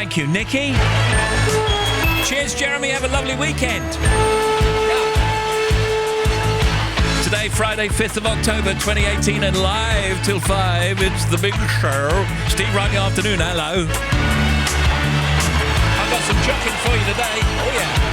Thank you, Nikki. Cheers, Jeremy. Have a lovely weekend. Today, Friday, 5th of October, 2018, and live till 5, it's The Big Show. Steve Wright, good afternoon. Hello. I've got some Jockin for you today. Oh, yeah.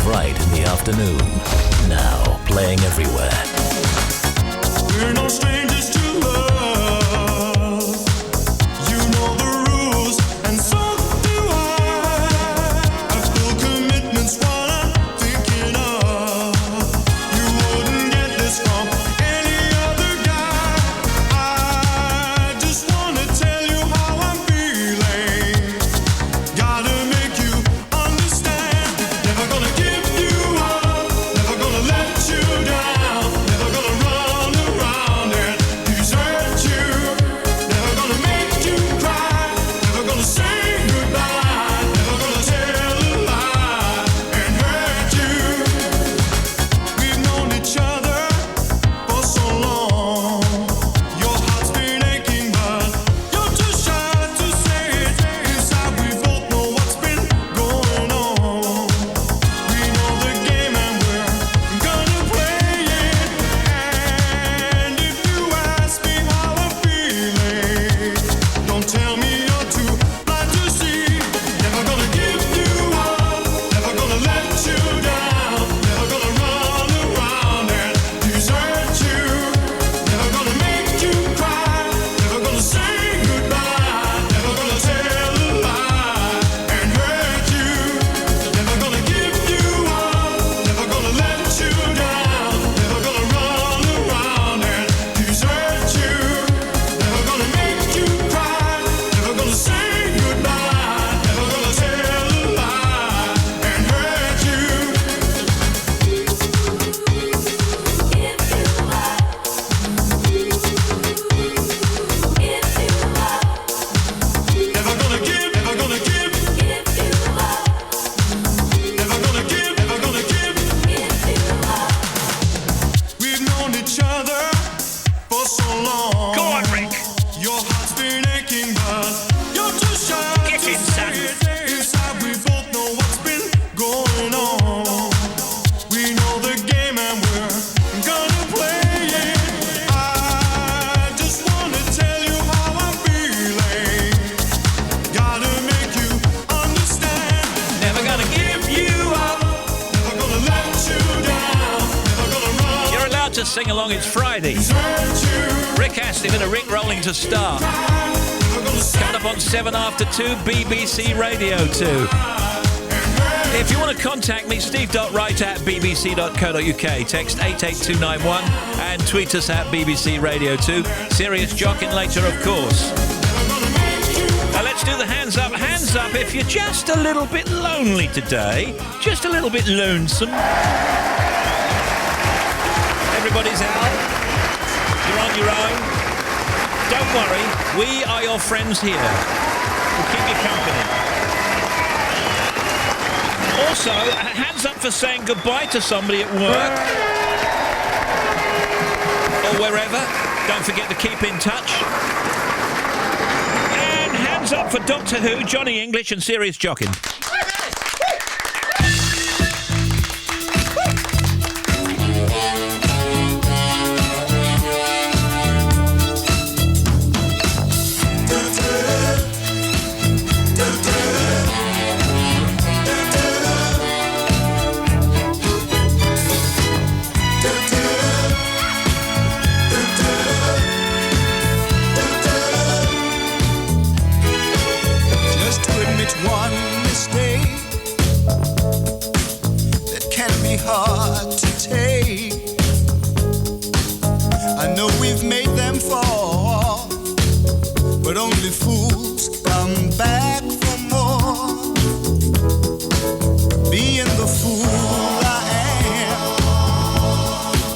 Right in the afternoon. Now playing everywhere. We're no strangers to love. You know the rules, and so do I. I feel commitment's what I'm thinking of. You wouldn't get this from any other guy. I just wanna tell you how I'm feeling. Gotta make you understand. Never gonna give Sing along, it's Friday. Rick Astley with a Rick Rolling to start. Coming up on 7 after 2, BBC Radio 2. If you want to contact me, steve.wright@bbc.co.uk. Text 88291 and tweet us at BBC Radio 2. Serious Jockin later, of course. Now let's do the hands up. Hands up if you're just a little bit lonely today. Just a little bit lonesome. Everybody's out. You're on your own. Don't worry, we are your friends here. We'll keep you company. Also, hands up for saying goodbye to somebody at work or wherever. Don't forget to keep in touch. And hands up for Doctor Who, Johnny English and Serious Jockin. hard to take. I know we've only fools come back for more. Being the fool I am,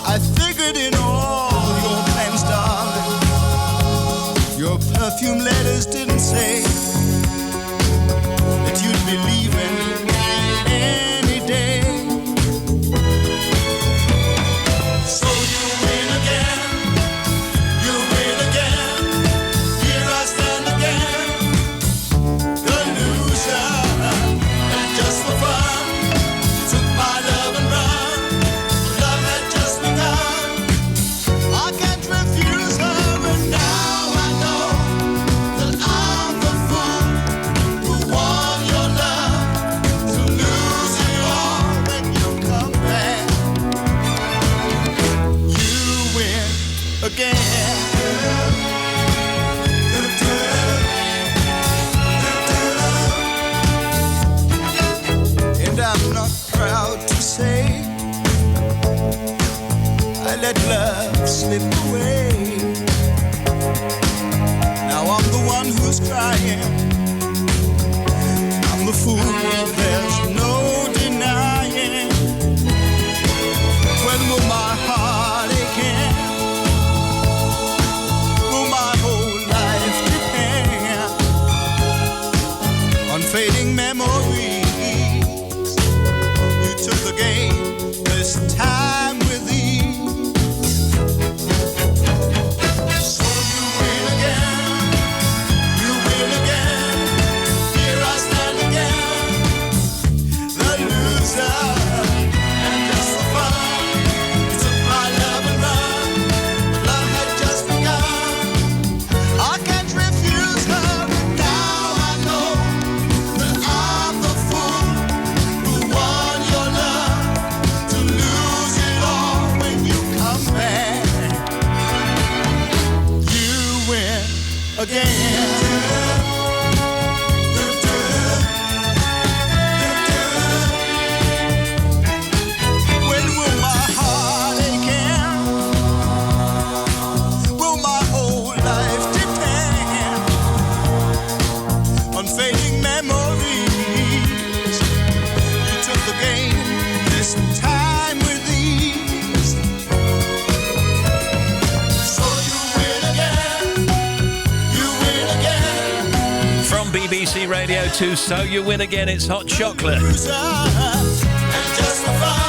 I figured in all your plans, darling. Your perfume letters didn't say that you'd be leaving any day. So you win again, you win again. Here I stand again, the loser. And just for fun, you took my love and run. Love had just begun. I can't refuse her, and now I know that I'm the fool who won your love, to lose it all when you come back. You win again. And I'm not proud to say I let love slip away. Now I'm the one who's crying. I'm the fool, there's no denying. When will my heart again? Will my whole life depend on fading memories? You took the game this time with ease. So you win again, you win again. Here I stand again, the loser. And just for fun, you took my love and run. But love had just begun. I can't refuse her, but now I know that I'm the fool who won your love, to lose it all when you come back. You win again. When will my heart again? Will my whole life depend on fading memories? You took the game this time with ease. So you win again, you win again. From BBC Radio 2, So You Win Again, it's Hot Chocolate. Loser, and just for fun,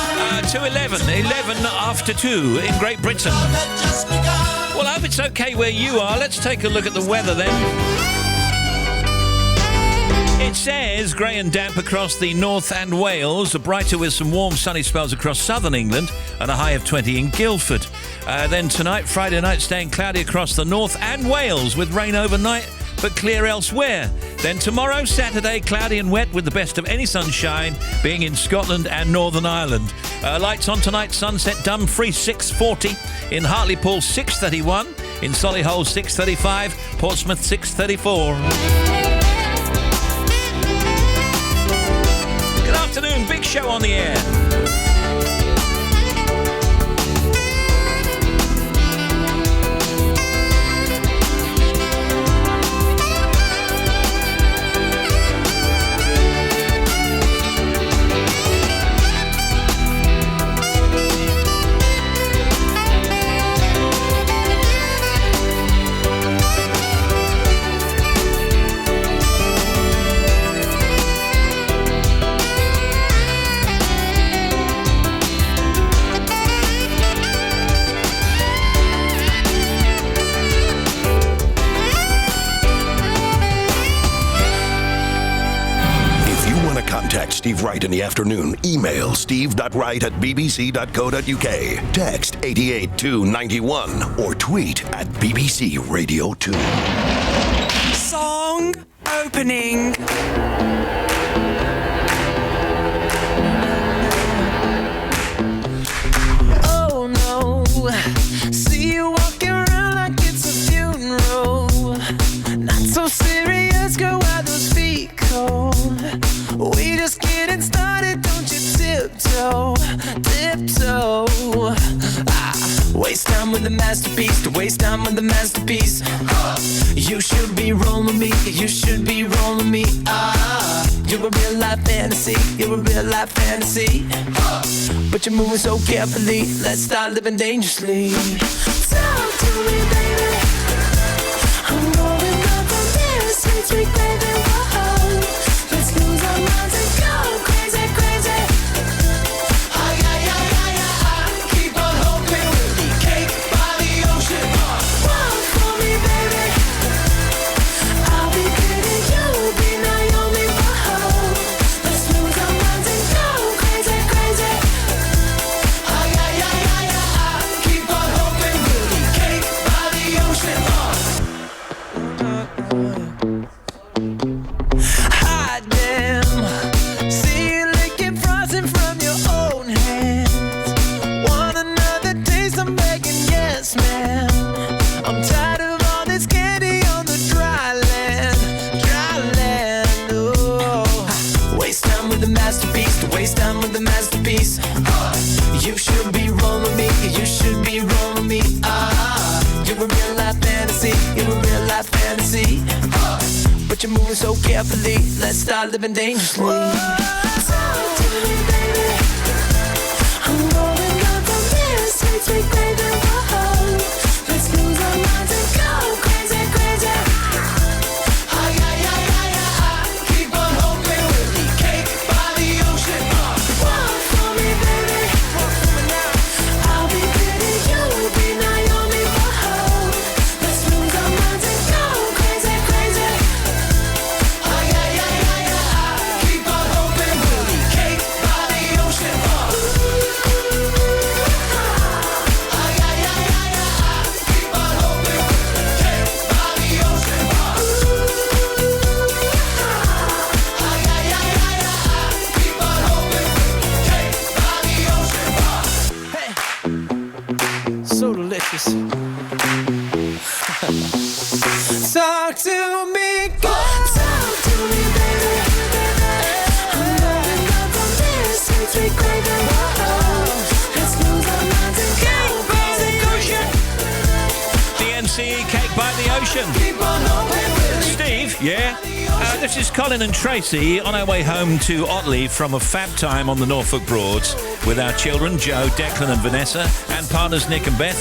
11 after 2 in Great Britain. love had just begun. Well, I hope it's okay where you are. Let's take a look at the weather then. It says grey and damp across the north and Wales, brighter with some warm sunny spells across southern England and a high of 20 in Guildford. Then tonight, Friday night, staying cloudy across the north and Wales with rain overnight but clear elsewhere. Then tomorrow, Saturday, cloudy and wet with the best of any sunshine being in Scotland and Northern Ireland. Lights on tonight, sunset Dumfries 6:40, in Hartlepool 6:31, in Solihull 6:35, Portsmouth 6:34. Good afternoon, big show on the air. Contact Steve Wright in the afternoon. Email steve.wright@bbc.co.uk. Text 88291 or tweet at BBC Radio 2. Song opening. Oh no, see you walking around like it's a funeral. Not so serious, girl, why those feet cold? We just getting started, don't you tiptoe, tiptoe. Waste time with the masterpiece, to waste time with the masterpiece. You should be rolling with me. You should be rolling with me. You're a real life fantasy. You're a real life fantasy. But you're moving so carefully. Let's start living dangerously. Talk to me, baby. I'm rolling up on this sweet, sweet baby. Whoa. Let's lose our minds and go crazy, crazy. Keep on hoping we'll be cake by the ocean. Walk for me, baby. I'll be pretty, you'll be Naomi. Whoa. Let's lose our minds and go crazy, crazy. Keep on hoping we'll be cake by the ocean. Hot damn. See you licking frosting from your own hands. Want another taste? I'm begging, yes, ma'am. I'm tired of all this candy on the dry land, dry land. Oh, waste time with the masterpiece, to waste time with the masterpiece. You should be rolling with me, you should be rolling with me. You're a real life fantasy, you're a real life fantasy. But you're moving so carefully, let's start living dangerously. Talk to me, baby. I'm rolling up on this sweet, sweet baby. Whoa. Let's lose our minds and go crazy, crazy. Keep on hoping we'll be cake by the ocean. Walk for me, baby. I'll be pretty, you'll be Naomi. Whoa. Let's lose our minds and go crazy, crazy. Keep on hoping we'll be cake by the ocean. Keep on hoping we'll be cake by the ocean. Keep on hoping we'll be cake by the ocean. Hey, so delicious. Talk to me, girl. Talk to me, baby. I'm rolling up on this sweet, sweet craving. Whoa. Let's lose our minds and go crazy, ocean. The NCE Cake by the Ocean. Keep on hoping we'll be Steve, yeah? This is Colin and Tracy on our way home to Otley from a fab time on the Norfolk Broads with our children, Joe, Declan and Vanessa, and partners Nick and Beth.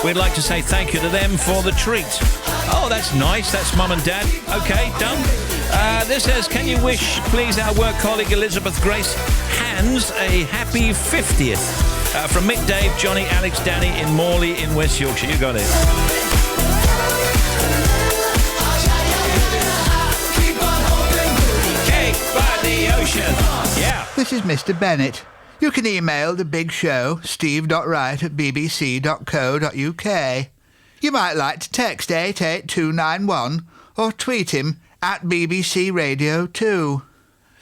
We'd like to say thank you to them for the treat. Oh, that's nice. That's Mum and Dad. Okay, done. This says, can you wish, please, our work colleague Elizabeth Grace Hands a happy 50th? From Mick, Dave, Johnny, Alex, Danny in Morley in West Yorkshire. You got it. Cake by the ocean. Yeah. This is Mr. Bennett. You can email the big show, steve.wright@bbc.co.uk. You might like to text 88291 or tweet him at BBC Radio 2.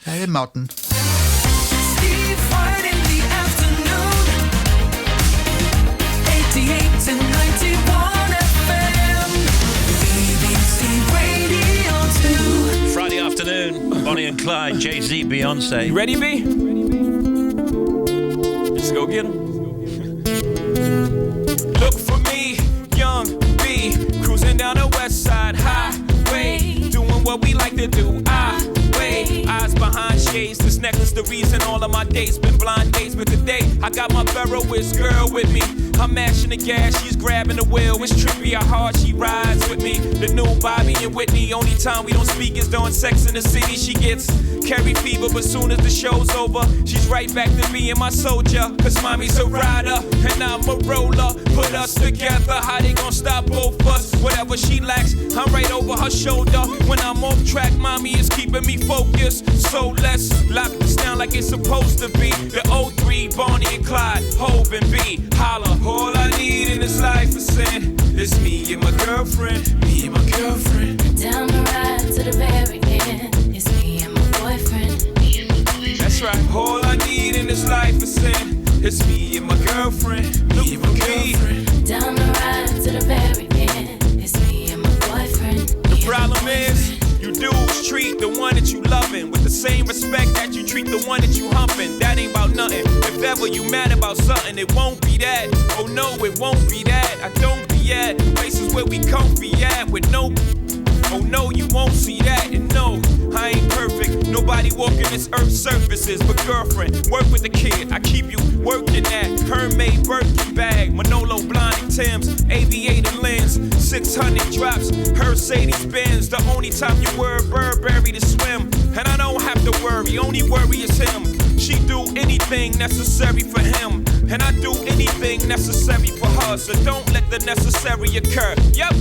Very modern. Steve Wright in the afternoon. 88 to 91 FM. BBC Radio 2. Friday afternoon, Bonnie and Clyde, Jay-Z, Beyonce. You ready, B? Let's go get 'em. Look for me, young B, cruising down the west side highway, doing what we like to do. Eyes behind shades, this necklace the reason all of my dates been blind dates. But today I got my Ferroist girl with me. I'm mashing the gas, she's grabbing the wheel. It's trippy how hard she rides with me. The new Bobby and Whitney, only time we don't speak is during Sex in the City. She gets carry fever, but soon as the show's over, she's right back to being my soldier. Cause mommy's a rider and I'm a roller. Put us together, how they gon' stop both us? Whatever she lacks, I'm right over her shoulder. When I'm off track, mommy is keeping me focused. So let's lock this down like it's supposed to be. The 03, Bonnie and Clyde, Hove and B. Holla, all I need in this life is sin. It's me and my girlfriend, me and my girlfriend. Down the ride to the very end. It's me and my boyfriend, me and my boyfriend. That's right, all I need in this life is sin. It's me and my girlfriend, me and my girlfriend. Down the ride to the very end. It's me and my boyfriend. The problem is, you dudes treat the one that you loving with the same respect that you treat the one that you humping. That ain't about nothing. If ever you mad about something, it won't be that. Oh no, it won't be that. I don't be at places where we comfy at with no. Oh no, you won't see that. And no, I ain't perfect. Nobody walking this earth's surfaces. But girlfriend, work with the kid. I keep you working at Hermès Birkin bag, Manolo Blahnik Tim's, aviator lens, 600 drops, Mercedes Benz. The only time you wear a Burberry to swim, and I don't have to worry. Only worry is him. She do anything necessary for him, and I do anything necessary for her. So don't let the necessary occur. Yep.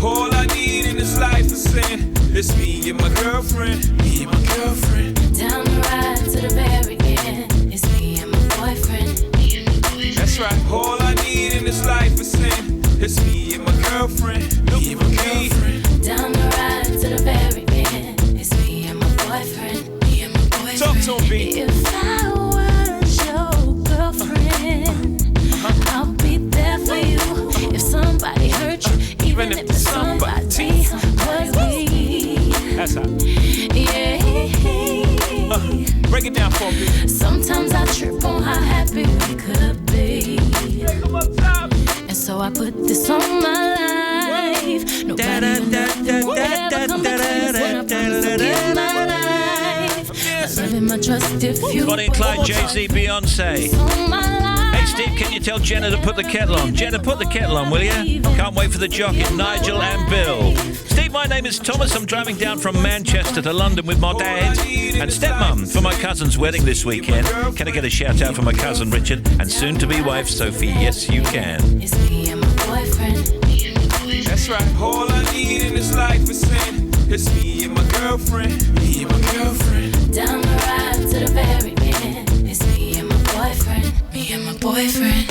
All I need in this life is sin. It's me and my girlfriend. Me and my girlfriend. Down the ride to the very end. It's me and my boyfriend. Me and my boyfriend. That's right. All I need in this life is sin. It's me and my girlfriend. Me and my girlfriend. Down the ride to the very end. It's me and my boyfriend. Me and my boyfriend. Talk to him, B. If I was your girlfriend, I'll be there for you. If somebody hurt you, even if it's somebody was me. That's how. Yeah. Break it down for me. Sometimes I trip on how happy we could be. And so I put this on my life. Nobody will ever come between us when I promise to give my life. I live in my trust if you Bonnie and Clyde, Jay-Z, Beyonce. It's on my life. Hey, Steve, can you tell Jenna to put the kettle on? Jenna, put the kettle on, will you? Can't wait for the Jockin, Nigel and Bill. Steve, my name is Thomas. I'm driving down from Manchester to London with my dad and stepmom for my cousin's wedding this weekend. Can I get a shout out for my cousin Richard and soon-to-be wife Sophie? Yes, you can. It's me and my boyfriend. Me and my boyfriend. That's right. All I need in this life is sin. It's me and my girlfriend. Me and my girlfriend. Down the ride to the very end. It's me and my boyfriend. Me and my boyfriend.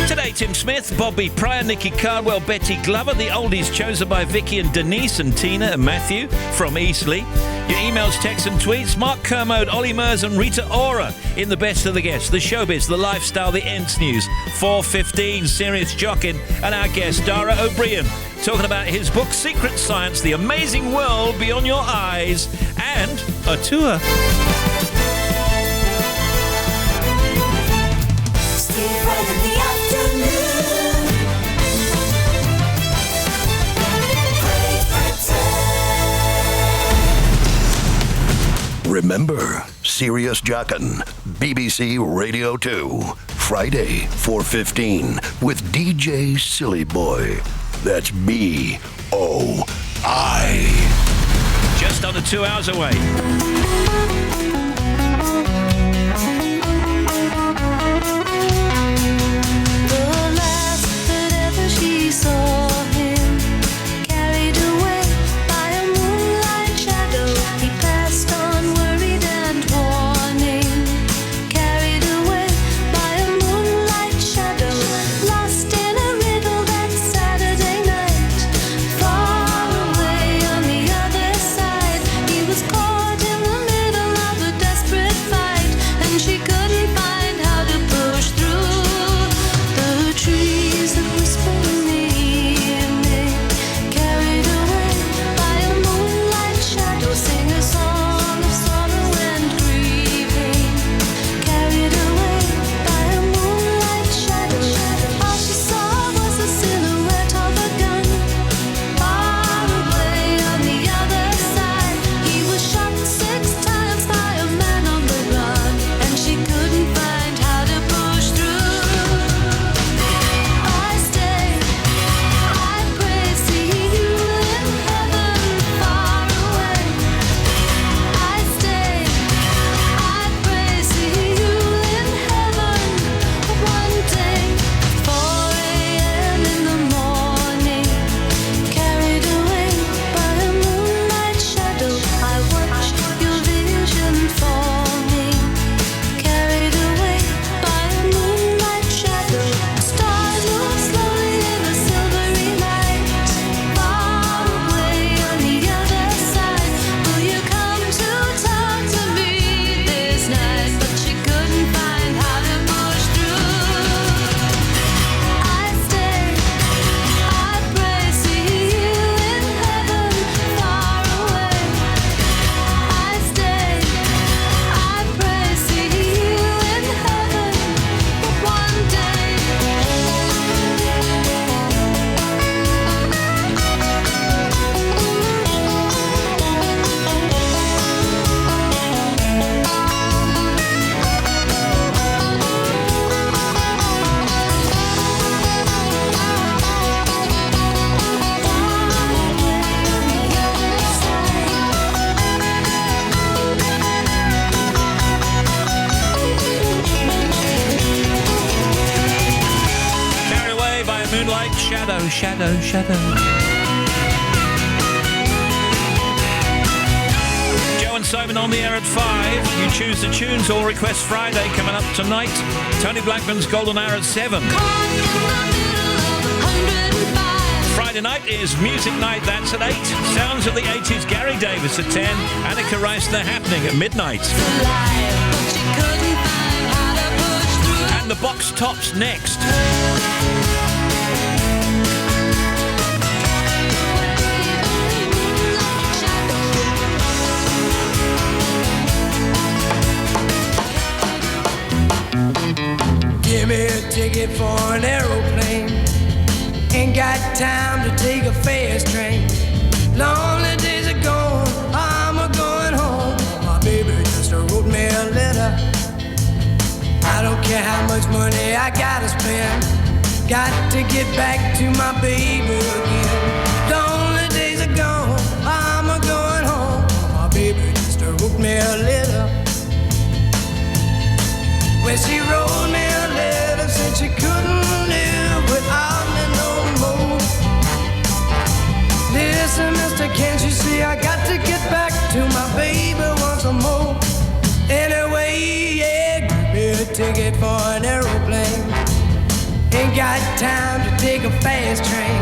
Today, Tim Smith, Bobby Pryor, Nikki Cardwell, Betty Glover. The oldies chosen by Vicky and Denise and Tina and Matthew from Eastleigh. Your emails, texts and tweets. Mark Kermode, Ollie Mers and Rita Ora in the best of the guests. The showbiz, the lifestyle, the Ents News. 4:15, Serious Jockin and our guest, Dara O'Brien, talking about his book, Secret Science, The Amazing World Beyond Your Eyes, and a tour. Steve Wright in the afternoon. Remember, Serious Jockin, BBC Radio 2, Friday, 4:15, with DJ Silly Boy. That's B-O-I. Just under 2 hours away. The last that ever she saw him, carried away by a moonlight shadow, he passed on worried and warning. Carried away by a moonlight shadow, lost in a riddle that Saturday night. Far away on the other side, he was caught in the middle of a Shadow, shadow, shadow. Joe and Simon on the air at 5. You choose the tunes or Request Friday coming up tonight. Tony Blackman's Golden Hour at 7. Friday night is Music Night, that's at 8. Sounds of the 80s, Gary Davis at 10. Annika Rice, They're Happening at midnight. And the Box Tops next. Give me a ticket for an aeroplane. Ain't got time to take a fast train. Lonely days are gone, I'm a-going home. My baby just wrote me a letter. I don't care how much money I gotta spend. Got to get back to my baby again. Lonely days are gone, I'm a-going home. My baby just wrote me a letter. When she wrote me a letter, said she couldn't live without me no more. Listen, mister, can't you see I got to get back to my baby once more? Anyway, yeah, give me a ticket for an aeroplane. Ain't got time to take a fast train.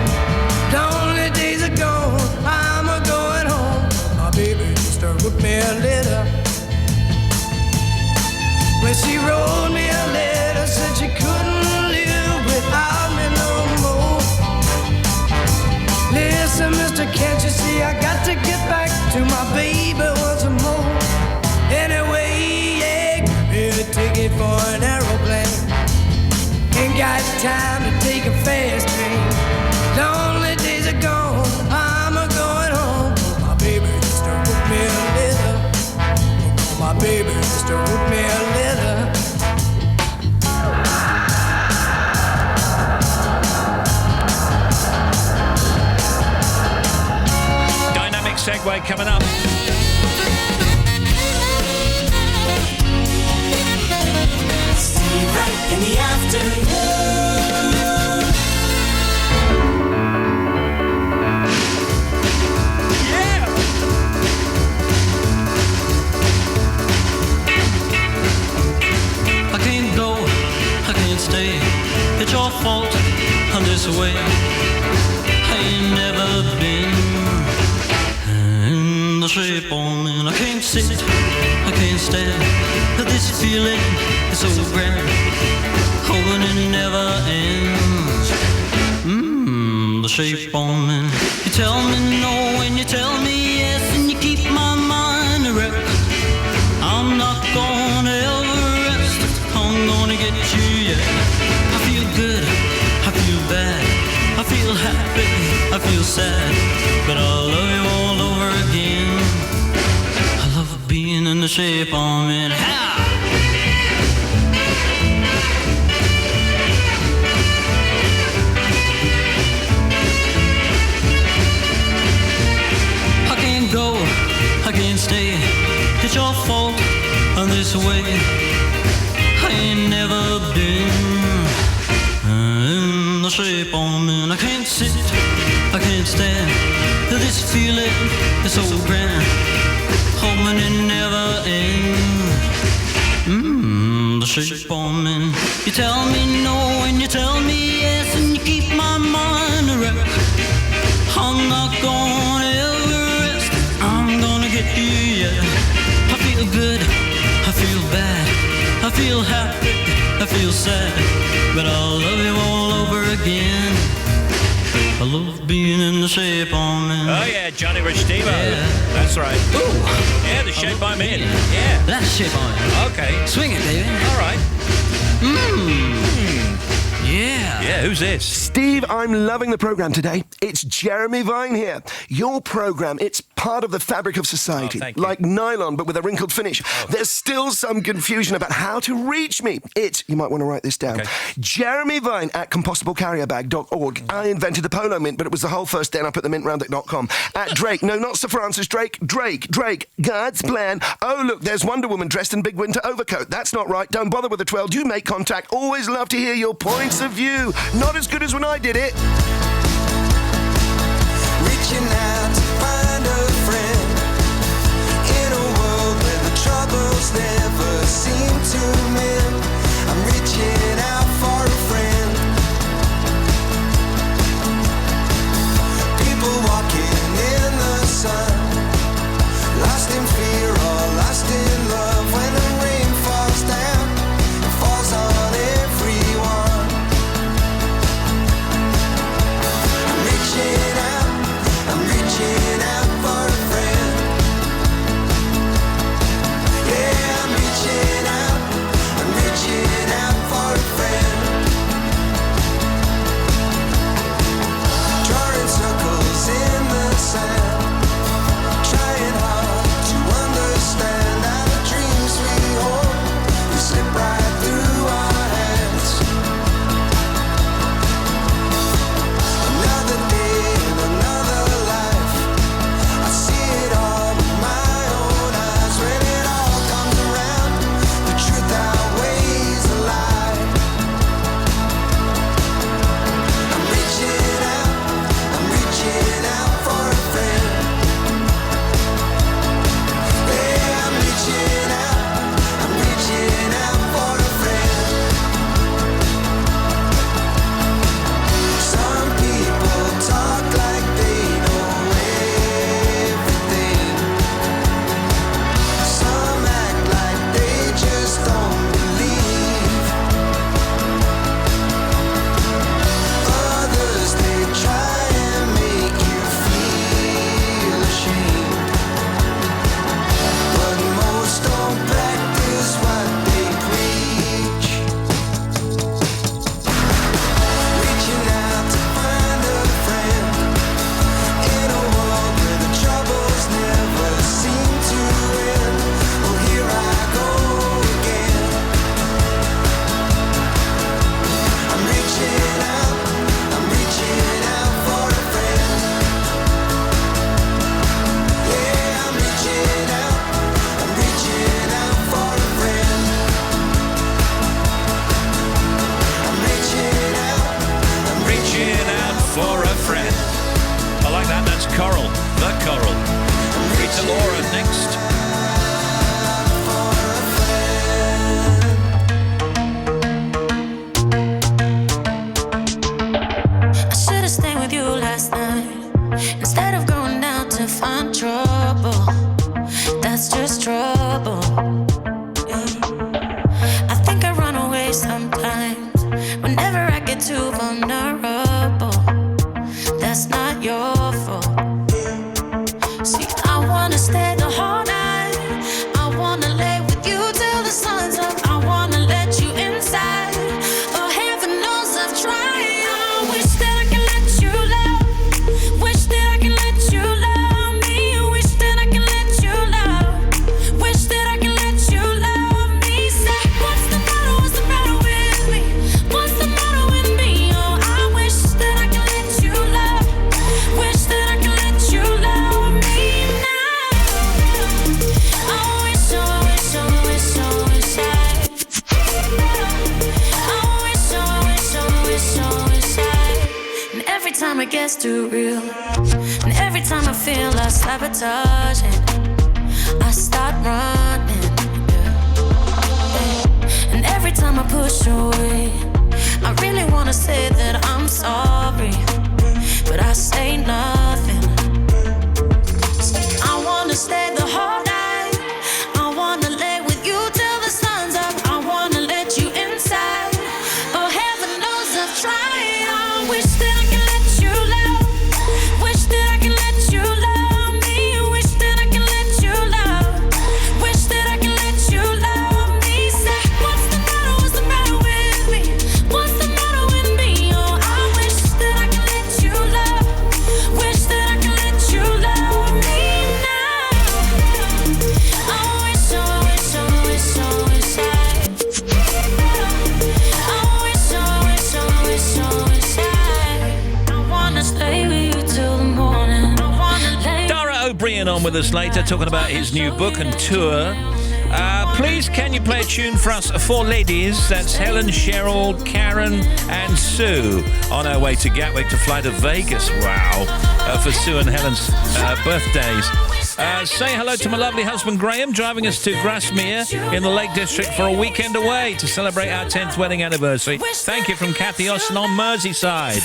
Lonely days are gone, I'm a-going home. My baby just wrote me a letter. When she wrote me a letter, said she couldn't live without me no more. Listen, mister, can't you see I got to get back to my baby once more? Anyway, yeah, give me a ticket for an aeroplane. Ain't got time to take a fast train. Lonely days are gone, I'm a-going home. My baby just wrote me a letter. My baby just wrote me a letter. Dynamic segue coming up. Steve Wright in the afternoon. I can't go, I can't stay. It's your fault, I'm this way. I ain't never been in the shape on me. I can't sit, I can't stand. This feeling is so grand, hoping it never ends. The shape on me. You tell me no and you tell me yes, and you keep my mind a wreck. I'm not gonna ever rest. I'm gonna get you, yeah. I feel good, I feel bad, I feel happy, I feel sad, but I'll love you all over again. I love being in the shape I'm in. Ha! I can't go, I can't stay. It's your fault, I'm this way. I ain't never been in the shape I'm in. I can't sit, I can't stand. This feeling is so grand, hoping it never ends. The shape I'm in. You tell me no and you tell me yes, and you keep my mind a wreck. I'm not gonna ever rest. I'm gonna get you, yeah. I feel good, I feel bad, I feel happy, I feel sad, but I'll love you all over again. I love being in the shape I'm in. Oh yeah, Johnny Rich Devo. Yeah. That's right. Ooh. Yeah, the shape I'm in. Yeah. That's the shape I'm in. Okay. Swing it, baby. All right. Yeah. Yeah, who's this? Steve, I'm loving the programme today. It's Jeremy Vine here. Your programme, it's part of the fabric of society. Oh, thank you. Like nylon, but with a wrinkled finish. There's still some confusion about how to reach me. You might want to write this down. Okay. Jeremy Vine at compostiblecarrierbag.org. I invented the polo mint, but it was the whole first day, and I put the mint round it.com. At Drake, no, not Sir Francis Drake. Drake, God's plan. Oh, look, there's Wonder Woman dressed in big winter overcoat. That's not right. Don't bother with the 12. Do make contact. Always love to hear your points of view. Not as good as when I did it. Reaching out to find a friend in a world where the troubles never seem to mend. I'm reaching out for a friend. People walking in the sun, lost in fear or lost in love. When the rain falls down, it falls on everyone. I'm reaching out for a friend. Yeah, I'm reaching out for a friend. Drawing circles in the sand, trying hard to understand how the dreams we hold will slip right through our hands. Another day in another life, I see it all with my own eyes. When it all comes around, the truth outweighs the lie. I'm reaching out for a friend. Yeah, I'm reaching out for a friend. Some people talk like they know everything. Some act like they just don't believe. Others, they try and make you feel ashamed. But most don't practice what they preach. Reaching out to find a friend in a world where the troubles never seem to end. Oh, here I go again. I'm reaching out for a friend. Yeah, I'm reaching out for a friend. I'm Reaching out for a friend. I like that. That's Coral. The Coral. Rita Ora next. I should have stayed with you last night instead of going out to find trouble. That's just trouble. Yeah. I think I run away sometimes whenever I get too vulnerable. That's not your fault. See, I wanna stay the whole night. I wanna lay with you till the sun's up. I wanna let you inside. Oh, heaven knows I've tried. I wish that I could let you love. Wish that I could let you love me. Wish that I could let you love. Wish that I could let you love me. Say, what's the matter? What's the matter with me? What's the matter with me? Oh, I wish that I could let you love. Wish that I could let you love me now. I wish, oh, wish, oh, wish, oh, wish I. I wish, oh, wish, oh, wish, oh, wish I. And every time it gets too real, and every time I feel like sabotaging, I start running. Yeah. And every time I push away, I really wanna say that I'm sorry, but I say nothing. I wanna stay the whole night. I wanna lay with you till the sun's up. I wanna let you inside. Oh, heaven knows I've tried. I wish that I could let you love. Wish that I could let you love me. Wish that I could let you love. Wish that I could let you love me. Say, what's the matter? What's the matter with me? What's the matter with me? Oh, I wish that I could let you love. Wish that I could let you love me now. I wish, oh, wish, oh, wish, oh, wish I. I wish, oh, wish, oh, wish, oh, wish I. I wanna stay with you till the morning. I wanna lay. Dara O'Brien on with us later, talking about his new book and tour Please, can you play a tune for us? 4 ladies. That's Helen, Cheryl, Karen, and Sue on our way to Gatwick to fly to Vegas. Wow. For Sue and Helen's birthdays. Say hello to my lovely husband Graham, driving us to Grasmere in the Lake District for a weekend away to celebrate our 10th wedding anniversary. Thank you from Kathy Austin on Merseyside.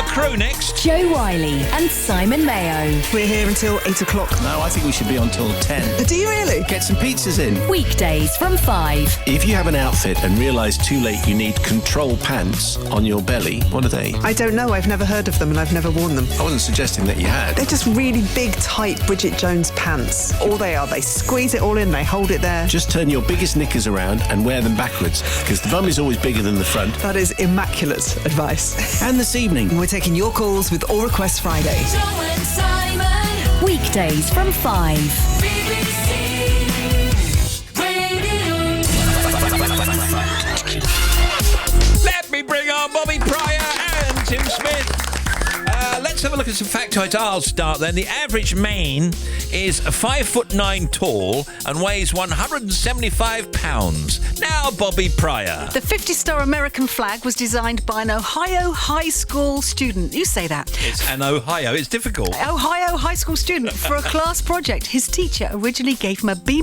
Crew next. Joe Wiley and Simon Mayo. We're here until 8 o'clock. No, I think we should be on till 10. Do you really? Get some pizzas in. Weekdays from 5. If you have an outfit and realise too late you need control pants on your belly, what are they? I don't know. I've never heard of them and I've never worn them. I wasn't suggesting that you had. They're just really big, tight Bridget Jones pants. All they are, they squeeze it all in, they hold it there. Just turn your biggest knickers around and wear them backwards, because the bum is always bigger than the front. That is immaculate advice. And this evening, we're taking your calls with All Requests Friday. Joe and Simon. Weekdays from 5. BBC Radio. Let me bring on Bobby Pryor and Tim Smith. Let's have a look at some factoids. I'll start then. The average Maine is 5'9" tall and weighs 175 pounds. Now, Bobby Pryor. The 50-star American flag was designed by an Ohio high school student. You say that. It's an Ohio. It's difficult. Ohio high school student for a class project. His teacher originally gave him a B-.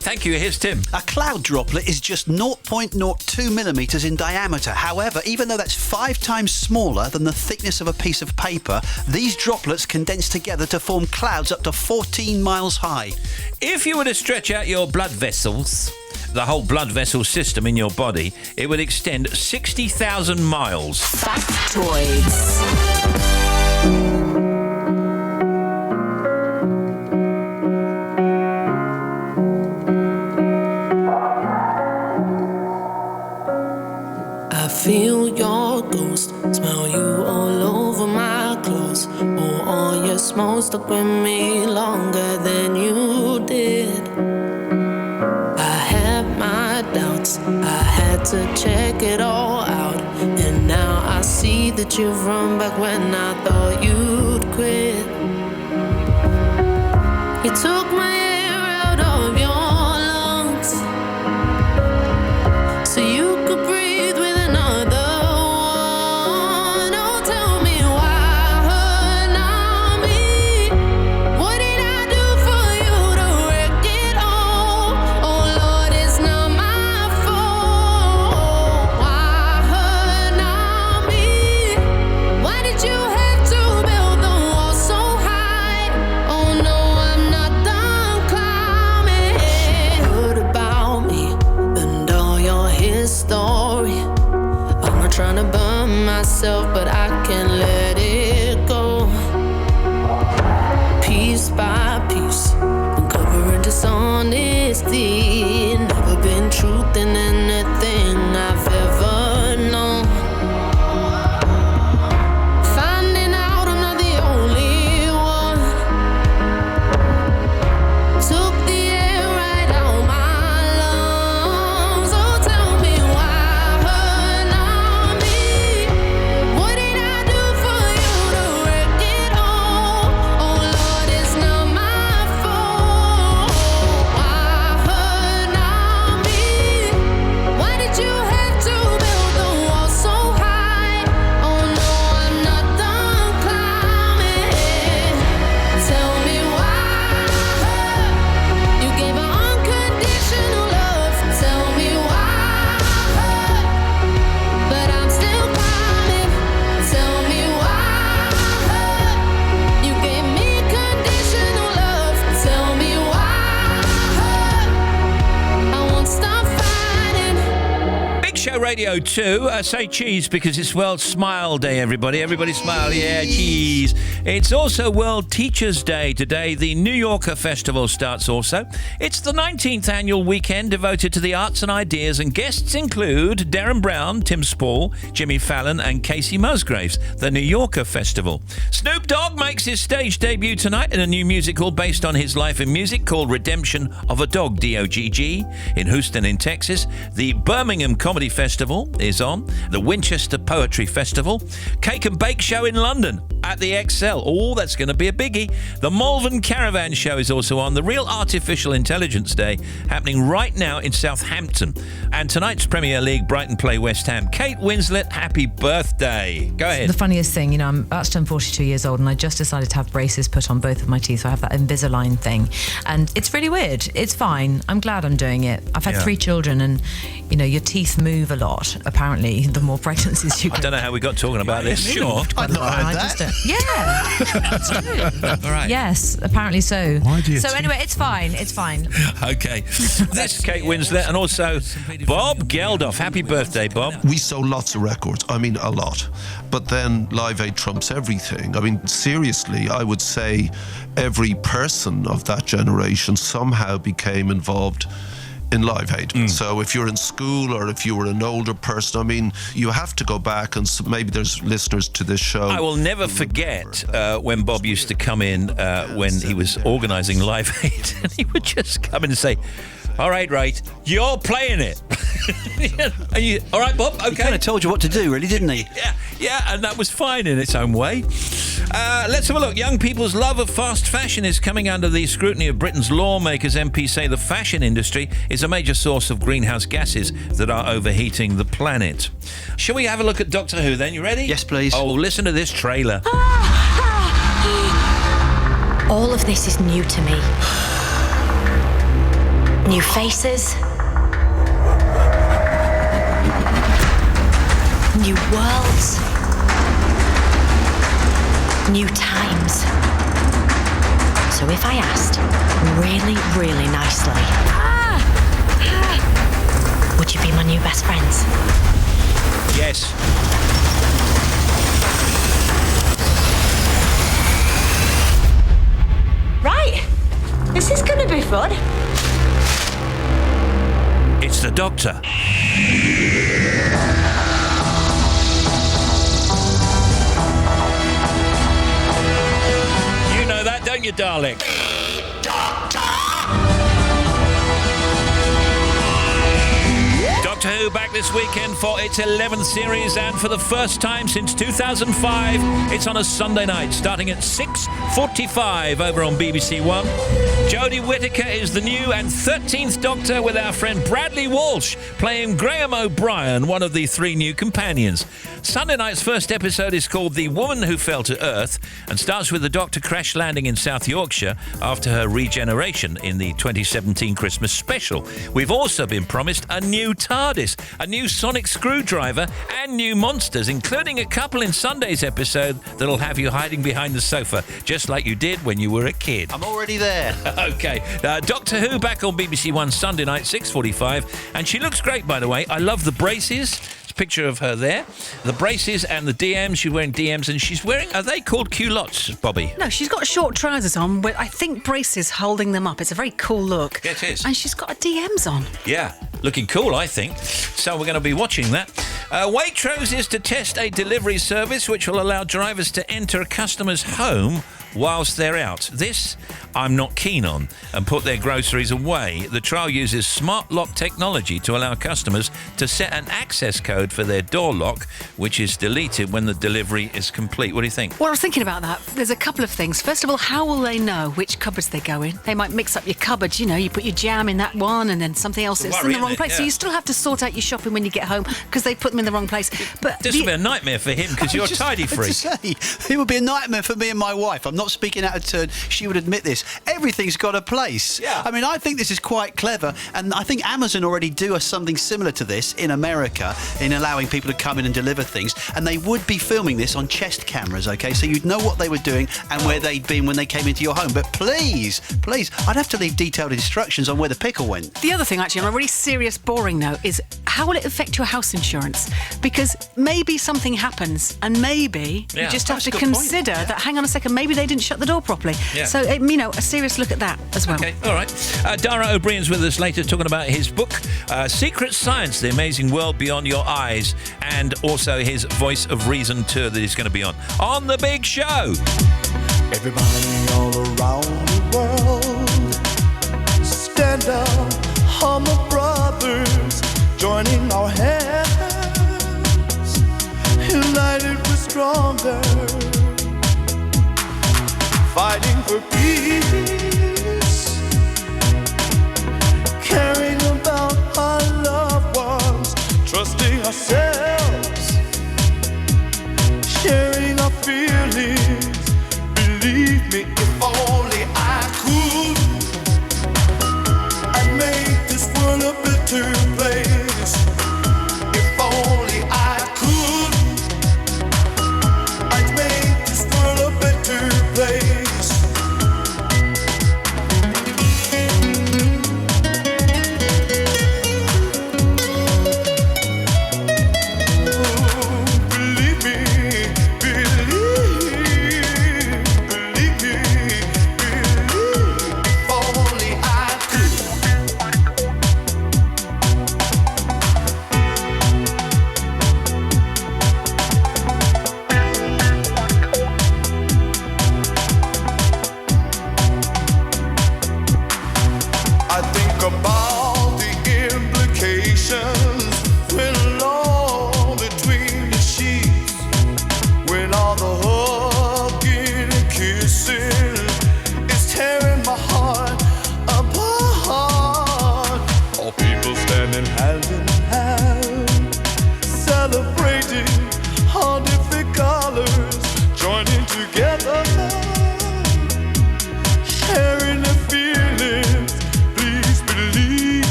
Thank you. Here's Tim. A cloud droplet is just 0.02 millimetres in diameter. However, even though that's 5 times smaller than the thickness of a piece of paper, these droplets condense together to form clouds up to 14 miles high. If you were to stretch out your blood vessels, the whole blood vessel system in your body, it would extend 60,000 miles. Factoids. I feel your ghost, smell you all over my clothes. Oh, all your smoke stuck with me longer than you did. I had my doubts, I had to check it all out. And now I see that you've run back when I thought you'd quit. You took my air out of your lungs so you could breathe with another one. Oh, tell me why hurt, not me. What did I do for you to wreck it all? Oh Lord, it's not my fault. Why hurt, not me? Why did you have to build the wall so high? Oh no, I'm not done Radio 2. Say cheese because it's World Smile Day, everybody. Everybody smile. Yeah, cheese. It's also World Teachers Day today. The New Yorker Festival starts also. It's the 19th annual weekend devoted to the arts and ideas, and guests include Darren Brown, Tim Spall, Jimmy Fallon and Casey Musgraves. The New Yorker Festival. Snoop Dogg makes his stage debut tonight in a new musical based on his life in music called Redemption of a Dog, D-O-G-G, in Houston in Texas. The Birmingham Comedy Festival is on. The Winchester Poetry Festival. Cake and Bake Show in London at the Excel. Oh, that's going to be a biggie. The Malvern Caravan Show is also on. The Real Artificial Intelligence Day happening right now in Southampton. And tonight's Premier League, Brighton play West Ham. Kate Winslet, happy birthday. Go ahead. The funniest thing, you know, I'm about to turn 42 years old and I just decided to have braces put on both of my teeth. So I have that Invisalign thing. And it's really weird. It's fine. I'm glad I'm doing it. I've had 3 children and, you know, your teeth move a lot, apparently, the more pregnancies you get. I don't know how we got talking about this. Sure. I've not heard that. Yeah. It's true. All right. Yes, apparently so. Why do you So anyway, it's fine. It's fine. Okay. That's Kate Winslet and also Bob Geldof. Happy birthday, Bob. We sold lots of records. I mean, a lot. But then Live Aid trumps everything. I mean, seriously, I would say every person of that generation somehow became involved in Live Aid. So if you're in school or if you were an older person, I mean, you have to go back and maybe there's listeners to this show. I will never forget when Bob used to come in when he was organising Live Aid, and he would just come in and say, all right, you're playing it. And you, all right, Bob, okay. He kind of told you what to do, really, didn't he? Yeah, and that was fine in its own way. Let's have a look. Young people's love of fast fashion is coming under the scrutiny of Britain's lawmakers. MPs say the fashion industry is a major source of greenhouse gases that are overheating the planet. Shall we have a look at Doctor Who then? You ready? Yes, please. Oh, listen to this trailer. All of this is new to me. New faces. New worlds. New times. So if I asked really, really nicely, would you be my new best friends? Yes. Right. This is gonna be fun. It's the Doctor. You know that, don't you, darling? Doctor Who back this weekend for its 11th series, and for the first time since 2005, it's on a Sunday night, starting at 6:45 over on BBC One. Jodie Whittaker is the new and 13th Doctor, with our friend Bradley Walsh playing Graham O'Brien, one of the 3 new companions. Sunday night's first episode is called The Woman Who Fell to Earth and starts with the Doctor crash landing in South Yorkshire after her regeneration in the 2017 Christmas special. We've also been promised a new TARDIS, a new sonic screwdriver and new monsters, including a couple in Sunday's episode that'll have you hiding behind the sofa, just like you did when you were a kid. I'm already there. Okay. Doctor Who back on BBC One Sunday night, 6:45. And she looks great, by the way. I love the braces. There's a picture of her there. The braces and the DMs. She's wearing DMs, and she's wearing, are they called culottes, Bobby? No, she's got short trousers on with, I think, braces holding them up. It's a very cool look. Yeah, it is. And she's got her DMs on. Yeah, looking cool, I think. So we're going to be watching that. Waitrose is to test a delivery service which will allow drivers to enter a customer's home whilst they're out. This I'm not keen on, and put their groceries away. The trial uses smart lock technology to allow customers to set an access code for their door lock, which is deleted when the delivery is complete. What do you think? Well, I was thinking about that. There's a couple of things. First of all, how will they know which cupboards they go in? They might mix up your cupboards. You know, you put your jam in that one and then something else is in the wrong place. So you still have to sort out your shopping when you get home because they put them in the wrong place. But this will be a nightmare for him because you're a tidy freak. It would be a nightmare for me and my wife. I'm not speaking out of turn. She would admit this. this. Everything's got a place. Yeah. I mean, I think this is quite clever, and I think Amazon already do something similar to this in America, in allowing people to come in and deliver things, and they would be filming this on chest cameras, okay? So you'd know what they were doing and where they'd been when they came into your home. But please, I'd have to leave detailed instructions on where the pickle went. The other thing, actually, on a really serious, boring note, is how will it affect your house insurance? Because maybe something happens, and maybe you just have to consider that, hang on a second, maybe they didn't shut the door properly. Yeah. So, a serious look at that as well. Okay, all right. Dara O'Brien's with us later talking about his book, Secret Science, The Amazing World Beyond Your Eyes, and also his Voice of Reason tour that he's going to be on The Big Show. Everybody all around the world, stand up, humble brothers, joining our hands, united we're stronger, fighting for peace, caring about our loved ones, trusting ourselves, sharing our feelings. Believe me, if only I could, I'd make this world a better place. If only I could, I'd make this world a better place.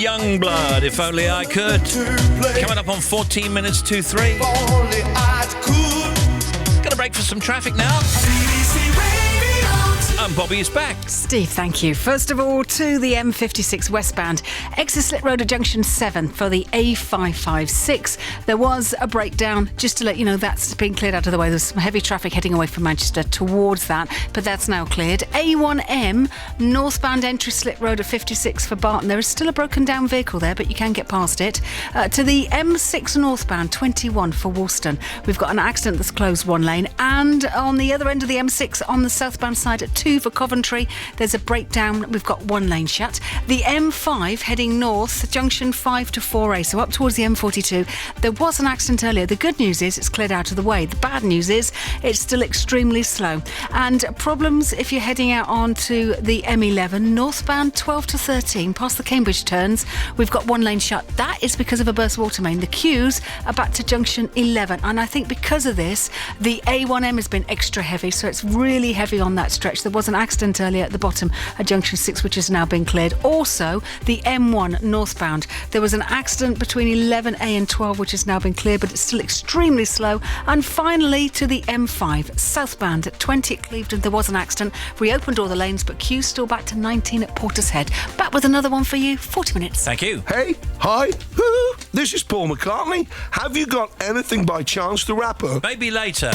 Youngblood, If Only I Could. Coming up on 14 minutes to 3. Gonna break for some traffic now. And Bobby is back. Steve, thank you. First of all, to the M56 westbound, exit Slit Road at junction 7 for the A556. There was a breakdown, just to let you know that's been cleared out of the way. There's some heavy traffic heading away from Manchester towards that, but that's now cleared. A1M, northbound entry Slit Road at 56 for Barton. There is still a broken down vehicle there, but you can get past it. To the M6 northbound, 21 for Woolston. We've got an accident that's closed one lane, and on the other end of the M6 on the southbound side at 2 for Coventry, there's a breakdown. We've got one lane shut. The M5 heading north, junction 5 to 4A, so up towards the M42. There was an accident earlier. The good news is it's cleared out of the way. The bad news is it's still extremely slow. And problems if you're heading out onto the M11, northbound 12 to 13, past the Cambridge turns. We've got one lane shut. That is because of a burst water main. The queues are back to junction 11. And I think because of this, the A1M has been extra heavy, so it's really heavy on that stretch. There was an accident earlier at the bottom at junction 6, which has now been cleared. Also, the M1 northbound, there was an accident between 11A and 12, which has now been cleared, but it's still extremely slow. And finally, to the M5 southbound at 20 at Clevedon, there was an accident. Reopened all the lanes, but queues still back to 19 at Portishead. Back with another one for you, 40 minutes. Thank you. Hey, hi, this is Paul McCartney. Have you got anything by chance to wrap up? Maybe later.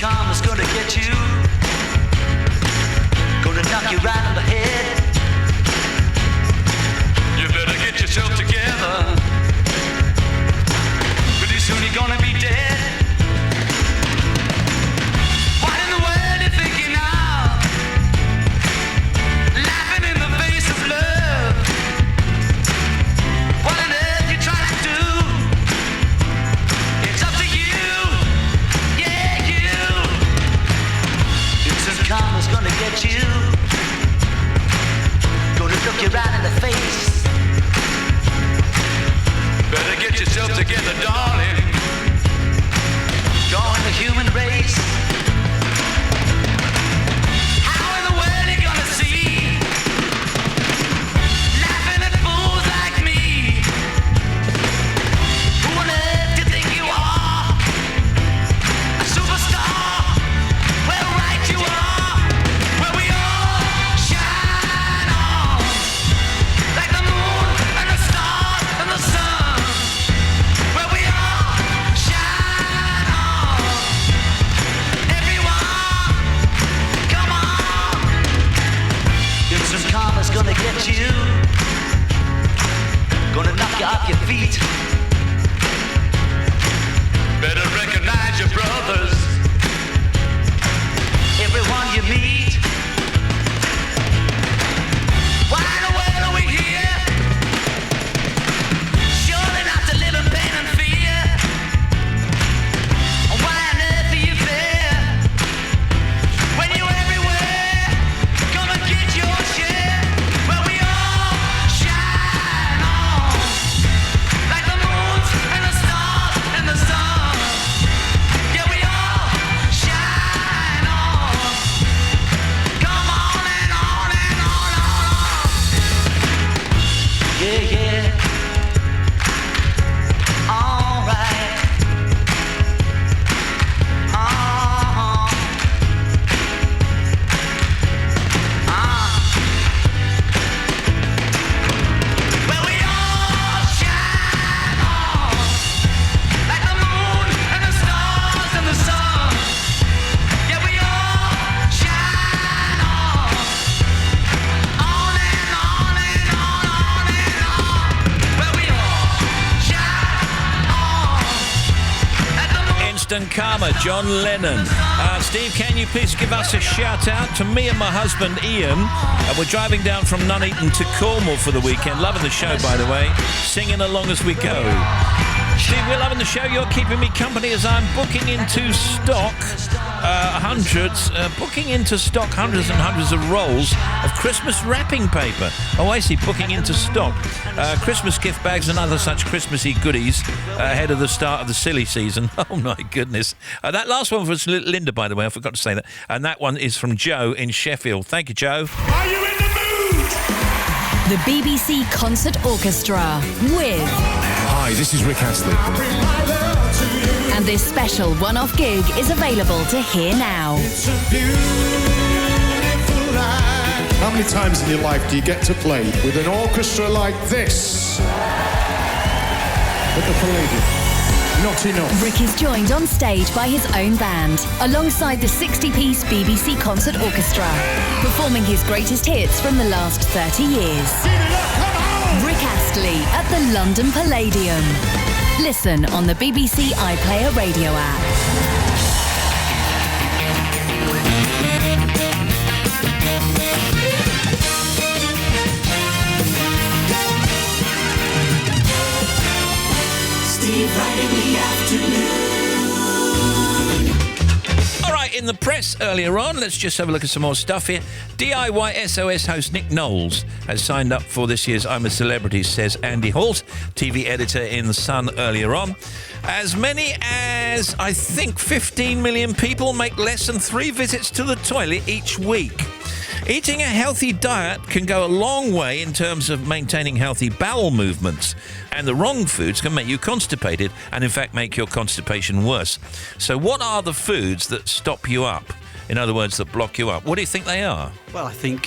Karma's gonna get you, gonna knock you right on the head. You better get yourself together, pretty soon you're gonna be dead. What in the world you thinking gonna get you. Gonna look you right in the face. Better get yourself together, darling. Join the human race. How in the world are you gonna see? Laughing at fools like me. Who on earth do you think you are? A superstar? Well, right you are. Where we all shine on. Like the moon and the stars and the sun. Where we all shine on. Everyone, come on. If some karma's gonna get you, gonna knock you off your feet. Better recognize your brothers. Everyone you meet. Why in the world are we here? Surely not to live in pain and fear. Why on earth are you there? When you're everywhere, gonna get your share. Where we all shine on. Like the moons and the stars and the sun. Yeah, we all shine on. Come on and on and on and on. Yeah, yeah. All right. Where we all shine on. Like the moon and the stars and the sun. Yeah, we all shine on. On and on and on and on. Where we all shine on. Like the moon. Instant Karma, John Lennon. Steve, can you please give us a shout out to me and my husband Ian? We're driving down from Nuneaton to Cornwall for the weekend. Loving the show, by the way. Singing along as we go. Steve, we're loving the show. You're keeping me company as I'm booking into stock hundreds and hundreds of rolls of Christmas wrapping paper. Oh, I see, booking into stock. Christmas gift bags and other such Christmassy goodies ahead of the start of the silly season. Oh, my goodness. That last one was Linda, by the way. I forgot to say that. And that one is from Joe in Sheffield. Thank you, Joe. Are you in the mood? The BBC Concert Orchestra with... Hi, this is Rick Astley. And this special one-off gig is available to hear now. It's a beautiful life. How many times in your life do you get to play with an orchestra like this? At the Palladium. Not enough. Rick is joined on stage by his own band, alongside the 60-piece BBC Concert Orchestra, performing his greatest hits from the last 30 years. Rick Astley at the London Palladium. Listen on the BBC iPlayer radio app. Steve Wright in the afternoon. All right, in the press earlier on, let's just have a look at some more stuff here. DIY SOS host Nick Knowles has signed up for this year's I'm a Celebrity, says Andy Holt, TV editor in The Sun earlier on. As many as, I think, 15 million people make less than 3 visits to the toilet each week. Eating a healthy diet can go a long way in terms of maintaining healthy bowel movements, and the wrong foods can make you constipated and in fact make your constipation worse. So what are the foods that stop you up? In other words, that block you up. What do you think they are? Well, I think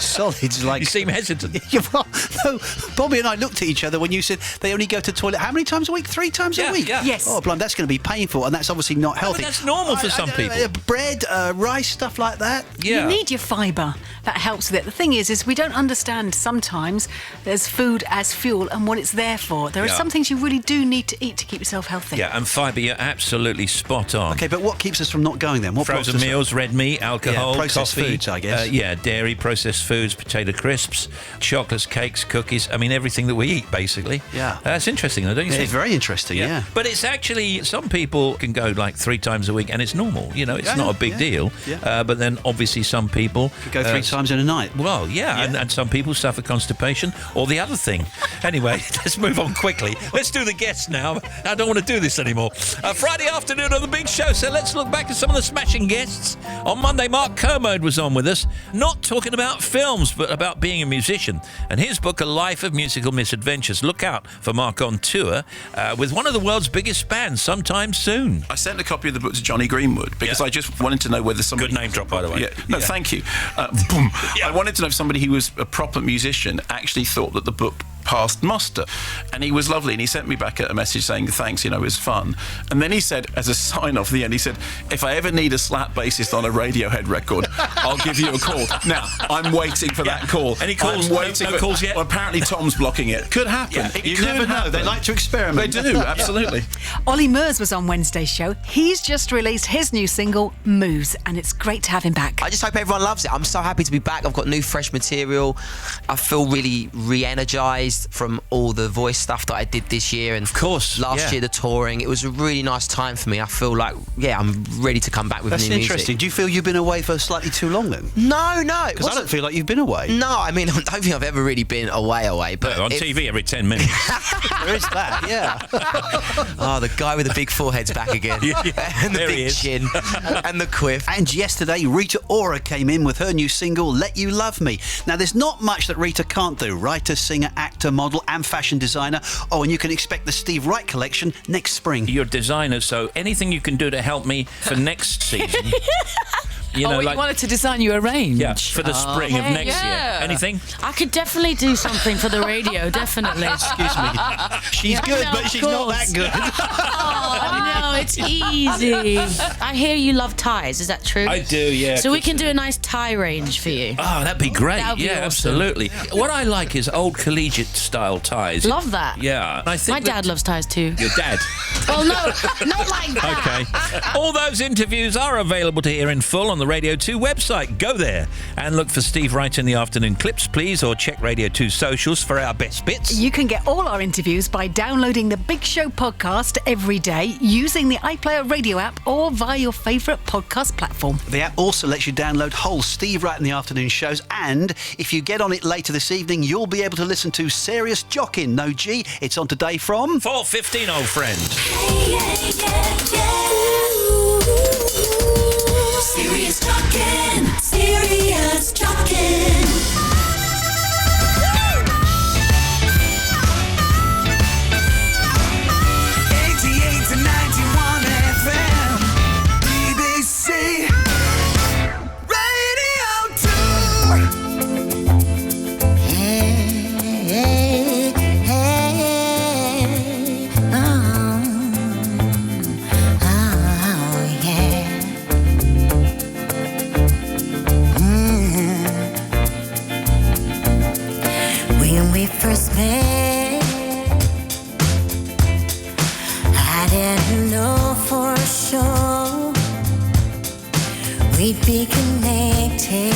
solids like... You seem hesitant. Yeah, well, no, Bobby and I looked at each other when you said they only go to the toilet how many times a week? 3 times a week? Yeah. Yes. Oh, blimey, that's going to be painful, and that's obviously not healthy. But that's normal for some people. Bread, rice, stuff like that. Yeah. You need your fibre. That helps with it. The thing is we don't understand sometimes there's food as fuel and what it's there for. There are some things you really do need to eat to keep yourself healthy. Yeah, and fibre, you're absolutely spot on. Okay, but what keeps us from not going then? What Frozen boxes? meals, red meat, alcohol, processed coffee. foods, I guess. Dairy, processed foods, potato crisps, chocolates, cakes, cookies. I mean, everything that we eat, basically. Yeah. That's interesting, though, don't you think? It's very interesting, yeah. But it's actually, some people can go like 3 times a week and it's normal. You know, it's not a big deal. Yeah. But then obviously some people... Could go 3 times in a night. Well, and some people suffer constipation or the other thing. Anyway, let's move on quickly. Let's do the guests now. I don't want to do this anymore. Friday afternoon on The Big Show, so let's look back at some of the smashing guests. On Monday, Mark Kermode was on with us, not talking about films, but about being a musician. And his book, A Life of Musical Misadventures. Look out for Mark on tour with one of the world's biggest bands sometime soon. I sent a copy of the book to Johnny Greenwood because I just wanted to know whether somebody... Good name drop, by the way. Thank you. Boom. I wanted to know if somebody who was a proper musician actually thought that the book passed muster. And he was lovely, and he sent me back a message saying thanks, it was fun. And then he said, as a sign-off at the end, he said, if I ever need a slap bassist on a Radiohead record, I'll give you a call. Now, I'm waiting for that call. Any calls? I'm waiting no calls yet? Well, apparently Tom's blocking it. Could happen. You never know. They like to experiment. They do, absolutely. Ollie Murs was on Wednesday's show. He's just released his new single, Moves, and it's great to have him back. I just hope everyone loves it. I'm so happy to be back. I've got new, fresh material. I feel really re-energised from all the voice stuff that I did this year and of course last year the touring. It was a really nice time for me. I feel like I'm ready to come back with That's new interesting. music. Do you feel you've been away for slightly too long then? No, Because I don't feel like you've been away. No, I mean, I don't think I've ever really been away. But on TV every 10 minutes. There is that, yeah. Oh, the guy with the big forehead's back again. And the There he big is. chin and the quiff. And yesterday, Rita Ora came in with her new single, Let You Love Me. Now, there's not much that Rita can't do. Writer, singer, actor, model, and fashion designer. Oh, and you can expect the Steve Wright collection next spring. You're a designer, so anything you can do to help me for next season. You wanted to design you a range? Yeah, for the spring of next year. Anything? I could definitely do something for the radio, definitely. Excuse me. She's good, but she's not that good. Oh, no, it's easy. I hear you love ties, is that true? I do, yeah. So we can do a nice tie range for you. Oh, that'd be great. That would be awesome. Absolutely. What I like is old collegiate style ties. Love that. Yeah. I think My dad loves ties too. Your dad? Well, no, not like that. Okay. All those interviews are available to hear in full on the Radio 2 website. Go there and look for Steve Wright in the Afternoon Clips, please, or check Radio 2 socials for our best bits. You can get all our interviews by downloading the Big Show podcast every day using the iPlayer radio app or via your favourite podcast platform. The app also lets you download whole Steve Wright in the Afternoon shows, and if you get on it later this evening, you'll be able to listen to Serious Jockin, no G. It's on today from 4:15, old friend. Serious Jockin, Serious Jockin. 88 to 91 FM, BBC Radio 2. Hey, yeah. When we first met, I didn't know for sure we'd be connected.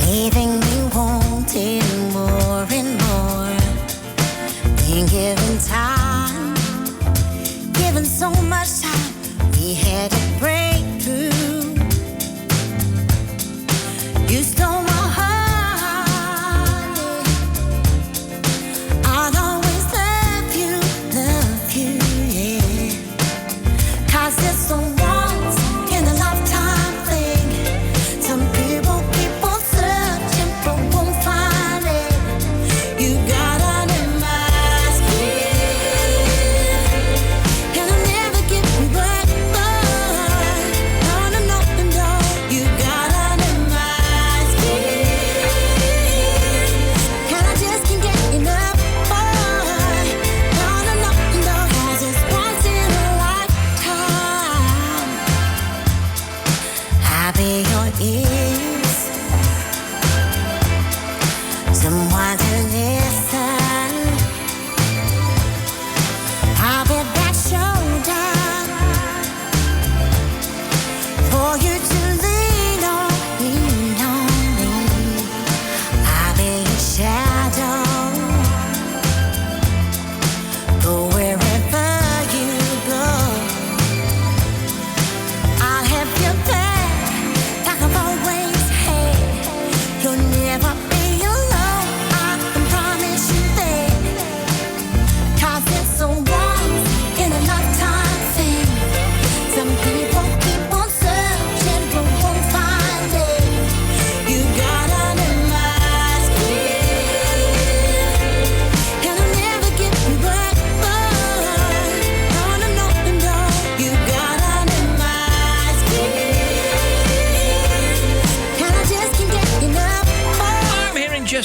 Anything we wanted more and more. Then given time, given so much time, we had to break through. You stole my heart. I'll always love you, yeah. 'Cause it's a once in a lifetime thing. Some people keep on searching but won't find it. You got under my skin, and I'll never give you back. No, no, no, no. You got under my skin, and I just can't get enough. No, no, no, no. 'Cause it's once in a lifetime. I'll be your ears, someone to listen. I'll be that shoulder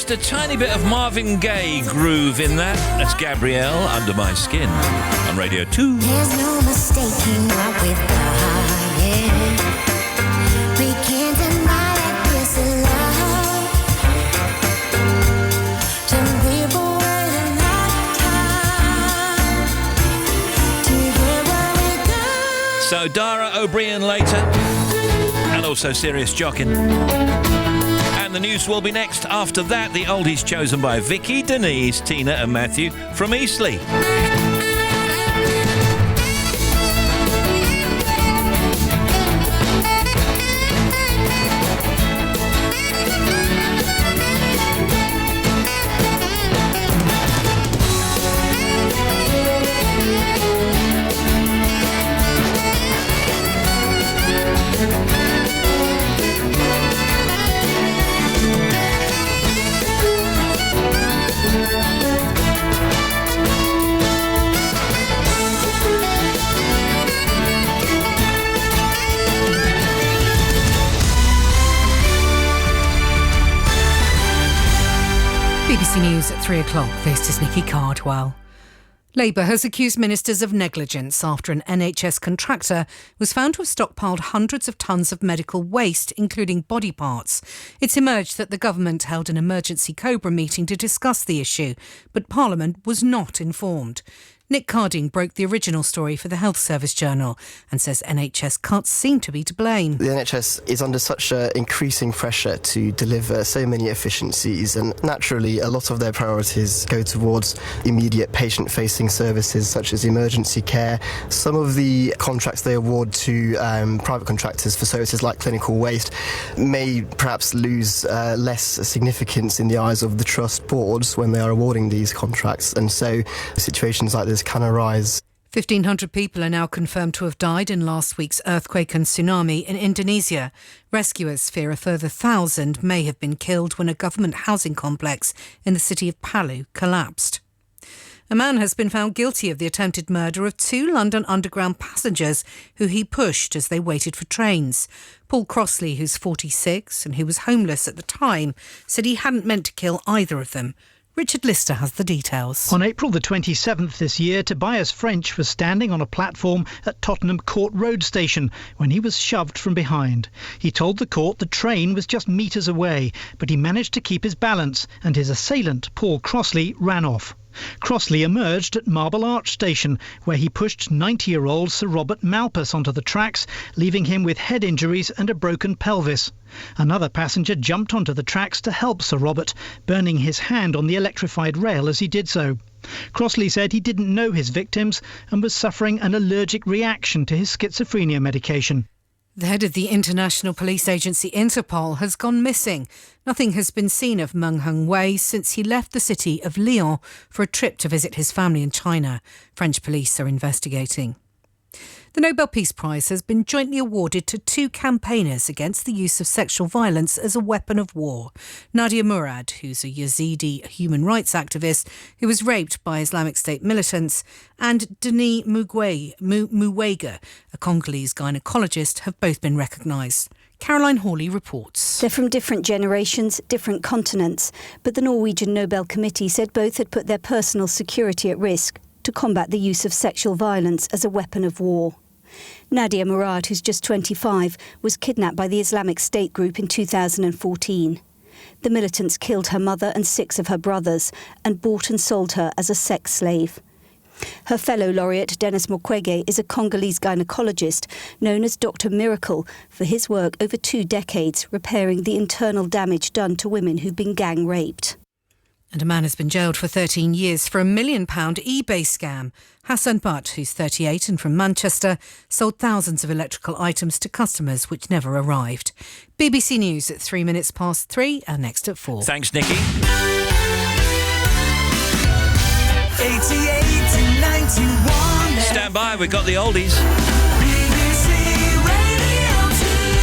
Just a tiny bit of Marvin Gaye groove in that. That's Gabrielle, Under My Skin, on Radio 2. There's no mistaking what we've got, yeah. We can't deny that this is love. Some people wait a lifetime to get what we got. So Dara O'Brien later, and also Sirius Jockin. And the news will be next. After that, the oldies chosen by Vicky, Denise, Tina and Matthew from Eastleigh. BBC News at 3 o'clock. This is Nikki Cardwell. Labour has accused ministers of negligence after an NHS contractor was found to have stockpiled hundreds of tonnes of medical waste, including body parts. It's emerged that the government held an emergency Cobra meeting to discuss the issue, but Parliament was not informed. Nick Carding broke the original story for the Health Service Journal and says NHS can't seem to be to blame. The NHS is under such increasing pressure to deliver so many efficiencies, and naturally a lot of their priorities go towards immediate patient-facing services such as emergency care. Some of the contracts they award to private contractors for services like clinical waste may perhaps lose less significance in the eyes of the trust boards when they are awarding these contracts, and so situations like this can arise. 1,500 people are now confirmed to have died in last week's earthquake and tsunami in Indonesia. Rescuers fear a further 1,000 may have been killed when a government housing complex in the city of Palu collapsed. A man has been found guilty of the attempted murder of 2 London Underground passengers who he pushed as they waited for trains. Paul Crossley, who's 46 and who was homeless at the time, said he hadn't meant to kill either of them. Richard Lister has the details. On April the 27th this year, Tobias French was standing on a platform at Tottenham Court Road Station when he was shoved from behind. He told the court the train was just metres away, but he managed to keep his balance and his assailant, Paul Crossley, ran off. Crossley emerged at Marble Arch Station, where he pushed 90-year-old Sir Robert Malpas onto the tracks, leaving him with head injuries and a broken pelvis. Another passenger jumped onto the tracks to help Sir Robert, burning his hand on the electrified rail as he did so. Crossley said he didn't know his victims and was suffering an allergic reaction to his schizophrenia medication. The head of the international police agency Interpol has gone missing. Nothing has been seen of Meng Hongwei since he left the city of Lyon for a trip to visit his family in China. French police are investigating. The Nobel Peace Prize has been jointly awarded to 2 campaigners against the use of sexual violence as a weapon of war. Nadia Murad, who's a Yazidi human rights activist who was raped by Islamic State militants, and Denis Mukwege, a Congolese gynaecologist, have both been recognised. Caroline Hawley reports. They're from different generations, different continents, but the Norwegian Nobel Committee said both had put their personal security at risk to combat the use of sexual violence as a weapon of war. Nadia Murad, who's just 25, was kidnapped by the Islamic State group in 2014. The militants killed her mother and 6 of her brothers and bought and sold her as a sex slave. Her fellow laureate, Denis Mukwege, is a Congolese gynaecologist known as Dr. Miracle for his work over 2 decades repairing the internal damage done to women who've been gang raped. And a man has been jailed for 13 years for a £1 million eBay scam. Hassan Butt, who's 38 and from Manchester, sold thousands of electrical items to customers which never arrived. BBC News at 3 minutes past 3 and next at 4. Thanks, Nikki. 88 to 91. Stand by, we've got the oldies. BBC Radio 2.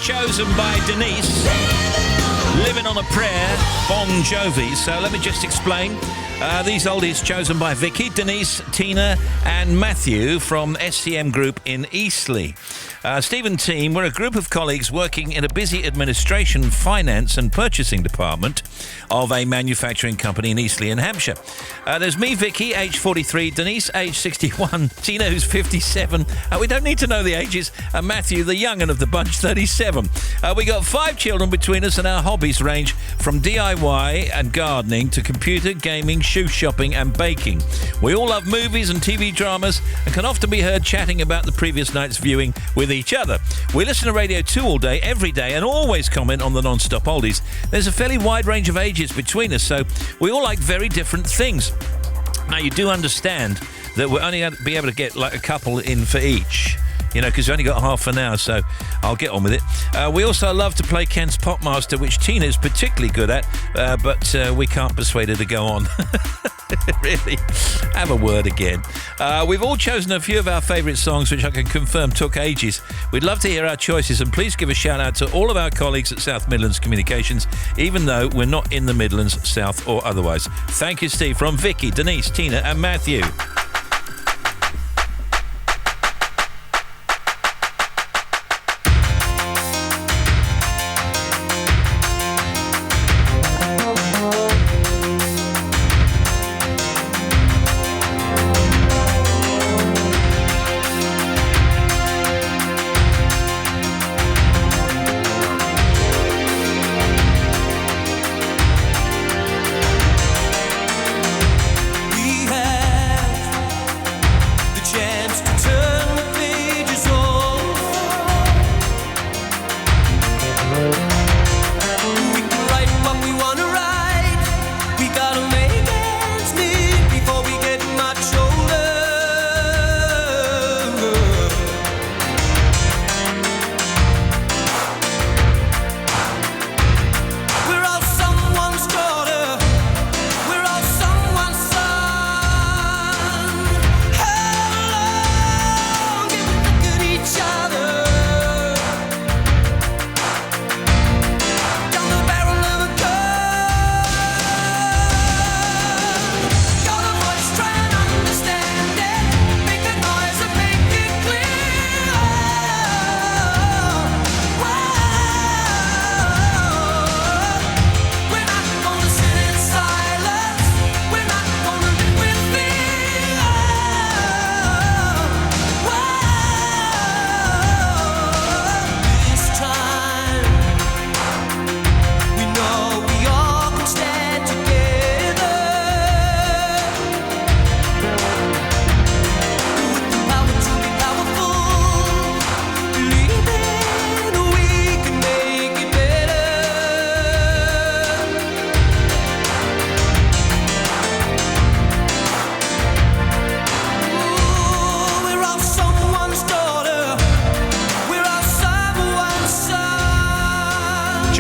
chosen by Denise. Living on a Prayer, Bon Jovi. So let me just explain. These oldies chosen by Vicky, Denise, Tina and Matthew from SCM Group in Eastleigh. Steve and team, we're a group of colleagues working in a busy administration, finance and purchasing department of a manufacturing company in Eastleigh in Hampshire. There's me, Vicky, age 43, Denise, age 61, Tina, who's 57. We don't need to know the ages. Matthew, the young'un of the bunch, 37. We got 5 children between us and our hobbies range from DIY and gardening to computer, gaming, shoe shopping and baking. We all love movies and TV dramas and can often be heard chatting about the previous night's viewing with each other. We listen to Radio 2 all day, every day, and always comment on the non-stop oldies. There's a fairly wide range of ages between us, so we all like very different things. Now, you do understand that we're only going to be able to get like a couple in for each, you know, because we've only got half an hour, so I'll get on with it. We also love to play Ken's Popmaster, which Tina's particularly good at, but we can't persuade her to go on. Really, have a word again. We've all chosen a few of our favourite songs, which I can confirm took ages. We'd love to hear our choices, and please give a shout out to all of our colleagues at South Midlands Communications, even though we're not in the Midlands, South or otherwise. Thank you, Steve, from Vicky, Denise, Tina and Matthew. We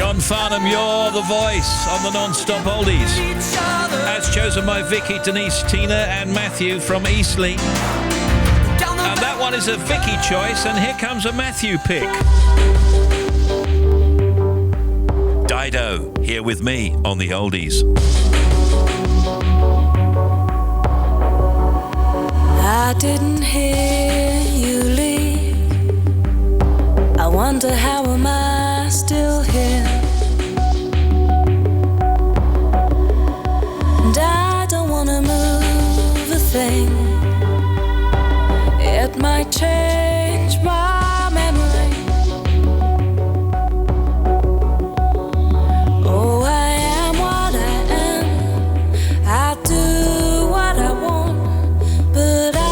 have Farnham, you're the voice on the non-stop oldies. As chosen by Vicky, Denise, Tina and Matthew from Eastleigh. And that one is a Vicky choice, and here comes a Matthew pick. Dido, here with me on the oldies. I didn't hear you leave. I wonder how am I still here. And I don't wanna move a thing. It might change my memory. Oh, I am what I am. I do what I want. But I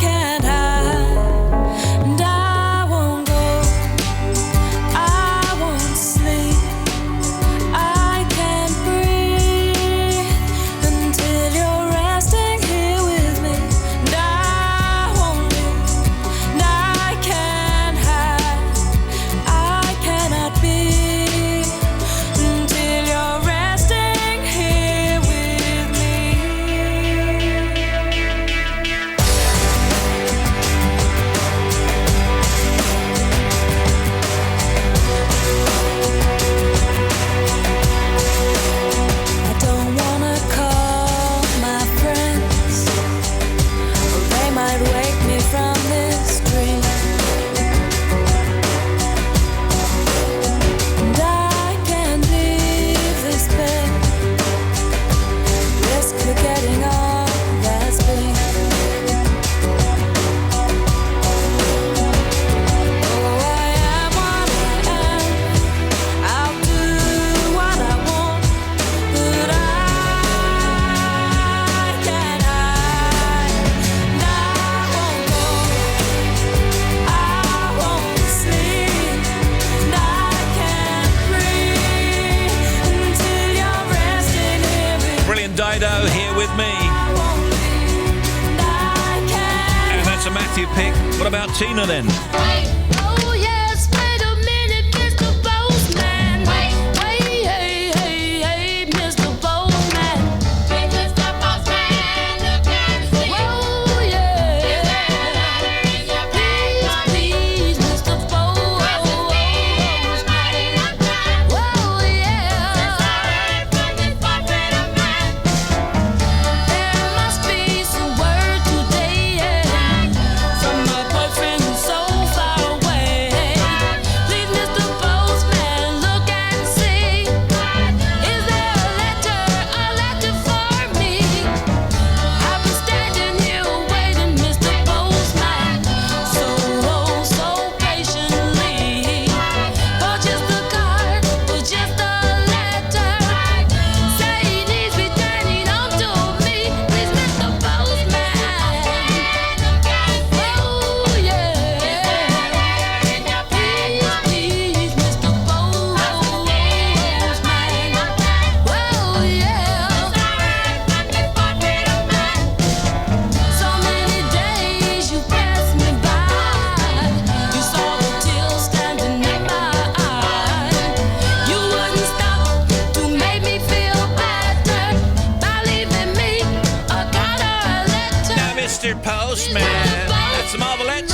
can't hide, and I won't go, I won't sleep, I can't breathe until you're resting here with me, and I Dido here with me. And that's a Matthew pick. What about Tina then? Oh yes, wait a minute, Mr. Postman. Wait, hey, Mr. Postman. Wait, Mr. Postman, look and see. Oh yeah, please, Mr. Postman. Oh yeah, there must be some word today from my boyfriend who's so far away. Please, Mr. Postman, look and see. Is there a letter for me? I've been standing here waiting, Mr. Postman, so patiently. For just a card, for just a letter, say he needs returning home to me. Please, Mr. Postman. Oh yeah, please, Mr. Postman. Oh yeah. So many days you passed me by. You saw the tears standing in my eyes. You wouldn't stop to make me feel better by leaving me a card or a letter. Now, Mr. Postman. That's the Marvelettes.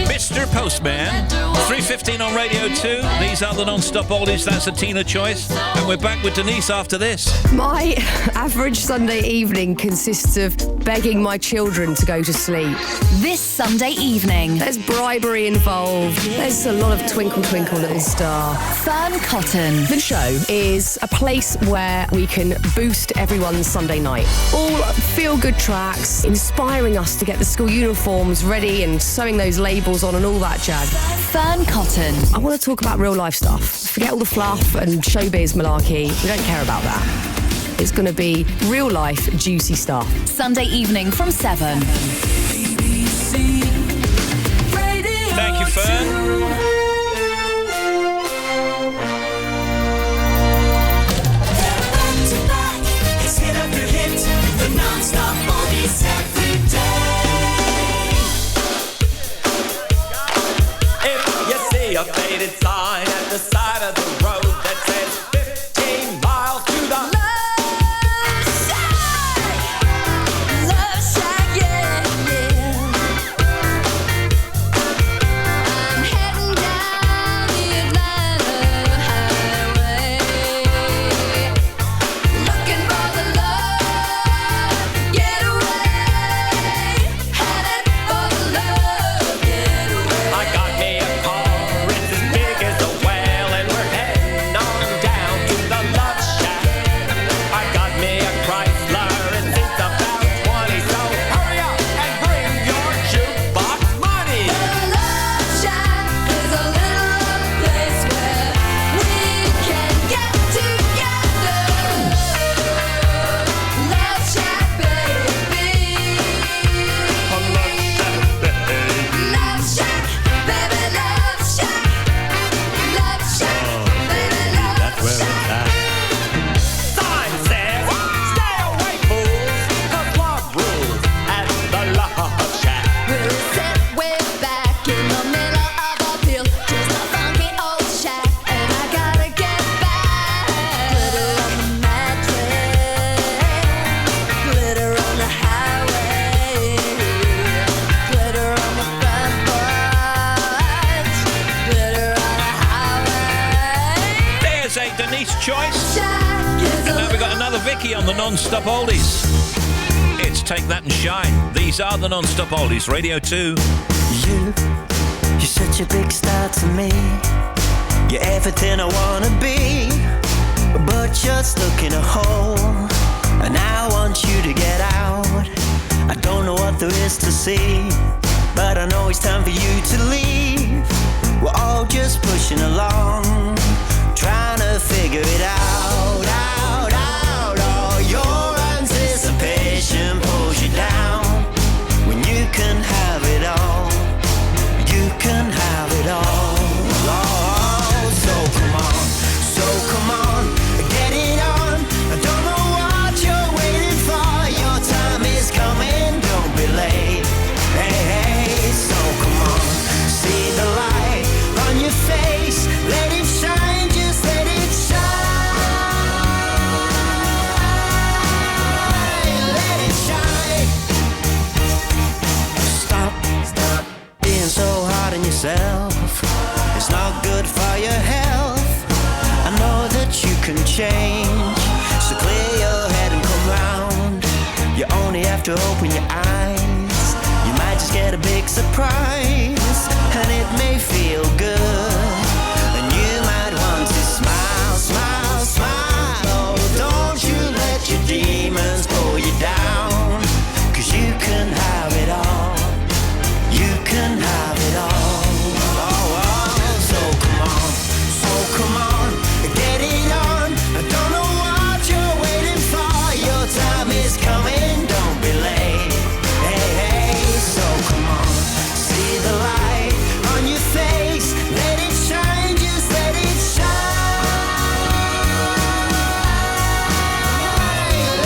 Mr. Postman. 3:15 on Radio 2. These are the non-stop oldies. That's a Tina choice. And we're back with Denise after this. My average Sunday evening consists of begging my children to go to sleep. This Sunday evening, There's bribery involved. There's a lot of twinkle, twinkle, little star. Fern Cotton. The show is a place where we can boost everyone's Sunday night. All feel-good tracks, inspiring us to get the school uniforms ready and sewing those labels on and all that jazz. Fern Cotton. I want to talk about real life stuff. Forget all the fluff and showbiz malarkey. We don't care about that. It's going to be real life, juicy stuff. Sunday evening from 7. Thank you, Fern. It's hit after hit, the non-stop oldies every day. If you see a faded sign at the side of the road that says 15 miles to the Love shack, yeah. I'm heading down the Atlanta highway, looking for the love getaway, headed for the love getaway. I got me a car, it's as big as a whale, and we're heading on down to the Love Shack. I got me a Chrysler, and it's about 20, so hurry up and bring your jukebox money. The Love Shack is a little place where we can get together. Love Shack, baby. Love Shack, baby, Love Shack. Love Shack, baby, Love Shack. Sign says, stay away, fools, 'cause love rules at the Love Shack. We'll sit way back in the middle of a field, just a funky old shack, and I gotta get back. Glitter on the mattress, glitter on the highway, glitter on the front porch, glitter on the highway. There's a Denise choice. Shack is And now we've got another Vicky on the non-stop oldies. It's Take That and Shine. These are the non-stop oldies. Radio 2. You're such a big star to me. You're everything I wanna be, but you're stuck in a hole, and I want you to get out. I don't know what there is to see, but I know it's time for you to leave. We're all just pushing along, trying to figure it out, out, out. Oh, your anticipation pulls you down when you can have it all. You can have it all. Oh, so come on, get it on. I don't know what you're change. So clear your head and come round. You only have to open your eyes. You might just get a big surprise, and it may feel good. And you might want to smile, smile, smile. Oh, don't you let your demons pull you down, 'cause you can have it all. You can have it all. Oh, oh. So come on, get it on. I don't know what you're waiting for. Your time is coming, don't be late. Hey, hey, so come on, see the light on your face. Let it shine, just let it shine.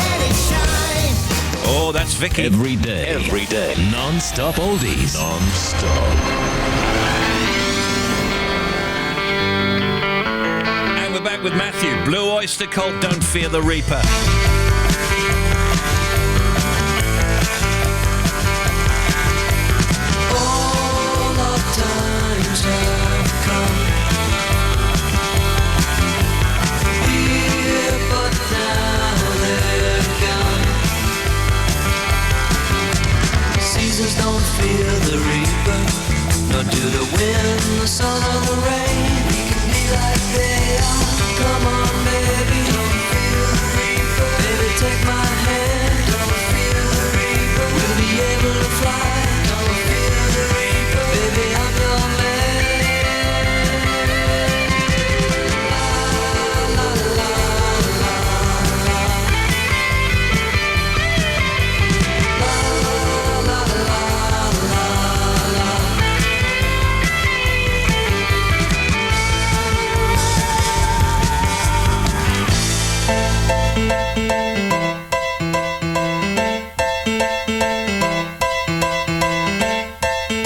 Let it shine. Oh, that's Vicky. Every day. Non-stop oldies. Non-stop. And we're back with Matthew. Blue Oyster Cult, Don't Fear the Reaper. All our times have come here, but now they're gone. Seasons don't fear the reaper, nor do the wind, the sun, or the rain. We can be like they are. Come on, baby, don't fear the reaper. Baby, take my hand, don't fear the reaper. We'll be able to fly, don't fear the reaper. Baby, I'm your man. La, la, la, la, la. La, la, la, la, la.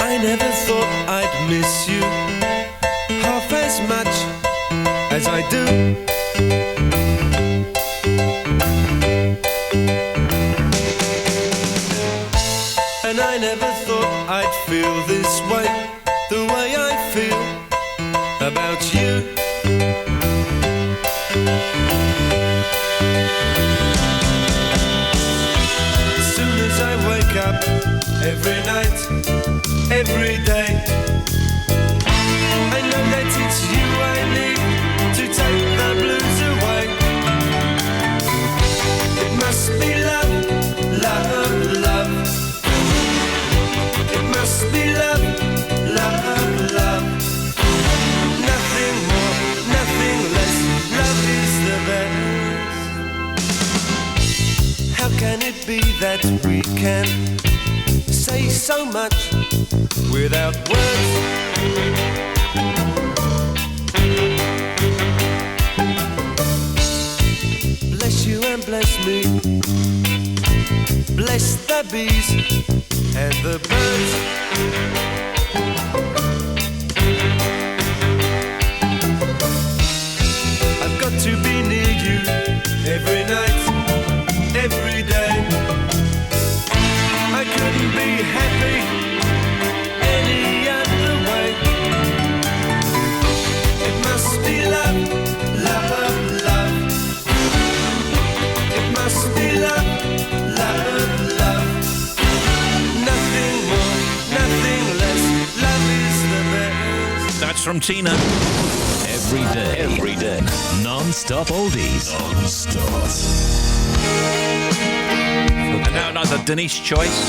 I never thought I'd miss you half as much as I do. And I never thought I'd feel this way, the way I feel about you. As soon as I wake up, every night, every day, I know that it's you I need to take the blues away. It must be love, love, love. It must be love, love, love. Nothing more, nothing less. Love is the best. How can it be that we can say so much without words? Bless you and bless me. Bless the bees and the birds. I've got to be near you every night, every day. I couldn't be happy any other way. It must be love, love, love. It must be love, love, love. Nothing more, nothing less. Love is the best. That's from Tina. Every day. Non-stop oldies. Non-stop. And now another Denise choice.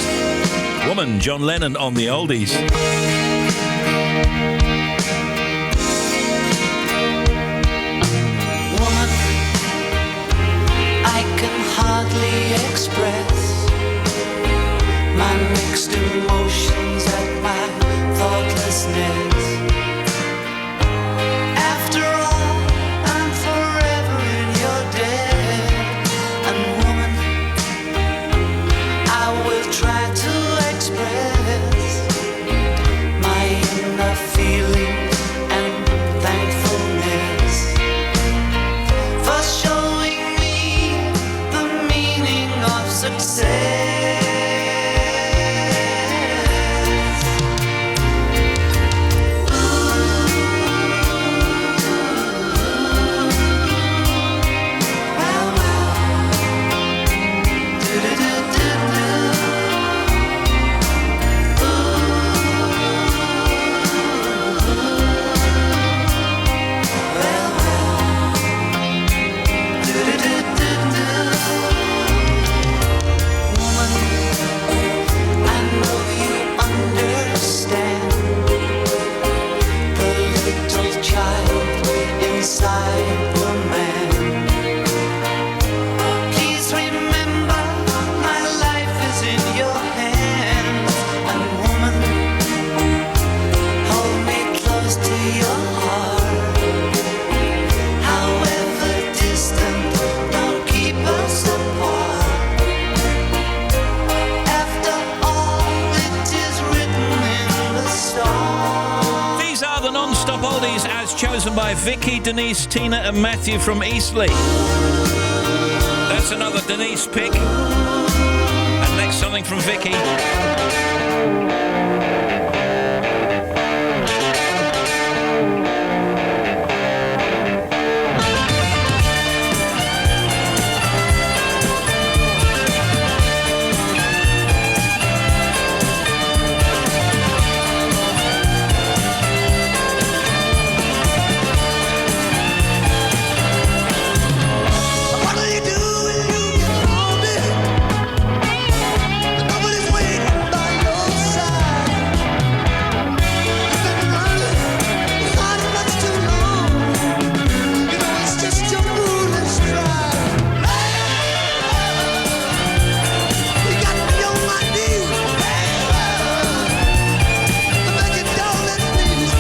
Woman, John Lennon on the oldies. Woman, I can hardly express my mixed emotions at my thoughtlessness. After all, I'm forever in your debt. And woman, I will try to express my inner feelings. chosen by Vicky, Denise, Tina and Matthew from Eastleigh. That's another Denise pick. And next something from Vicky. What do you do when you get older? Nobody's waiting by your side. You've been running, not much too long. You know it's just your foolish drive. You got me on my knees. I beg you, darling, please.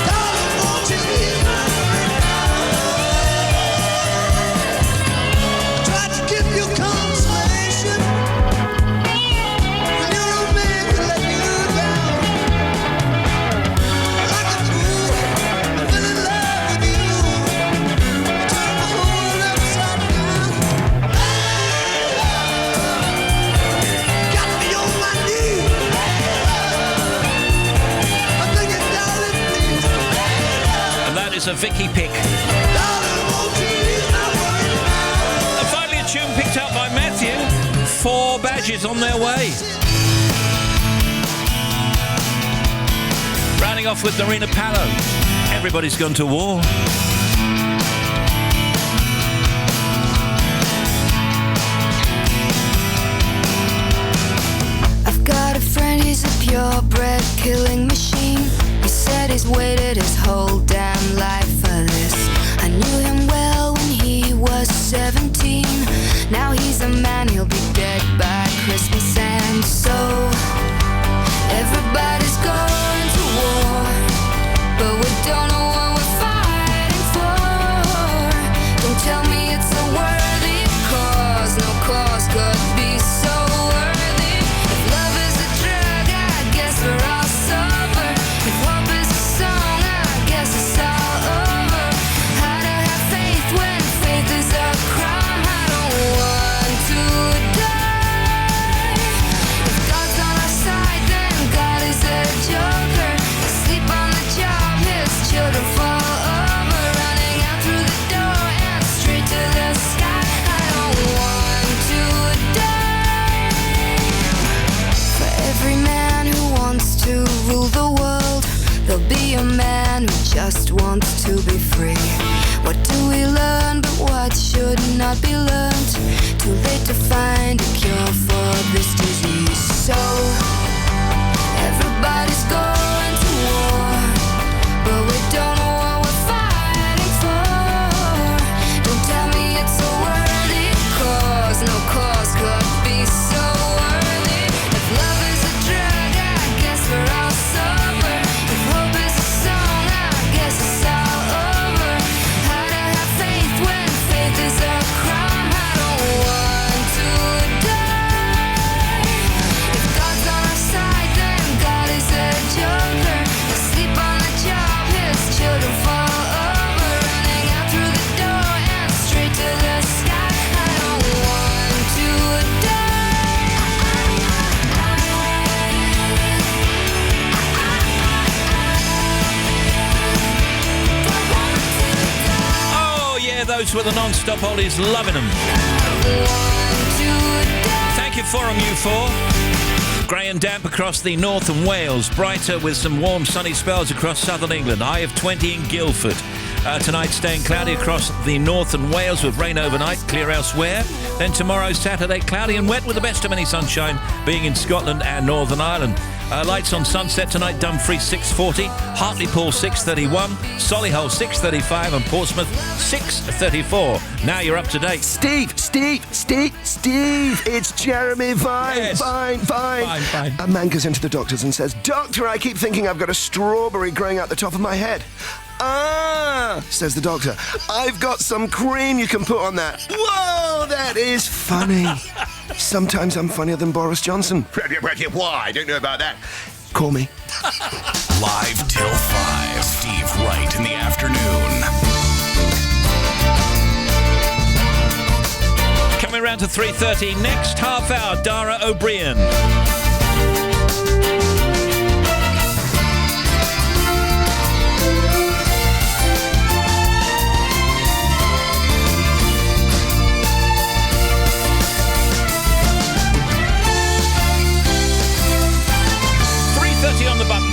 Darling, won't you hear me? Tried to give you consolation. When you're a man who let you down. Like a fool, I fell in love with you. You turned my whole world upside down. Got me on my knees. I beg you, darling, please. And that is a Vicky pick. Darling, won't you ease my worries now? And finally a tune picked up by Matthew. 4 badges on their way. Rounding off with Narina Palo. Everybody's gone to war. I've got a friend, he's a purebred killing machine. He said he's waited his whole damn life for this. I knew him well when he was 17. Now he's a man, he'll be dead by Christmas. And so everybody's going to war, but we don't know what we're fighting for. Don't tell me it's a worthy cause, no cause could be so worthy. If love is a drug, I guess we're all sober. If hope is a song, I guess it's all over. How to have faith when faith is a crime? I don't want to die. If God's on our side, then God is a joker. Asleep on the job, his children fall over. Running out through the door and straight to the sky. I don't want to die. For every man who wants to rule the world, there'll be a man who just wants to be free. What do we learn but what should not be learned? Too late to find a cure for this disease. So everybody's going to war, but we don't know what we're fighting for. Don't tell me it's a worthy cause, no cause could be so worthy. If love is a drug, I guess we're all sober. If hope is a song, I guess it's all over. How to have faith when faith is a crime? I don't want to die. If God's on our side, then God is a joker. Asleep on the job, his children fall over. Running out through the door and straight to the sky. I don't want to Oh yeah, those were the non-stop oldies, loving them. Thank you for them, you four. Grey and damp across the north and Wales. Brighter with some warm sunny spells across southern England. High of 20 in Guildford. Tonight staying cloudy across the north and Wales with rain overnight, clear elsewhere. Then tomorrow, Saturday, cloudy and wet with the best of any sunshine being in Scotland and Northern Ireland. Lights on sunset tonight, Dumfries 6:40, Hartlepool 6:31, Solihull 6:35 and Portsmouth 6:34. Now you're up to date. Steve, it's Jeremy Vine. Yes. Fine. A man goes into the doctor's and says, "Doctor, I keep thinking I've got a strawberry growing out the top of my head." "Ah," says the doctor, "I've got some cream you can put on that." Whoa, that is funny. Sometimes I'm funnier than Boris Johnson. Why? I don't know about that. Call me. Live till 5. Steve Wright in the afternoon. Coming around to 3:30, next half hour, Dara O'Brien. On the button.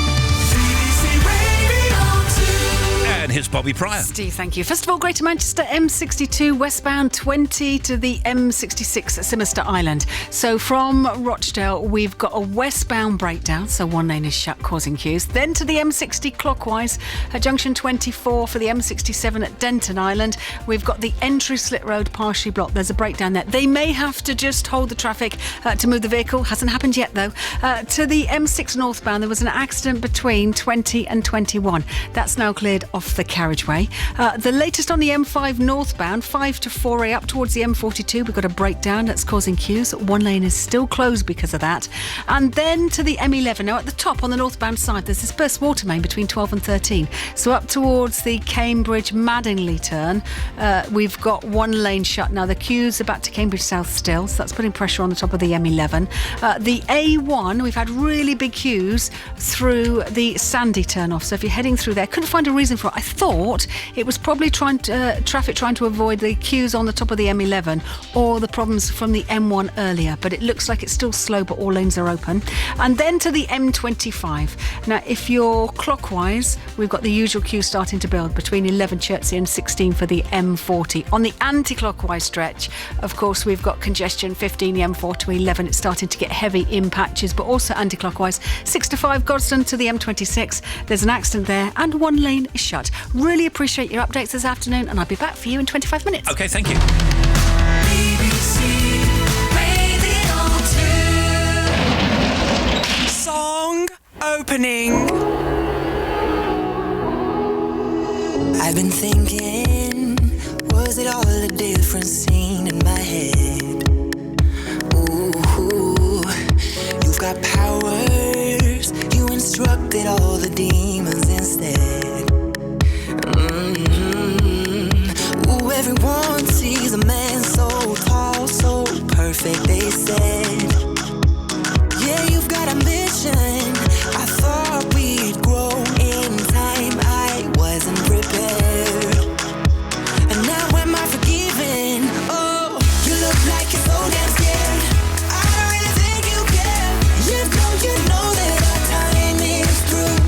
And here's Bobby Pryor. Steve, thank you. First of all, Greater Manchester M62 westbound 20 to the M66 at Simister Island. So from Rochdale, we've got a westbound breakdown, so one lane is shut, causing queues. Then to the M60 clockwise at junction 24 for the M67 at Denton Island. We've got the entry Slit Road partially blocked. There's a breakdown there. They may have to just hold the traffic to move the vehicle. Hasn't happened yet, though. To the M6 northbound, there was an accident between 20 and 21. That's now cleared off the carriageway. The latest on the M5 northbound, 5 to 4A up towards the M42. We've got a breakdown that's causing queues. One lane is still closed because of that. And then to the M11. Now at the top on the northbound side, there's this burst water main between 12 and 13. So up towards the Cambridge Madingley turn, we've got one lane shut. Now the queues are back to Cambridge South still, so that's putting pressure on the top of the M11. The A1, we've had really big queues through the Sandy turn off. So if you're heading through there, couldn't find a reason for it. I thought it was probably traffic trying to avoid the queues on the top of the M11 or the problems from the M1 earlier, but it looks like it's still slow, but all lanes are open. And then to the M25. Now, if you're clockwise, we've got the usual queue starting to build between 11 Chertsey and 16 for the M40. On the anti-clockwise stretch, of course, we've got congestion 15, the M4 to 11. It's starting to get heavy in patches, but also anti-clockwise 6 to 5 Godstone to the M26. There's an accident there and one lane is shut. Really appreciate your updates this afternoon, and I'll be back for you in 25 minutes. Okay, thank you. BBC Radio 2. Song opening. I've been thinking, was it all a different scene in my head? Ooh, you've got powers, you instructed all the demons instead. Ooh, everyone sees a man so tall, so perfect, they said. Yeah, you've got ambition, I thought we'd grow in time, I wasn't prepared. And now am I forgiven? Oh, you look like you're so damn scared. I don't really think you care. You know that our time is through.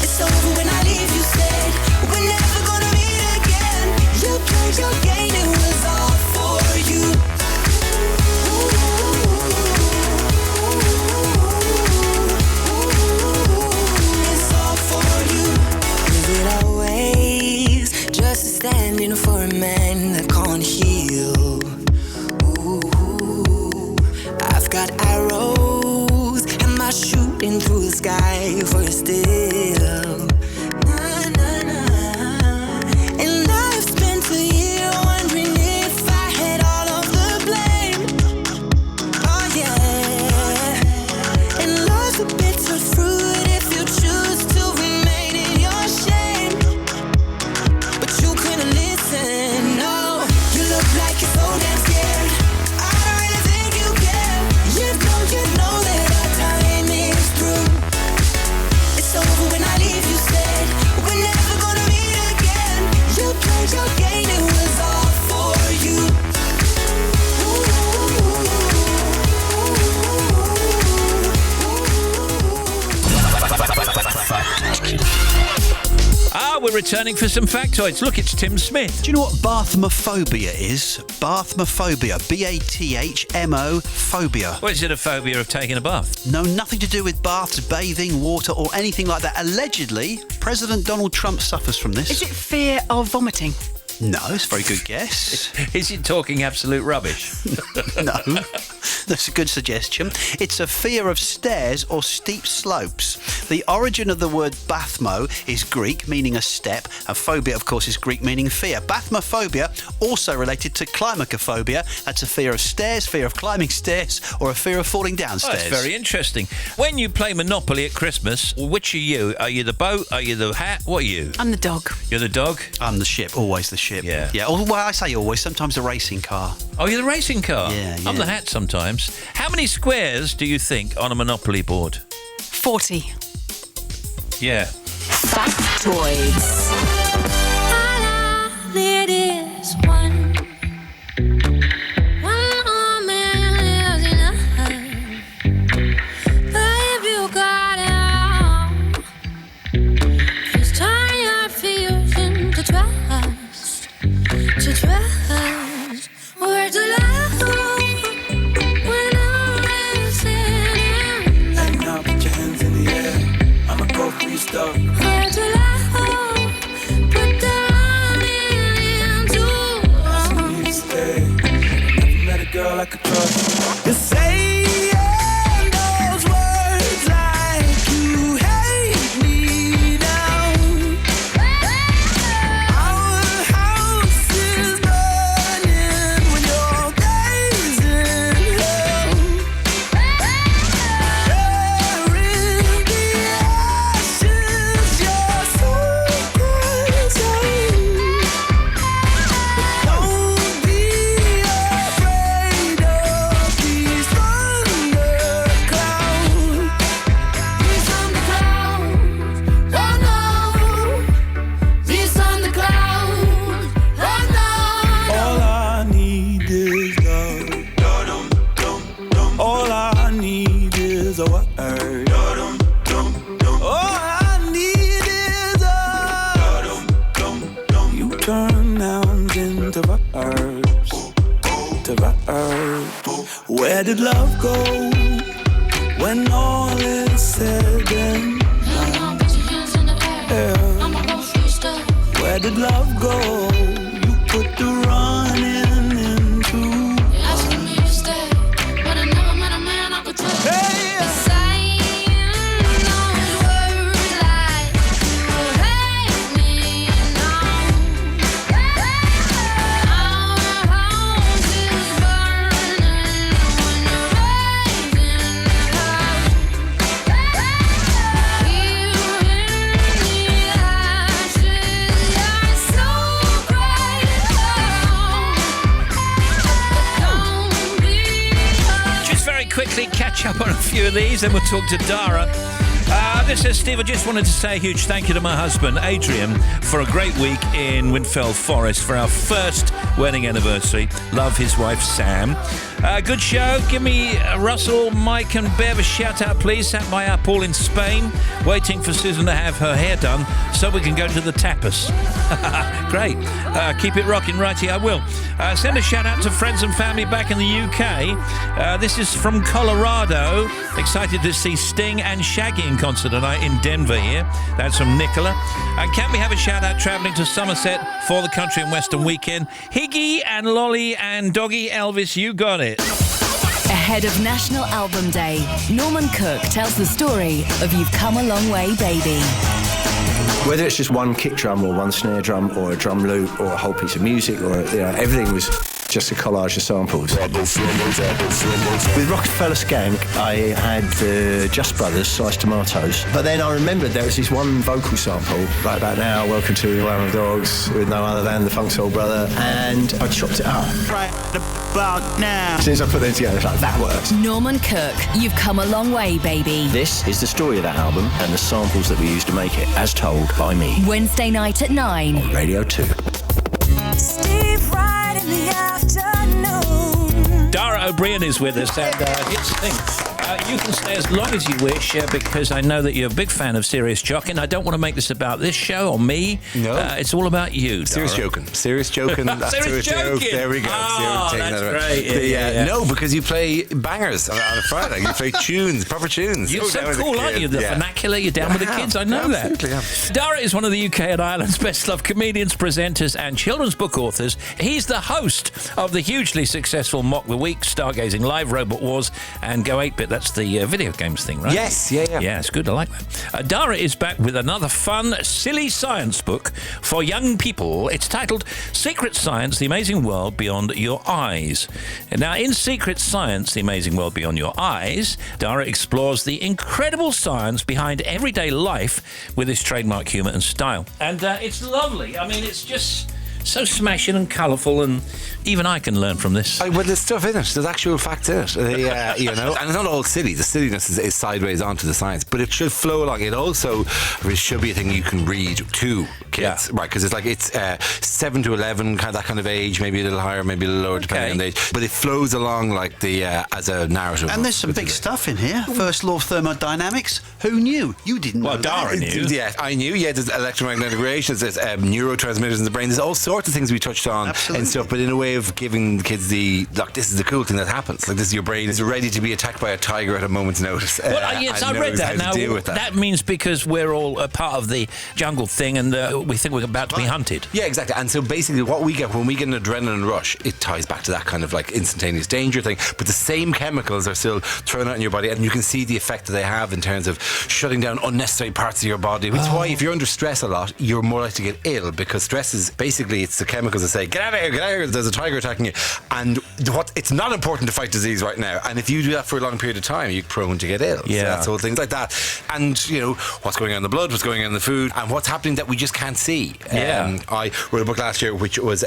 It's over when I leave, you said. We're never gonna meet again. You played your game, it was all for you. It's all for you. Is it always just standing for a man that can't heal? Ooh, I've got arrows, am I shooting through the sky for you still? Nah, nah, nah. And I've spent a year wondering if I had all of the blame. Oh yeah. And love's a bitter fruit if you choose to remain in your shame. But you couldn't listen, no. You look like you're so damn scared. I don't really think you care. You know that our time is through. It's over when I leave, you said. We're never gonna meet again. You played your game, it was all for you. We're returning for some factoids. Look, it's Tim Smith. Do you know what bathmophobia is? Bathmophobia. B-A-T-H-M-O phobia. Well, is it a phobia of taking a bath? No, nothing to do with baths, bathing, water, or anything like that. Allegedly, President Donald Trump suffers from this. Is it fear of vomiting? No, it's a very good guess. Is it talking absolute rubbish? No. That's a good suggestion. It's a fear of stairs or steep slopes. The origin of the word bathmo is Greek, meaning a step, and phobia, of course, is Greek, meaning fear. Bathmophobia, also related to climacophobia. That's a fear of stairs, fear of climbing stairs, or a fear of falling downstairs. That's very interesting. When you play Monopoly at Christmas, which are you? Are you the boat? Are you the hat? What are you? I'm the dog. You're the dog? I'm the ship, always the ship. Yeah. Yeah, well, I say always, sometimes the racing car. Oh, you're the racing car? Yeah. I'm the hat sometimes. How many squares do you think on a Monopoly board? 40. Yeah. Factoids. It is one. One man lives in a hut. But if you got it all, just turn your fears into trust. To trust. Where to love when I'm listening. Hey, now put your hands in the air. I'ma go for your stuff. Where to love, put the running into. I need to stay. Never met a girl I could trust. You're saying those words like you hate me down. Our house is burning when you're gazing hell. Burying the ashes, your secrets. Don't be afraid of these thunderclouds. These thunderclouds, oh no. These thunderclouds, oh no. All I need is love. All I need is a word. All I need is a. You turn nouns into verbs. To verbs. Where did love go when all is said and done? Yeah. Where did love go? You put the running into. Asking me to stay, but I never met a man I could trust. Hey! Just very quickly catch up on a few of these, then we'll talk to Dara. This is Steve. I just wanted to say a huge thank you to my husband, Adrian, for a great week in Winfeld Forest for our first wedding anniversary. Love his wife, Sam. Good show. Give me Russell, Mike and Bev a shout out, please. Sat by our pool in Spain, waiting for Susan to have her hair done so we can go to the tapas. Great. Keep it rocking, righty, I will. Send a shout out to friends and family back in the UK. This is from Colorado. Excited to see Sting and Shaggy in concert tonight in Denver here. That's from Nicola. And can we have a shout out travelling to Somerset for the country and western weekend? Higgy and Lolly and Doggy Elvis, you got it. Ahead of National Album Day, Norman Cook tells the story of You've Come a Long Way, Baby. Whether it's just one kick drum or one snare drum or a drum loop or a whole piece of music or, everything was just a collage of samples. With Rockefeller Skank, I had the Just Brothers, Sliced Tomatoes. But then I remembered there was this one vocal sample, right about now, Welcome to the Isle of Dogs, with no other than the Funk Soul Brother, and I chopped it up. Right about now. As soon as I put them together, it's like, that works. Norman Cook, You've Come a Long Way, Baby. This is the story of that album and the samples that we used to make it, as told by me. Wednesday night at 9. On Radio 2. Steve Wright in the afternoon. Dara O'Brien is with us, and here's the thing. You can stay as long as you wish because I know that you're a big fan of Serious Jockin. I don't want to make this about this show or me. No. It's all about you, Serious Dara. Jockin. Serious Jockin. Serious Jockin. There we go. Oh, that's great. Yeah. No, because you play bangers on a Friday. You play tunes, proper tunes. You're so cool, aren't you? The vernacular, you're down with the kids. I know that. Dara is one of the UK and Ireland's best-loved comedians, presenters and children's book authors. He's the host of the hugely successful Mock the Week, Stargazing Live, Robot Wars and Go 8-Bit. That's the video games thing, right? Yes, yeah. Yeah, it's good. I like that. Dara is back with another fun, silly science book for young people. It's titled Secret Science, The Amazing World Beyond Your Eyes. Now, in Secret Science, The Amazing World Beyond Your Eyes, Dara explores the incredible science behind everyday life with his trademark humour and style. And it's lovely. I mean, it's just so smashing and colourful, and even I can learn from this. Well, there's stuff in it. There's actual facts in it. You know, and it's not all silly. The silliness is sideways onto the science, but it should flow along. It also should be a thing you can read to kids, right? Because it's 7 to 11, kind of that kind of age, maybe a little higher, maybe a little lower, depending on the age. But it flows along like as a narrative. And there's some big stuff in here. First law of thermodynamics. Who knew? You didn't know. Well, Dara knew. Yeah, I knew. Yeah, there's electromagnetic radiation, there's neurotransmitters in the brain. There's all sorts of things we touched on and stuff, but in a way of giving the kids this is the cool thing that happens. Like, this is your brain is ready to be attacked by a tiger at a moment's notice. Well, yes, I read that. Now, that means because we're all a part of the jungle thing and we think we're about to be hunted. Yeah, exactly. And so basically what we get when we get an adrenaline rush, it ties back to that kind of like instantaneous danger thing, but the same chemicals are still thrown out in your body, and you can see the effect that they have in terms of shutting down unnecessary parts of your body, which is why if you're under stress a lot, you're more likely to get ill, because stress is basically, it's the chemicals that say, get out of here, there's a tiger attacking you. And it's not important to fight disease right now, and if you do that for a long period of time, you're prone to get ill. Yeah. So that's all things like that. And you know what's going on in the blood, what's going on in the food, and what's happening that we just can't see. I wrote a book last year which was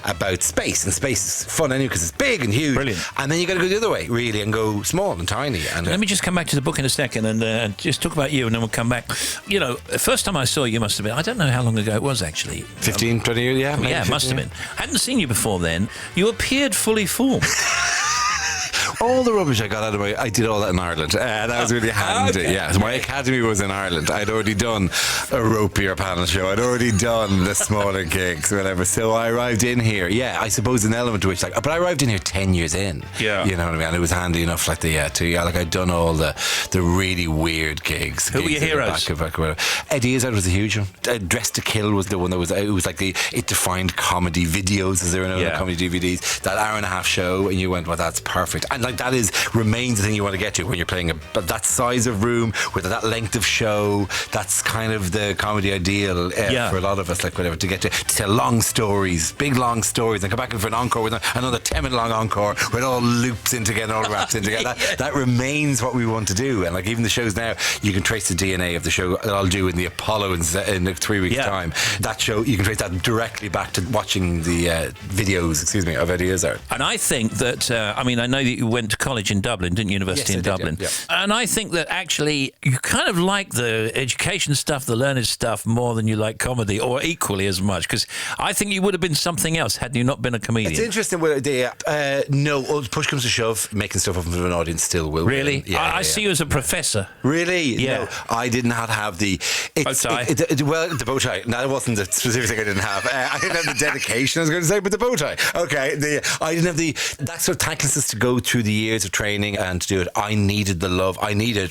about space, and space is fun anyway because it's big and huge. Brilliant. And then you got to go the other way really and go small and tiny. And let me just come back to the book in a second and just talk about you, and then we'll come back. You know, the first time I saw you must have been, I don't know how long ago it was actually. 15, 20 years, yeah. Yeah, it must have been. I hadn't seen you before then. You appeared fully formed. All the rubbish I got out of I did all that in Ireland. That was really handy. Okay. Yeah, so my academy was in Ireland. I'd already done a ropier panel show. I'd already done the smaller gigs, whatever. So I arrived in here. Yeah, I suppose an element to which, but I arrived in here 10 years in. Yeah, you know what I mean. And it was handy enough, I'd done all the really weird gigs. Who were your heroes? Eddie Izzard was a huge one. Dressed to Kill was the one that was. It was like it defined comedy videos, as there are no comedy DVDs. That hour-and-a-half show, and you went, well, that's perfect. And like that remains the thing you want to get to when you're playing that size of room with that length of show. That's kind of the comedy ideal for a lot of us, like whatever, to get to tell long stories, big long stories, and come back in for an encore with another 10-minute long encore where it all loops in together, all wraps in together. That remains what we want to do. And like even the shows now, you can trace the DNA of the show that I'll do in the Apollo in 3 weeks time. That show, you can trace that directly back to watching the videos of Eddie Izzard. And I think that I know that you went to college in Dublin, didn't you? University in Dublin. Yeah. And I think that actually you kind of like the education stuff, the learned stuff, more than you like comedy, or equally as much, because I think you would have been something else had you not been a comedian. It's interesting. No, push comes to shove, making stuff up in front of an audience still will. Really? I see you as a professor. Really? Yeah. No, I did not have the bow tie. The bow tie. No, that wasn't the specific thing I didn't have. I didn't have the dedication, I was going to say, but the bow tie. Okay. I didn't have that sort of tactlessness to go through the years of training and to do it. I needed the love. I needed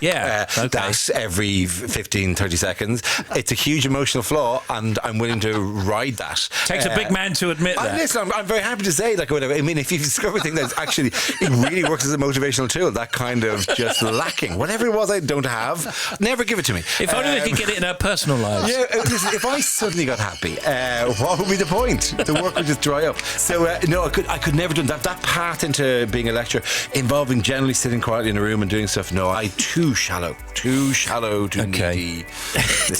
that every 15, 30 seconds. It's a huge emotional flaw, and I'm willing to ride that. Takes a big man to admit that. Listen, I'm very happy to say whatever. I mean, if you discover a thing that's actually, it really works as a motivational tool, that kind of just lacking. Whatever it was I don't have, never give it to me. If only we could get it in our personal lives. Yeah, listen, if I suddenly got happy, what would be the point? The work would just dry up. So, no, I could never do that. That path into being a lecturer, involving generally sitting quietly in a room and doing stuff, no, too shallow, too needy.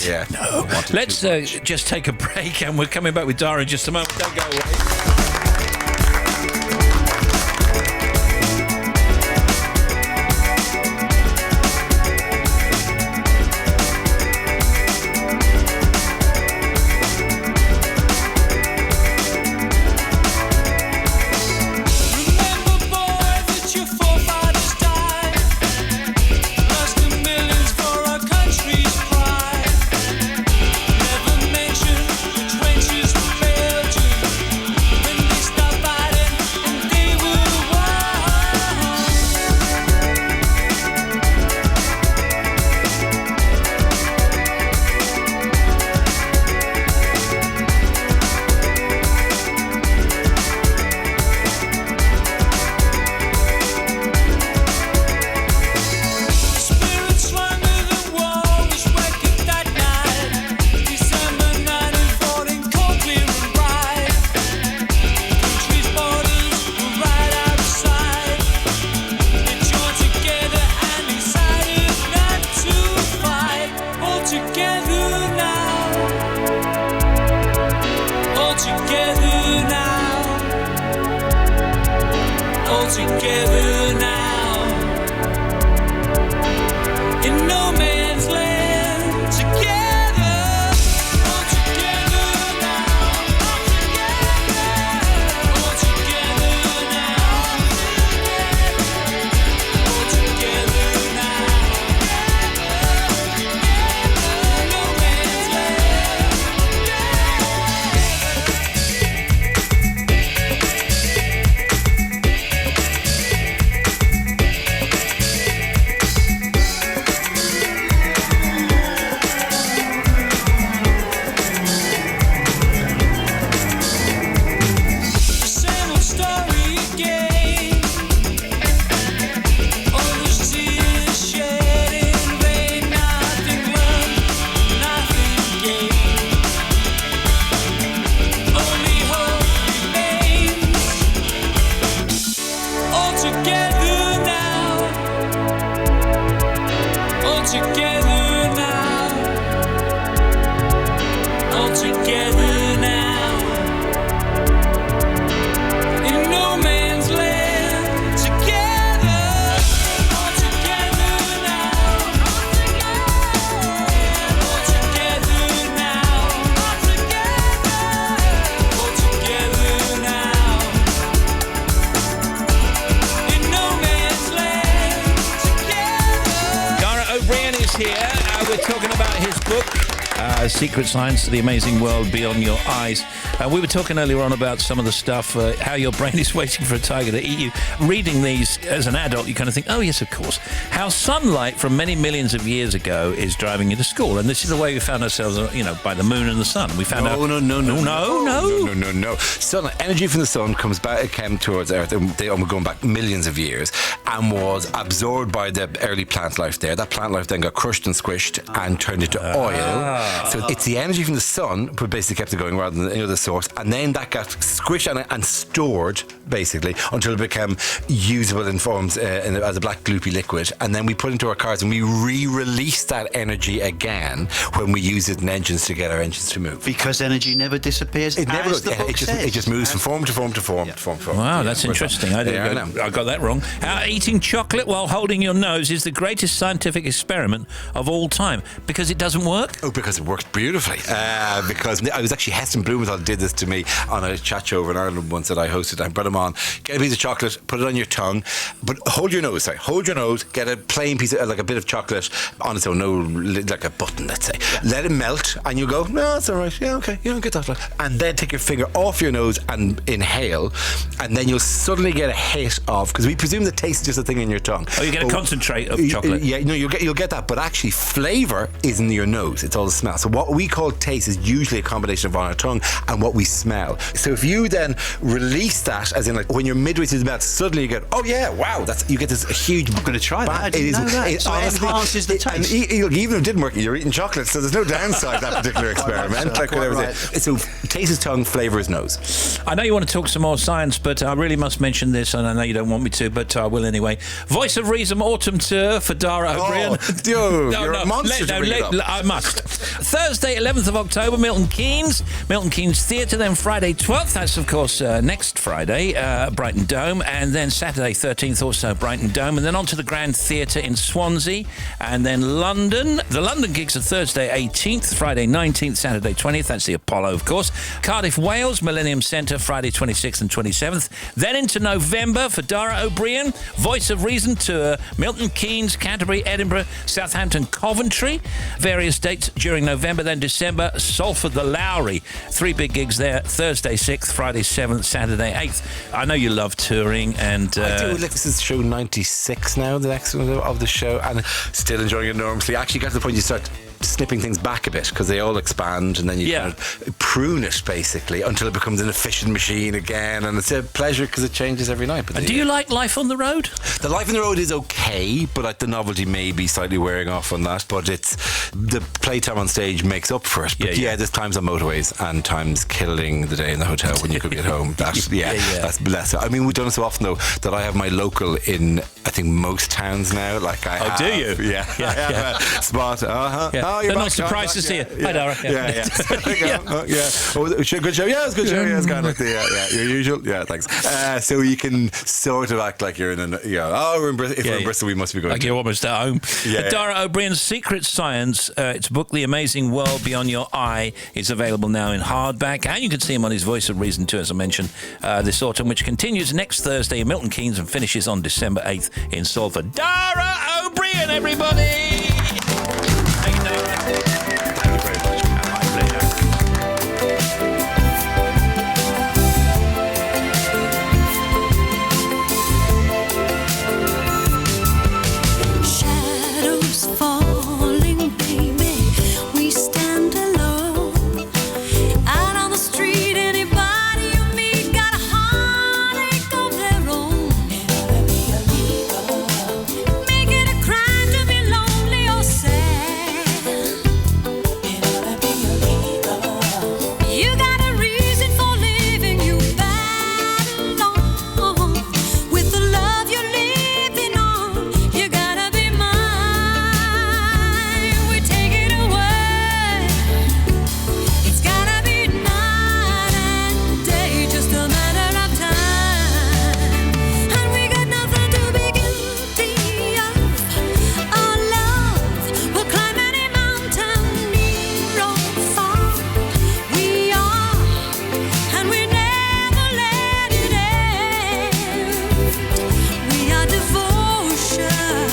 Yeah. No. Let's just take a break, and we're coming back with Dara in just a moment. Don't go away. together now. In no man's land, together. All together now. All together now. All together now. No man's land. The same old story again. All those tears shed in vain. Nothing won, nothing gained. Only hope remains. All together now. All together now. All together now. In no man's land, together. All together now. All together now. All together now. In no man's land, together. Dara O'Brien is here. We're talking about his book, Secret Science to the Amazing World Beyond Your Eyes. We were talking earlier on about some of the stuff, how your brain is waiting for a tiger to eat you. Reading these as an adult, you kind of think, oh, yes, of course. How sunlight from many millions of years ago is driving you to school. And this is the way we found ourselves, by the moon and the sun. We found out... No. Sunlight, energy from the sun came towards Earth, and we're going back millions of years, and was absorbed by the early plant life there. That plant life then got crushed and squished and turned into oil. So it's the energy from the sun, but basically kept it going rather than any other source. And then that got squished and stored, basically, until it became usable in forms as a black gloopy liquid. And then we put it into our cars and we re-release that energy again when we use it in engines to get our engines to move. Because energy never disappears. It never as goes. the book says. It just moves from form to form to form to form to form. Wow, that's interesting. I got that wrong. Eating chocolate while holding your nose is the greatest scientific experiment of all time because it doesn't work? Oh, because it worked beautifully. Because I was actually Heston Blumenthal did this to me on a chat show over in Ireland once that I hosted. I brought him on. Get a piece of chocolate, put it on your tongue, but hold your nose. Get a plain piece of, like a bit of chocolate on its own, like a button, let's say. Yeah. Let it melt, and you go, no, it's all right. Yeah, okay, you don't get that. And then take your finger off your nose and inhale, and then you'll suddenly get a hit of, because we presume the taste is just a thing in your tongue. Oh, you get a concentrate of chocolate. Yeah, no, you'll get that, but actually flavour is in your nose. It's all the smell. So what we call taste is usually a combination of on our tongue and what we smell. So if you then release that, as in like when you're midway through the mouth, suddenly you get, oh yeah, wow, you get this huge... I'm going to try that. I didn't know that. So it enhances the taste. Even if it didn't work, you're eating chocolate, so there's no downside to that particular experiment. So taste is tongue, flavour is nose. I know you want to talk some more science, but I really must mention this, and I know you don't want me to, but I will anyway. Voice of Reason Autumn Tour for Dara O'Brien. You're a monster to bring it up. I must. Thursday, 11th of October, Milton Keynes Theatre, then Friday 12th, that's of course next Friday, Brighton Dome, and then Saturday 13th also Brighton Dome, and then on to the Grand Theatre in Swansea, and then London. The London gigs are Thursday 18th, Friday 19th, Saturday 20th, that's the Apollo of course. Cardiff, Wales, Millennium Centre, Friday 26th and 27th. Then into November for Dara O'Brien, Voice of Reason Tour, Milton Keynes, Canterbury, Edinburgh, Southampton, Coventry. Various dates during November, then December, Salford the Lowry. 3 big gigs there, Thursday 6th, Friday 7th, Saturday 8th. I know you love touring, and... I do. This is show 96 now, the next one of the show, and still enjoying it enormously. Actually got to the point you start snipping things back a bit because they all expand, and then you kind of prune it basically until it becomes an efficient machine again, and it's a pleasure because it changes every night. And do you like life on the road? The life on the road is okay, but like the novelty may be slightly wearing off on that, but it's the playtime on stage makes up for it. But there's times on motorways and times killing the day in the hotel when you could get home. That's less. I mean, we've done it so often though that I have my local in I think most towns now. Like I have, do you? Yeah. I have a spot. Oh, you're They're not back. surprised to see you. Hi, Dara. Yeah. Oh, good show. Yeah, it's a good show. Yeah, it's kind of like your usual. Yeah, thanks. So you can sort of act like you're in an. We're in Bristol. If we're in Bristol, we must be going. Like you're almost at home. Dara O'Brien's Secret Science. It's a book, The Amazing World Beyond Your Eye. It's available now in hardback, and you can see him on his Voice of Reason too, as I mentioned, this autumn, which continues next Thursday in Milton Keynes and finishes on December 8th in Salford. Dara O'Brien, everybody! Thank you, Dara. Thank you very much. My pleasure. Shadows falling, baby. We stand alone. Out on the street, anybody you meet got a heartache of their own. Make it a crime to be lonely or sad. You got a reason for living, you battle on. With the love you're living on, you gotta be mine. We take it away. It's gotta be night and day, just a matter of time. And we got nothing to be guilty of. Our love will climb any mountain, near or far. We are, and we never let it end. We are devotion,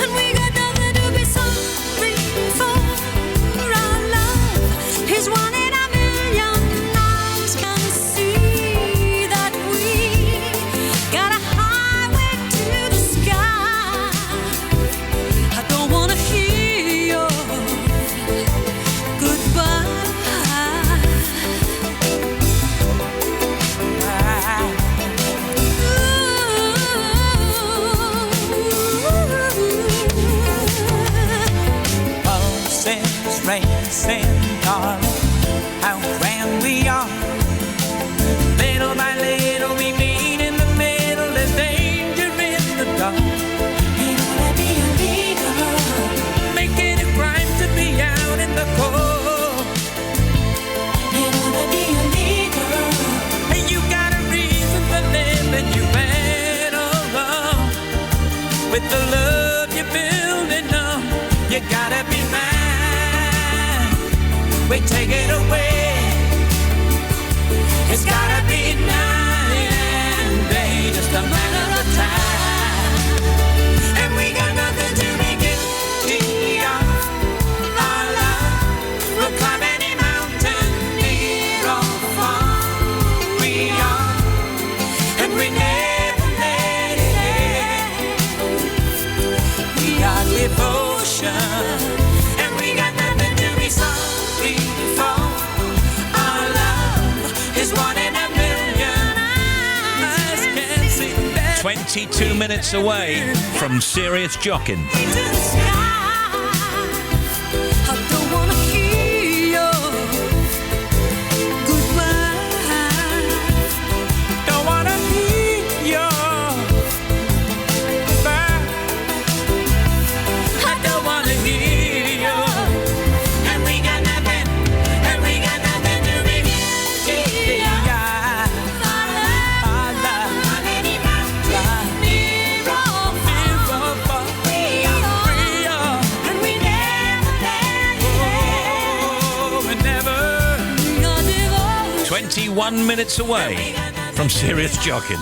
and we got nothing to be sorry for. Our love is one in a million. Eyes can see that we got a highway to the sky. I don't wanna hear your goodbye. Pulses racing, darling, how grand we are. Little by little we meet in the middle. There's danger in the dark. Ain't gonna be illegal. Make it a crime to be out in the cold. Ain't gonna be illegal. And you got a reason for living. You battle on with the love you're building on. You gotta be mine. We take it away. It's gotta be night and day, just a matter of time. And we got nothing to be guilty of. Our love will climb any mountain, near or far. We are, and we never let it end. We are devotion, and we got nothing to be sorry for. Our love is one in a million. Eyes can see that. 22 minutes away from Serious Jockin. To the sky. I don't wanna hear your goodbye. Don't wanna hear your goodbye. I don't wanna hear your. And we got nothing to be guilty of. Our love on any mountain, near or far. We are, and we never let it end. We never. We are devoted. 21 minutes away from Serious Jockin.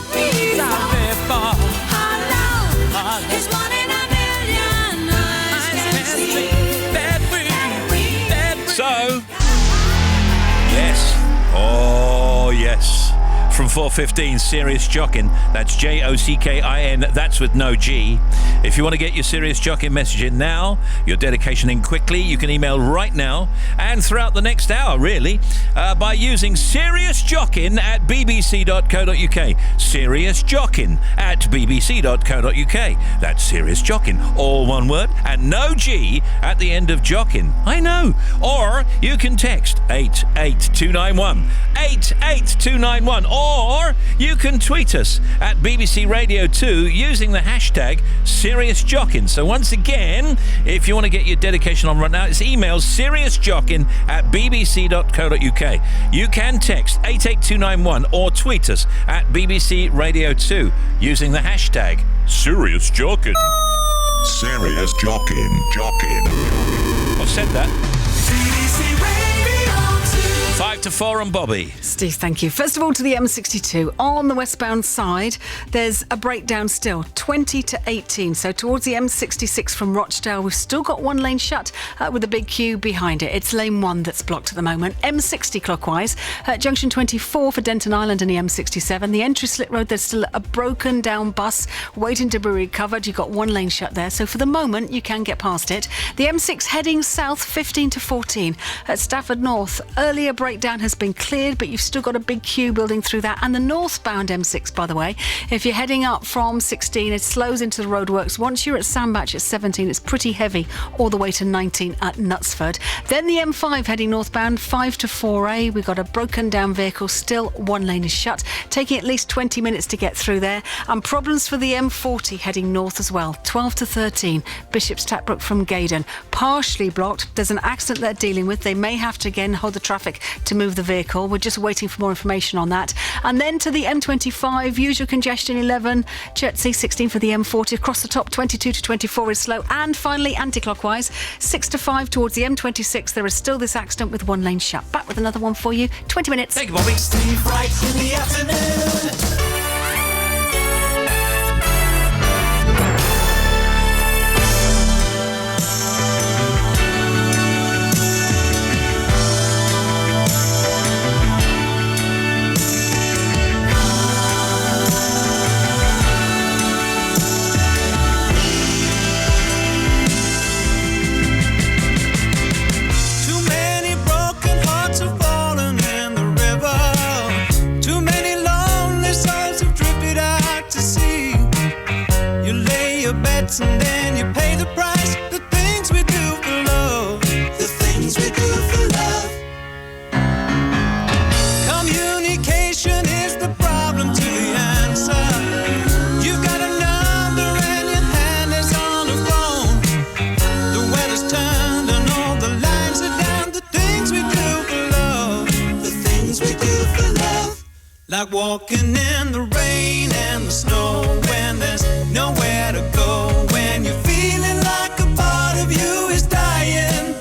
It's one in a million. Eyes can see that we. So, yes. Oh, yes. From 4:15, Serious Jockin. That's Jockin. That's with no G. If you want to get your Serious Jockin message in now, your dedication in quickly, you can email right now and throughout the next hour, really, by using seriousjockin@bbc.co.uk. seriousjockin@bbc.co.uk. That's Serious Jockin, all one word, and no G at the end of Jockin. I know. Or you can text 88291. 88291. Or or you can tweet us at BBC Radio 2 using the hashtag SeriousJockin. So once again, if you want to get your dedication on right now, it's email seriousjockin@bbc.co.uk. You can text 88291 or tweet us at BBC Radio 2 using the hashtag SeriousJockin. Serious Jockin. I've said that. BBC Radio 2. 5 to 4 and Bobby. Steve, thank you. First of all, to the M62. On the westbound side, there's a breakdown still, 20 to 18. So towards the M66 from Rochdale, we've still got one lane shut with a big queue behind it. It's lane 1 that's blocked at the moment. M60 clockwise, junction 24 for Denton Island and the M67. The entry slip road, there's still a broken down bus waiting to be recovered. You've got one lane shut there. So for the moment, you can get past it. The M6 heading south, 15 to 14 at Stafford North. Earlier breakdown has been cleared, but you've still got a big queue building through that. And the northbound M6, by the way, if you're heading up from 16, it slows into the roadworks. Once you're at Sandbach at 17, it's pretty heavy all the way to 19 at Knutsford. Then the M5 heading northbound, 5 to 4A. We've got a broken down vehicle, still one lane is shut, taking at least 20 minutes to get through there. And problems for the M40 heading north as well, 12 to 13, Bishop's Tapbrook from Gaydon. Partially blocked. There's an accident they're dealing with. They may have to again hold the traffic to move the vehicle. We're just waiting for more information on that. And then to the M25, usual congestion 11, Chertsey 16 for the M40, across the top 22 to 24 is slow. And finally, anti-clockwise, 6 to 5 towards the M26. There is still this accident with one lane shut. Back with another one for you, 20 minutes. Thank you, Bobby. Steve Wright in the afternoon. Too many broken hearts have fallen in the river. Too many lonely souls have drifted out to sea. You lay your bets and then you pay the price. The things we do for love. The things we do for love. Communication is the problem to the answer. You've got a number and your hand is on the phone. The weather's turned and all the lines are down. The things we do for love. The things we do for love. Like walking in the rain and the snow when there's nowhere to go. When you're feeling like a part of you is dying.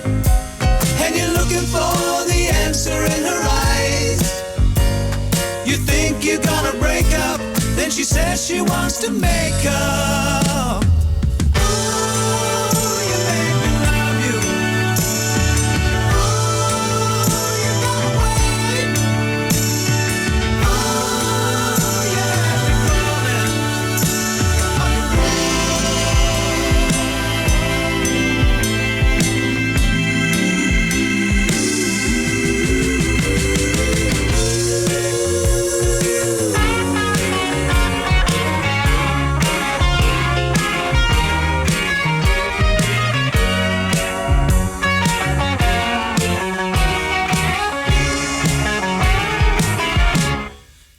And you're looking for the answer in her eyes. You think you're gonna break up, then she says she wants to make up. Ooh, you make me love you. Ooh, you got away. Ooh, you have me falling.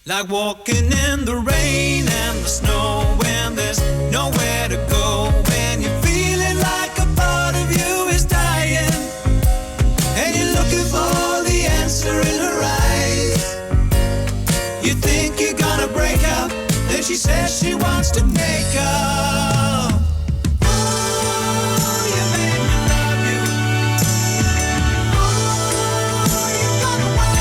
Like walking in the rain and the snow when there's nowhere to go. When you're feeling like a part of you is dying. And you're looking for the answer in her eyes. You think you're gonna break up, then she says she wants to make up. Ooh, you made me love you. Ooh, you got away.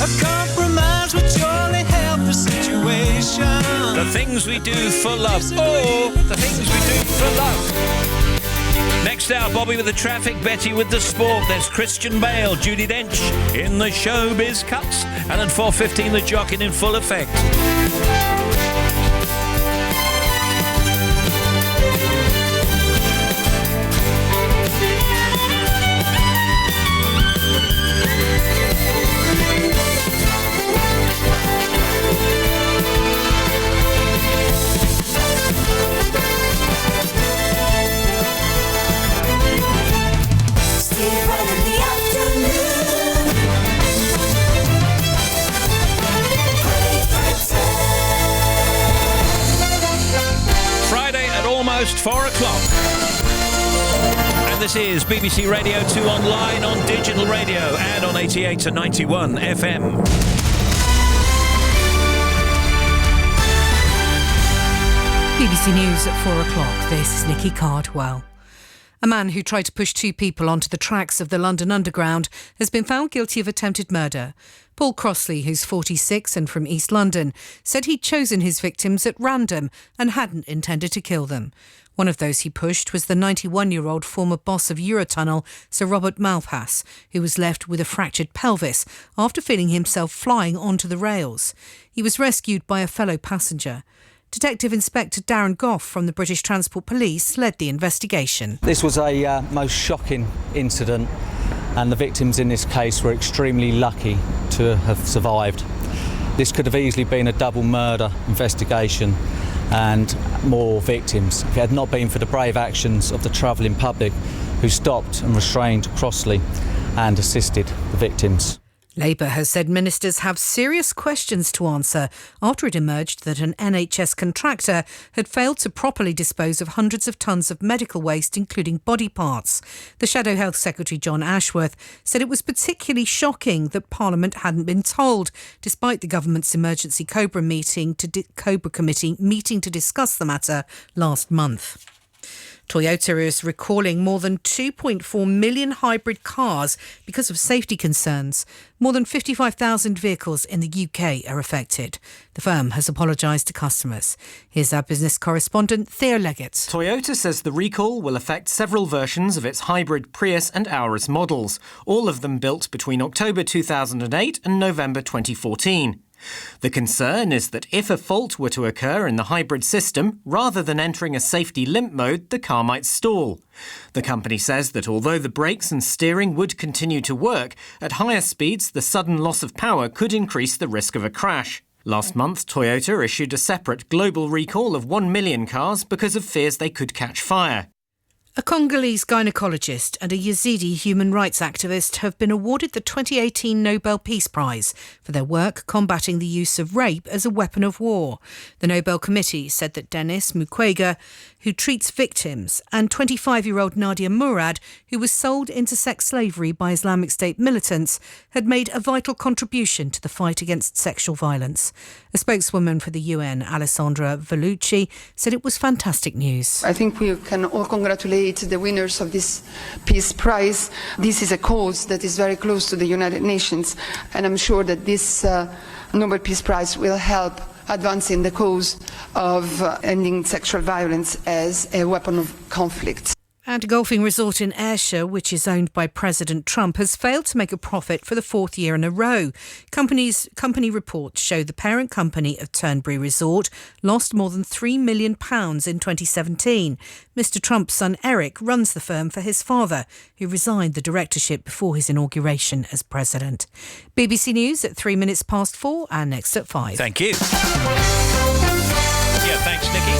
A compromise would surely help the situation. The things we do for love. Oh, the things we do for love. Next out, Bobby with the traffic, Betty with the sport. There's Christian Bale, Judi Dench in the showbiz cuts. And at 4:15, the Jockin in full effect. And this is BBC Radio 2 online, on digital radio and on 88 to 91 FM. BBC News at 4 o'clock. This is Nikki Cardwell. A man who tried to push two people onto the tracks of the London Underground has been found guilty of attempted murder. Paul Crossley, who's 46 and from East London, said he'd chosen his victims at random and hadn't intended to kill them. One of those he pushed was the 91-year-old former boss of Eurotunnel, Sir Robert Malpass, who was left with a fractured pelvis after feeling himself flying onto the rails. He was rescued by a fellow passenger. Detective Inspector Darren Goff from the British Transport Police led the investigation. This was a most shocking incident, and the victims in this case were extremely lucky to have survived. This could have easily been a double murder investigation and more victims if it had not been for the brave actions of the travelling public who stopped and restrained Crossley and assisted the victims. Labour has said ministers have serious questions to answer after it emerged that an NHS contractor had failed to properly dispose of hundreds of tonnes of medical waste, including body parts. The Shadow Health Secretary John Ashworth said it was particularly shocking that Parliament hadn't been told, despite the government's emergency Cobra committee meeting to discuss the matter last month. Toyota is recalling more than 2.4 million hybrid cars because of safety concerns. More than 55,000 vehicles in the UK are affected. The firm has apologised to customers. Here's our business correspondent, Theo Leggett. Toyota says the recall will affect several versions of its hybrid Prius and Auris models, all of them built between October 2008 and November 2014. The concern is that if a fault were to occur in the hybrid system, rather than entering a safety limp mode, the car might stall. The company says that although the brakes and steering would continue to work, at higher speeds the sudden loss of power could increase the risk of a crash. Last month, Toyota issued a separate global recall of 1 million cars because of fears they could catch fire. A Congolese gynaecologist and a Yazidi human rights activist have been awarded the 2018 Nobel Peace Prize for their work combating the use of rape as a weapon of war. The Nobel Committee said that Denis Mukwege, who treats victims, and 25-year-old Nadia Murad, who was sold into sex slavery by Islamic State militants, had made a vital contribution to the fight against sexual violence. A spokeswoman for the UN, Alessandra Vellucci, said it was fantastic news. I think we can all congratulate the winners of this Peace Prize. This is a cause that is very close to the United Nations, and I'm sure that this Nobel Peace Prize will help advancing the cause of ending sexual violence as a weapon of conflict. And a golfing resort in Ayrshire, which is owned by President Trump, has failed to make a profit for the fourth year in a row. Company reports show the parent company of Turnberry Resort lost more than £3 million in 2017. Mr Trump's son Eric runs the firm for his father, who resigned the directorship before his inauguration as president. BBC News at 4 and next at 5. Thank you. Yeah, thanks, Nikki.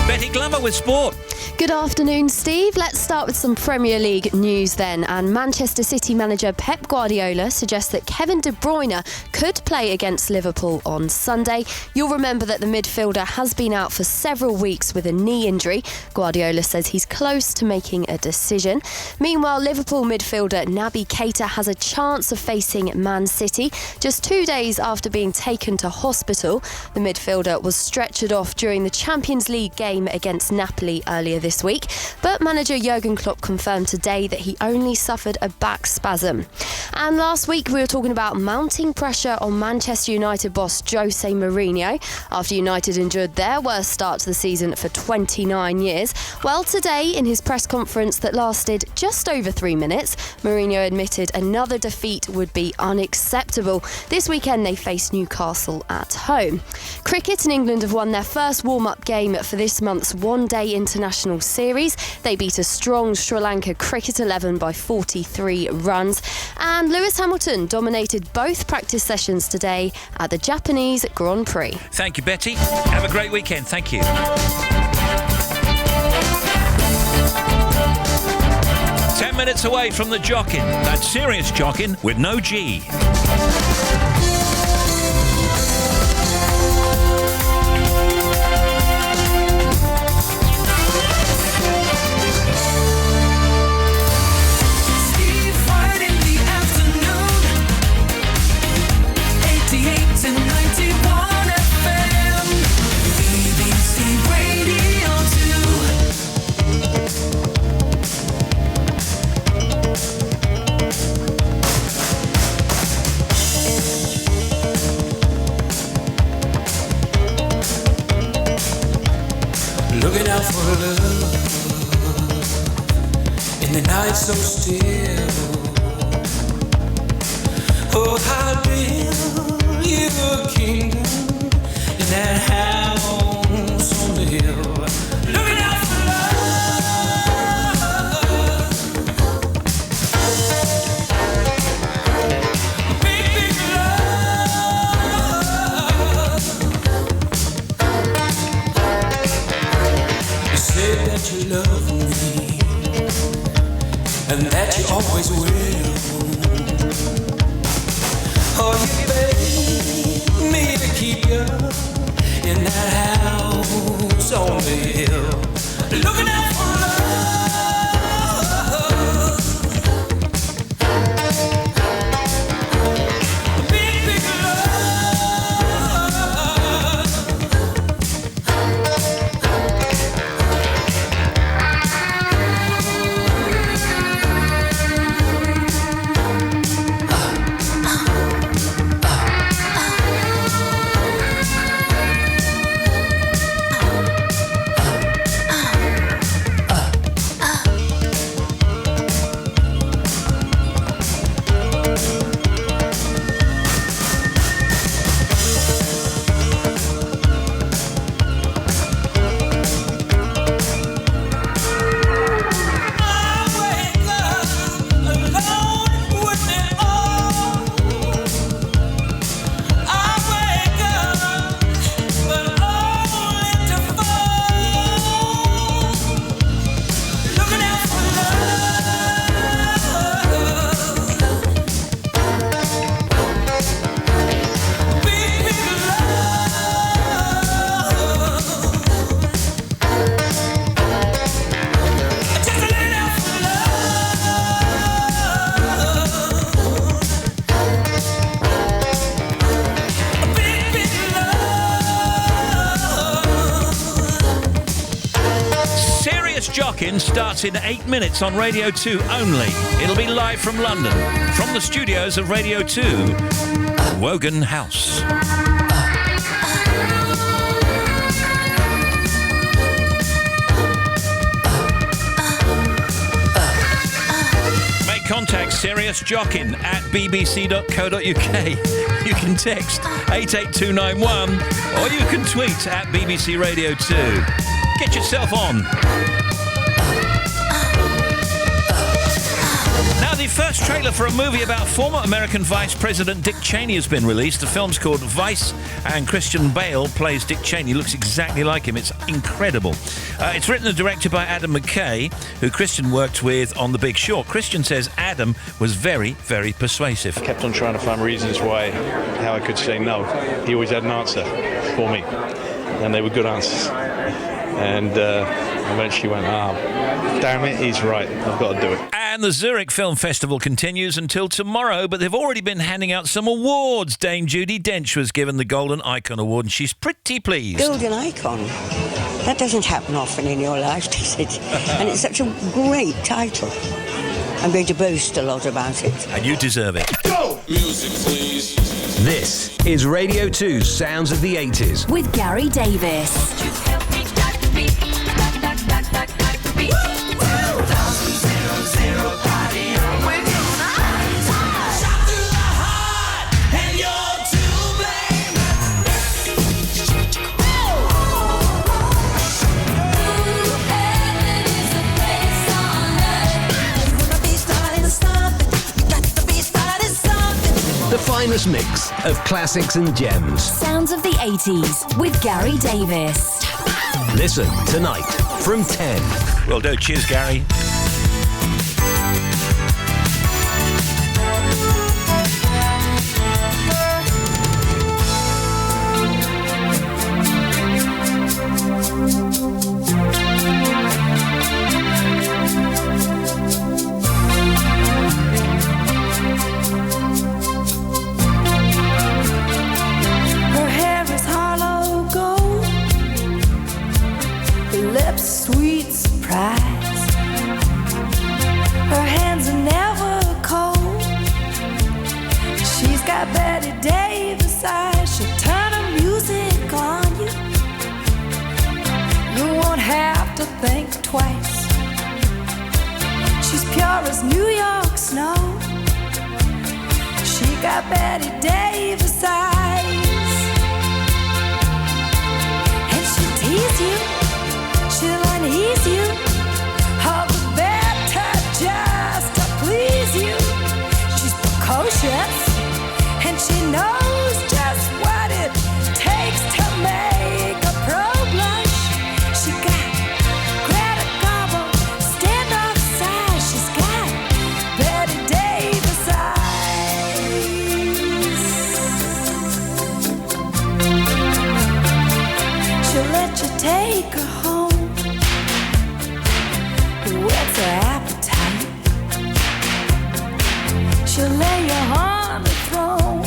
Betty Glover with sport. Good afternoon, Steve. Let's start with some Premier League news then. And Manchester City manager Pep Guardiola suggests that Kevin De Bruyne could play against Liverpool on Sunday. You'll remember that the midfielder has been out for several weeks with a knee injury. Guardiola says he's close to making a decision. Meanwhile, Liverpool midfielder Naby Keita has a chance of facing Man City. Just 2 days after being taken to hospital, the midfielder was stretchered off during the Champions League game against Napoli earlier this week, but manager Jurgen Klopp confirmed today that he only suffered a back spasm. And last week we were talking about mounting pressure on Manchester United boss Jose Mourinho after United endured their worst start to the season for 29 years. Well, today in his press conference that lasted just over 3 minutes, Mourinho admitted another defeat would be unacceptable. This weekend they face Newcastle at home. Cricket in England have won their first warm-up game for this month's one-day international series. They beat a strong Sri Lanka cricket 11 by 43 runs. And Lewis Hamilton dominated both practice sessions today at the Japanese Grand Prix. Thank you, Betty. Have a great weekend. Thank you. 10 minutes away from the Jockin. That's serious Jockin with no G. the night so still. Oh, I'll build you a kingdom in that house on the hill. Looking out for love, big, big love. You said that you love me and that you always will. Oh, you begged me to keep you in that house on the hill, looking out for love, big, big Jockin starts in 8 minutes on Radio 2 only. It'll be live from London, from the studios of Radio 2, Wogan House. Make contact Serious Jockin at bbc.co.uk. You can text 88291 or you can tweet at BBC Radio 2. Get yourself on. Now, the first trailer for a movie about former American Vice President Dick Cheney has been released. The film's called Vice, and Christian Bale plays Dick Cheney. Looks exactly like him. It's incredible. It's written and directed by Adam McKay, who Christian worked with on The Big Short. Christian says Adam was very, very persuasive. I kept on trying to find reasons how I could say no. He always had an answer for me, and they were good answers. And eventually went, damn it, he's right. I've got to do it. And the Zurich Film Festival continues until tomorrow, but they've already been handing out some awards. Dame Judi Dench was given the Golden Icon Award, and she's pretty pleased. Golden Icon? That doesn't happen often in your life, does it? And it's such a great title. I'm going to boast a lot about it. And you deserve it. Go! Music, please. This is Radio 2's Sounds of the 80s. With Gary Davis. The finest mix of classics and gems. Sounds of the 80s with Gary Davis. Listen tonight from 10. Will do. Cheers, Gary. Sweet surprise. Her hands are never cold. She's got Betty Davis eyes. She'll turn her music on you. You won't have to think twice. She's pure as New York snow. She got Betty Davis eyes. And she'll tease you, she'll unease you, all the better just to please you. She's precocious, and she knows just what it takes to make a pro blush. She got Greta Garbo, standoff size. She's got Betty Davis eyes. She'll let you take her home. Whet's her appetite? She'll lay you on the throne.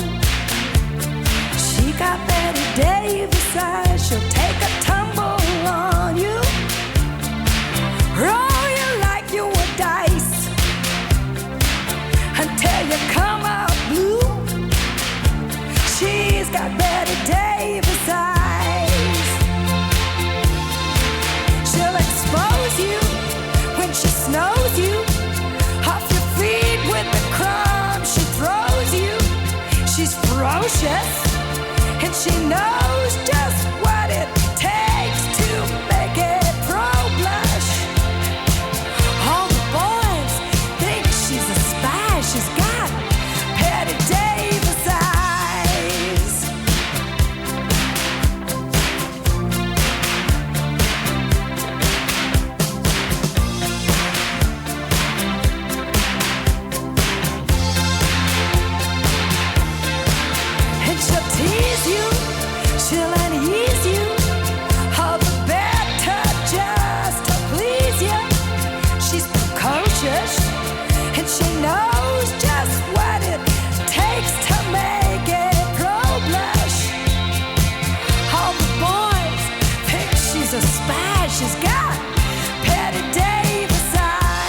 She got Betty Davis eyes. She'll take a tumble on you, roll you like you were dice, until you come out blue. She's got Betty Davis eyes. She'll expose you when she snows you off your feet with the crumbs she throws you. She's ferocious, and she knows just what it takes to make it pro blush. All the boys think she's a spy. She's got Betty Davis eyes. And she'll tease you, she'll unease you, all the better just to please you. She's precocious, and she knows just what it takes to make it pro blush. All the boys think she's a spy. She's got Betty Davis eyes.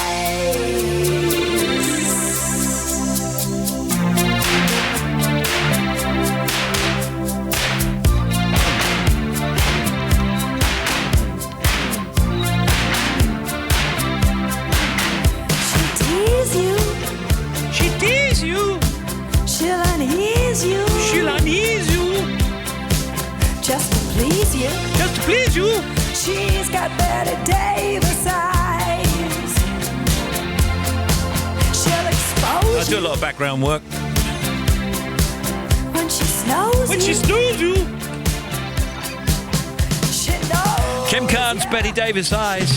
She'll tease you, She tease you, she'll unease you, she'll unease you, just to please you. just to please you. She's got Betty Davis eyes. She'll I expose do a you lot of background work. when she snows When you. she snows you. She knows. Kim Carnes, Betty Davis eyes.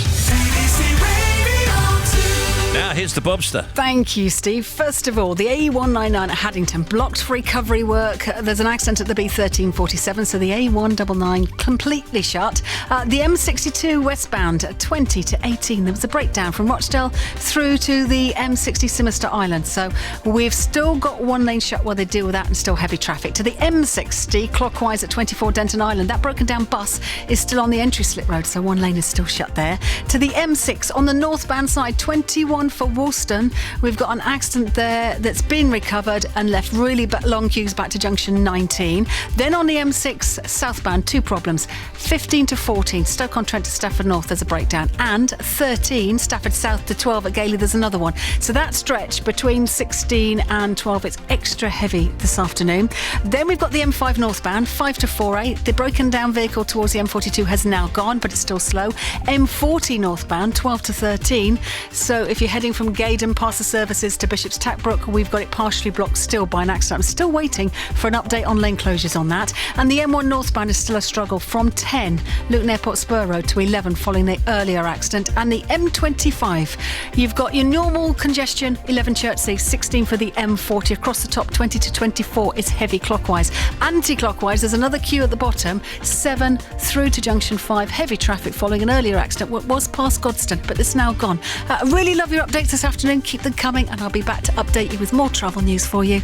Now here's the Bobster. Thank you, Steve. First of all, the A199 at Haddington blocked for recovery work. There's an accident at the B1347, so the A199 completely shut. The M62 westbound at 20 to 18. There was a breakdown from Rochdale through to the M60 Simister Island. So we've still got one lane shut while they deal with that, and still heavy traffic. To the M60 clockwise at 24 Denton Island. That broken down bus is still on the entry slip road, so one lane is still shut there. To the M6 on the northbound side, 21 for Woolston. We've got an accident there that's been recovered and left really long queues back to junction 19. Then on the M6 southbound, two problems. 15 to 14, Stoke-on-Trent to Stafford North, there's a breakdown. And 13, Stafford South to 12 at Gailey, there's another one. So that stretch between 16 and 12, it's extra heavy this afternoon. Then we've got the M5 northbound, 5 to 4A. The broken down vehicle towards the M42 has now gone, but it's still slow. M40 northbound, 12 to 13. So if you're heading from Gaydon past the services to Bishop's Tackbrook, we've got it partially blocked still by an accident. I'm still waiting for an update on lane closures on that. And the M1 northbound is still a struggle from 10 Luton Airport Spur Road to 11 following the earlier accident. And the M25, you've got your normal congestion, 11 Chertsey, 16 for the M40 across the top, 20 to 24 is heavy clockwise. Anti-clockwise, there's another queue at the bottom, 7 through to junction 5, heavy traffic following an earlier accident. What was past Godstone, but it's now gone. I really love your updates this afternoon. Keep them coming, and I'll be back to update you with more travel news for you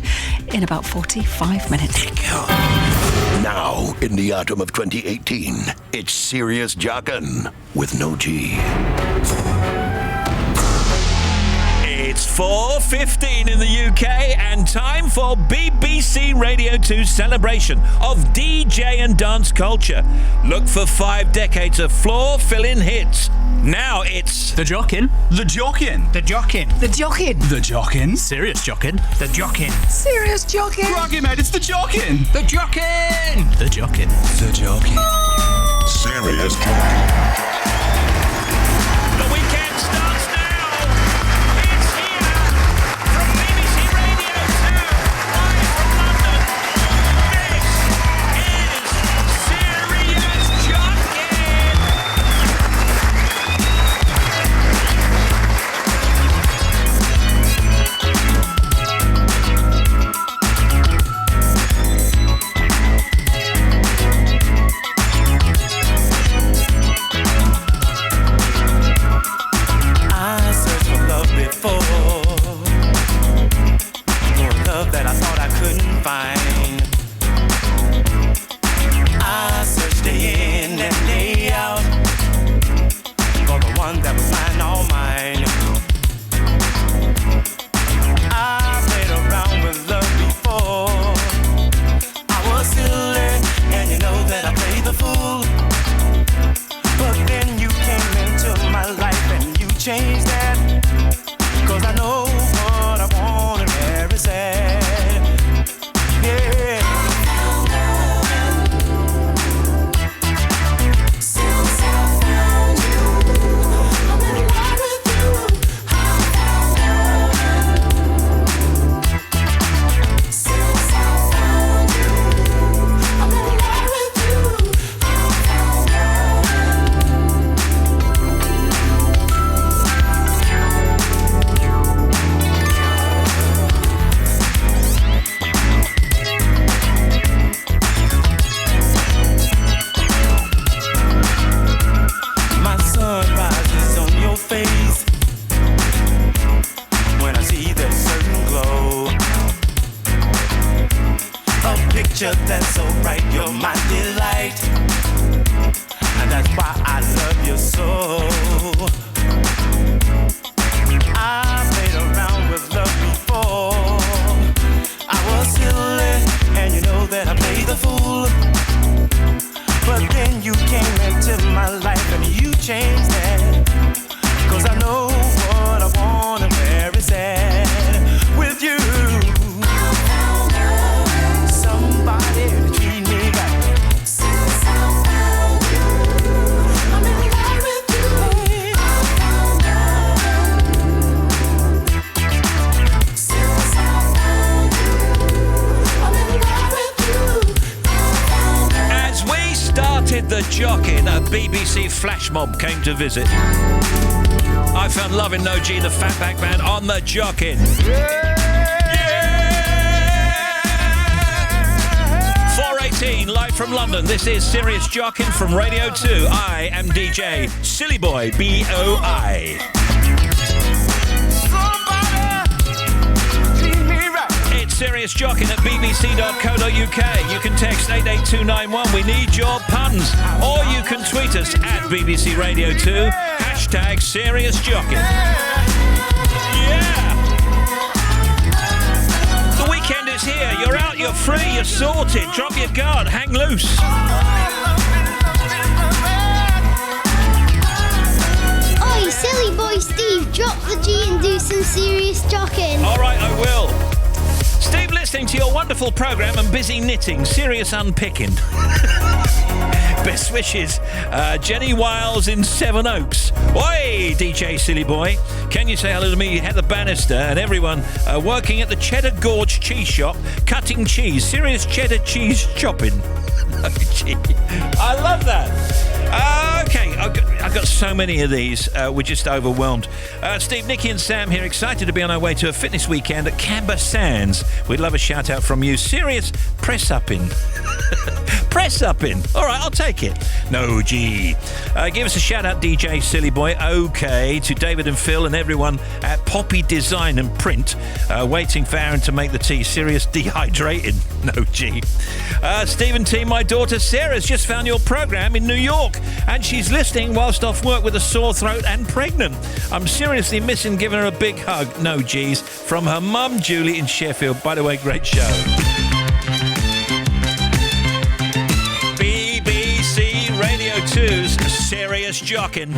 in about 45 minutes. Now, in the autumn of 2018, it's Serious Jockin with no G. It's 4:15 in the UK and time for BBC Radio 2's celebration of DJ and dance culture. Look for 5 decades of floor fill-in hits Now it's The Jockin. The Jockin. The Jockin. The Jockin. The Jockin. Serious Jockin. The Jockin. Serious Jockin. Crikey, mate, it's the Jockin. The Jockin. The Jockin. The Jockin. Serious Jockin. The weekend starts now. It's here from BBC Radio 2, live from London. This is Serious Jockin. I searched for love before, for love that I thought I couldn't find. I searched day in and day out for the one that was mine, all mine. I played around with love before. I was silly, and you know that I played the fool. But then you came into my life and you changed that. 'Cause I know what I want and where it's at. Yeah. Since I found you, I'm in love with you. I found love. Since I found you, I'm in love with you. I found my sun rises on your face when I see that certain glow. A picture that's so bright, you're my delight, and that's why I love you so. I played around with love before. I was silly, and you know that I played the fool. But then you came into my life and you changed that. 'Cause I know what I want and where it's at. With you, I found love. Somebody to treat me right. Since I found you, I'm in love with you. I found love. Since I found you, I'm in love with you. As we started the Jockin, a BBC flash mob came to visit. I found love in No G, the Fatback Band, on the Jockin. 4:18, live from London. This is Serious Jockin from Radio 2. I am DJ Silly Boy, B.O.I. It's Serious Jockin at bbc.co.uk. You can text 88291. We need your puns. Or you can tweet us at BBC Radio 2. Hashtag Serious Jockin. Yeah! The weekend is here. You're out, you're free, you're sorted. Drop your guard, hang loose. Oi, silly boy Steve, drop the G and do some serious jocking. All right, I will. Steve, listening to your wonderful programme and busy knitting, serious unpicking. Best wishes, Jenny Wiles in Seven Oaks. Oi, DJ Silly Boy. Can you say hello to me, Heather Bannister, and everyone working at the Cheddar Gorge Cheese Shop, cutting cheese. Serious cheddar cheese chopping. Oh, gee. I love that. Okay, I've got so many of these. We're just overwhelmed. Steve, Nikki and Sam here, excited to be on our way to a fitness weekend at Camber Sands. We'd love a shout out from you. Serious press-upping. Press-upping. All right, I'll take it. No, gee. Give us a shout out, DJ Silly Boy. Okay, to David and Phil and everyone at Poppy Design and Print. Waiting for Aaron to make the tea. Serious dehydrating. No, gee. Stephen T, my daughter Sarah's just found your programme in New York, and she's listening whilst off work with a sore throat and pregnant. I'm seriously missing giving her a big hug. No, geez. From her mum, Julie, in Sheffield. By the way, great show. BBC Radio 2's Serious Jockin.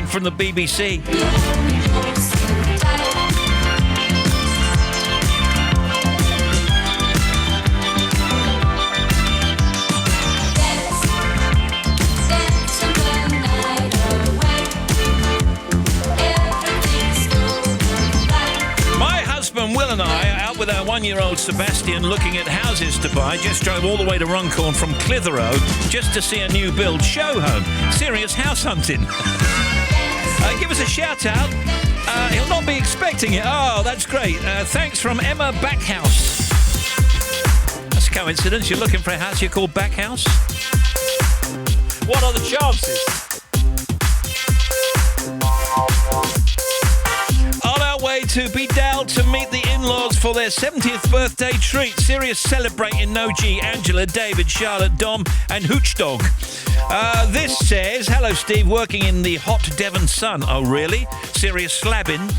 From the BBC. My husband Will and I are out with our 1-year-old Sebastian looking at houses to buy. Just drove all the way to Runcorn from Clitheroe just to see a new build show home. Serious house hunting. Give us a shout out. He'll not be expecting it. Oh, that's great. Thanks from Emma Backhouse. That's a coincidence. You're looking for a house you call Backhouse? What are the chances? On our way to Bedale to meet the in-laws for their 70th birthday treat. Sirius celebrating No G, Angela, David, Charlotte, Dom and Hooch Dog. This says, hello Steve, working in the hot Devon sun. Oh really? Sirius slabbing.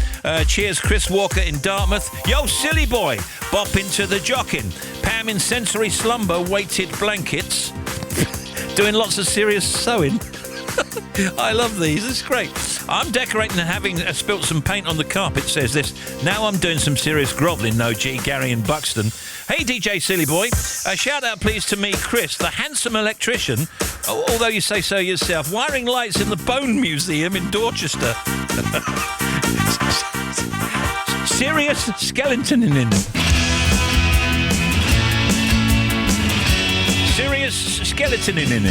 Cheers Chris Walker in Dartmouth. Yo silly boy, bop into the Jockin. Pam in sensory slumber, weighted blankets. Doing lots of serious sewing. I love these, it's great. I'm decorating and having spilt some paint on the carpet, says this. Now I'm doing some serious grovelling, No G, Gary in Buxton. Hey DJ Silly Boy, a shout out please to me, Chris, the handsome electrician, although you say so yourself, wiring lights in the Bone Museum in Dorchester. Serious skeleton in. Serious skeleton in.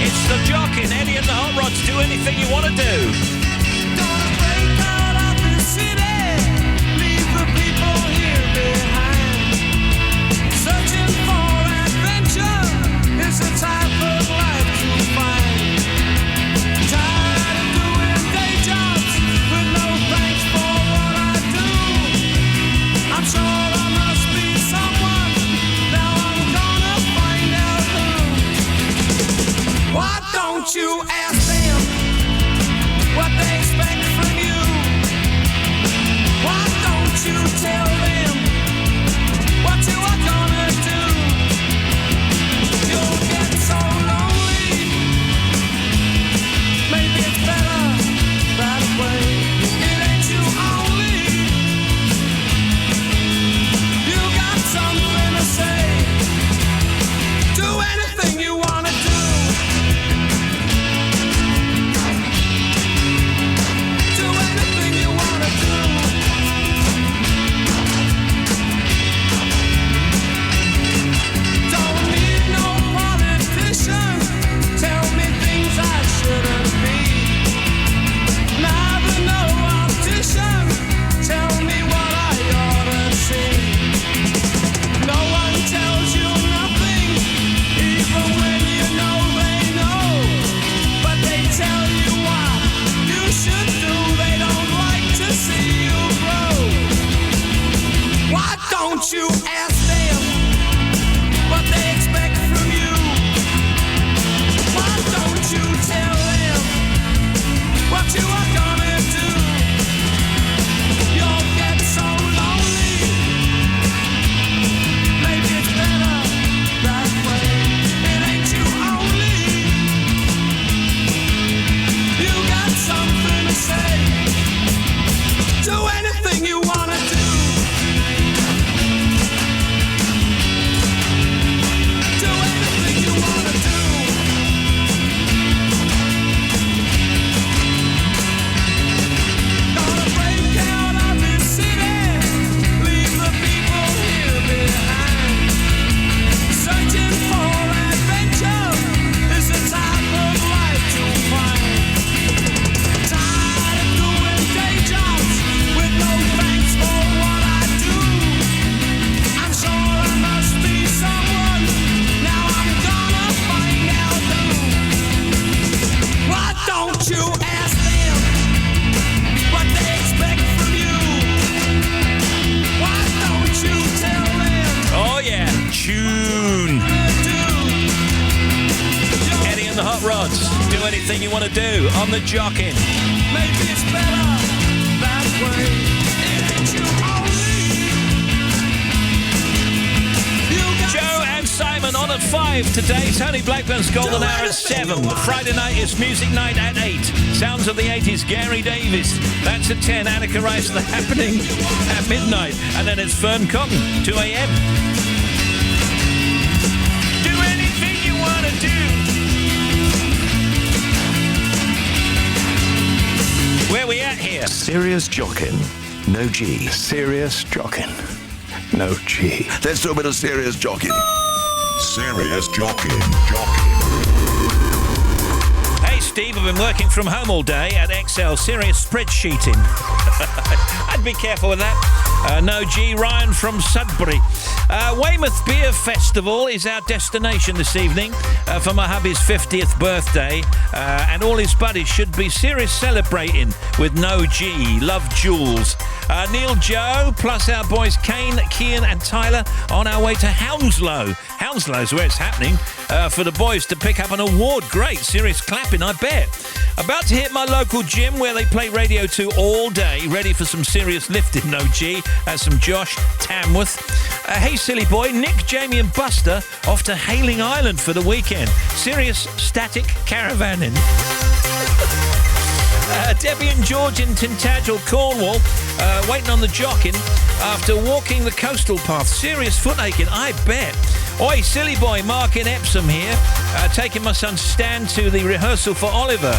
It's the Jockin, Eddie and the Hot Rods, do anything you want to do. Gonna break out of the city, leave the people here behind. Searching for adventure is the type of life to find. Tired of doing day jobs with no thanks for what I do. I'm sure there must be someone, now I'm gonna find out who. Why don't you ask them what you are gonna do? You'll get so lonely. Maybe it's better that way. It ain't you only. You got something to say. Do anything you wanna do. Do anything you wanna do. Gonna break out of this city, leave the people here behind. Searching for adventure is the type of life you'll find. Tired of doing day jobs with no thanks for what I do. I'm sure I must be someone. Now I'm gonna find out who. Why don't you ask them what they expect from you? Why don't you tell them? Oh yeah, tune. Eddie and the Hot Rods. Do anything you want to do on the Jockin. Maybe it's better that way. It ain't you only. Joe and Simon on at 5 today. Tony Blackburn's Golden Hour at 7. Friday night is Music Night at 8. Sounds of the 80s, Gary Davis. That's at 10. Annika Rice, The Happening at midnight. And then it's Fern Cotton, 2 a.m. Do anything you want to do. Where we at here? Serious Jockin. No G. Serious Jockin. No G. Let's do a bit of Serious Jockin. Serious Jockin. Hey Steve, I've been working from home all day at Excel. Serious spreadsheeting. I'd be careful with that. No G. Ryan from Sudbury. Weymouth Beer Festival is our destination this evening for my hubby's 50th birthday, and all his buddies should be serious celebrating with no G. Love Jules. Neil Joe plus our boys Kane, Kian and Tyler on our way to Hounslow. Hounslow's where it's happening for the boys to pick up an award. Great, serious clapping, I bet. About to hit my local gym where they play Radio 2 all day, ready for some serious lifting, no G. That's some Josh Tamworth. Hey silly boy, Nick, Jamie and Buster off to Hailing Island for the weekend. Serious static caravanning. Debbie and George in Tintagel, Cornwall, waiting on the Jockin after walking the coastal path. Serious foot aching, I bet. Oi, silly boy, Mark in Epsom here, taking my son Stan to the rehearsal for Oliver,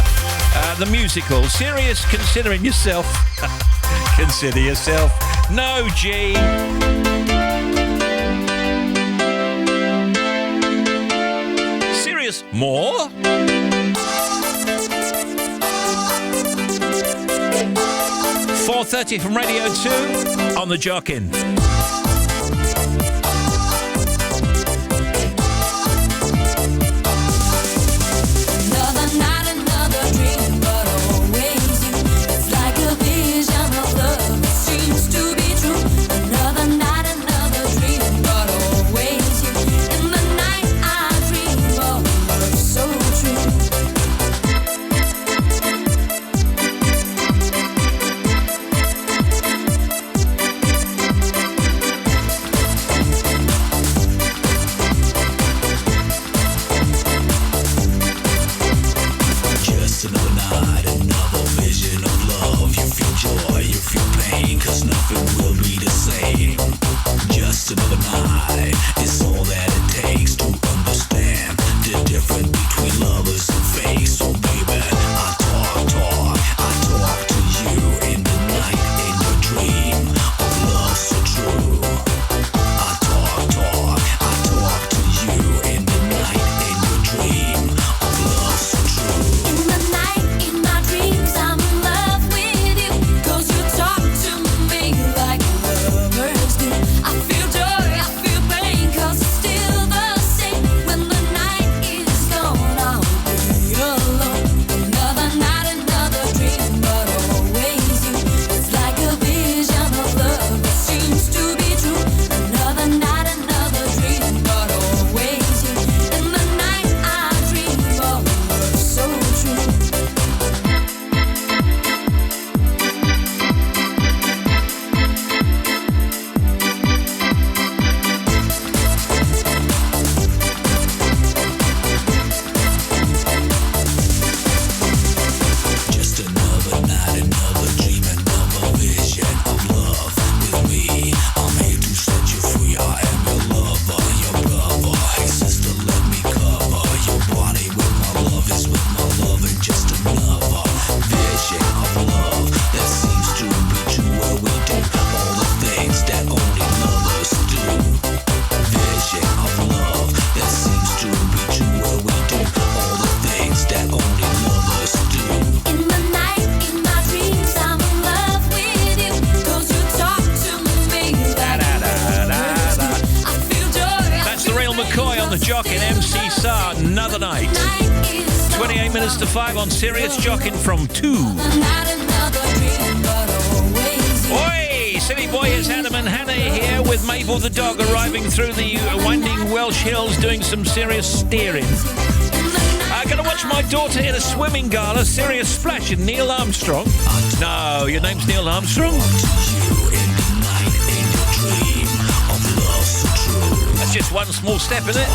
the musical. Serious considering yourself. Consider yourself. No G. Serious more? 4:30 from Radio 2 on the Jockin. Another night, another dream, but always you. It's like a vision of love that seems to be true. Another night, another dream, but always you. In the night I dream of love so true. another night. 28 minutes to 5 on Sirius Jockin from 2. Oi! Silly boy, it's Adam and Hannah here with Mabel the dog arriving through the winding Welsh hills doing some serious steering. I'm going to watch my daughter in a swimming gala, Serious Splash, and Neil Armstrong. No, your name's Neil Armstrong? That's just one small step, isn't it?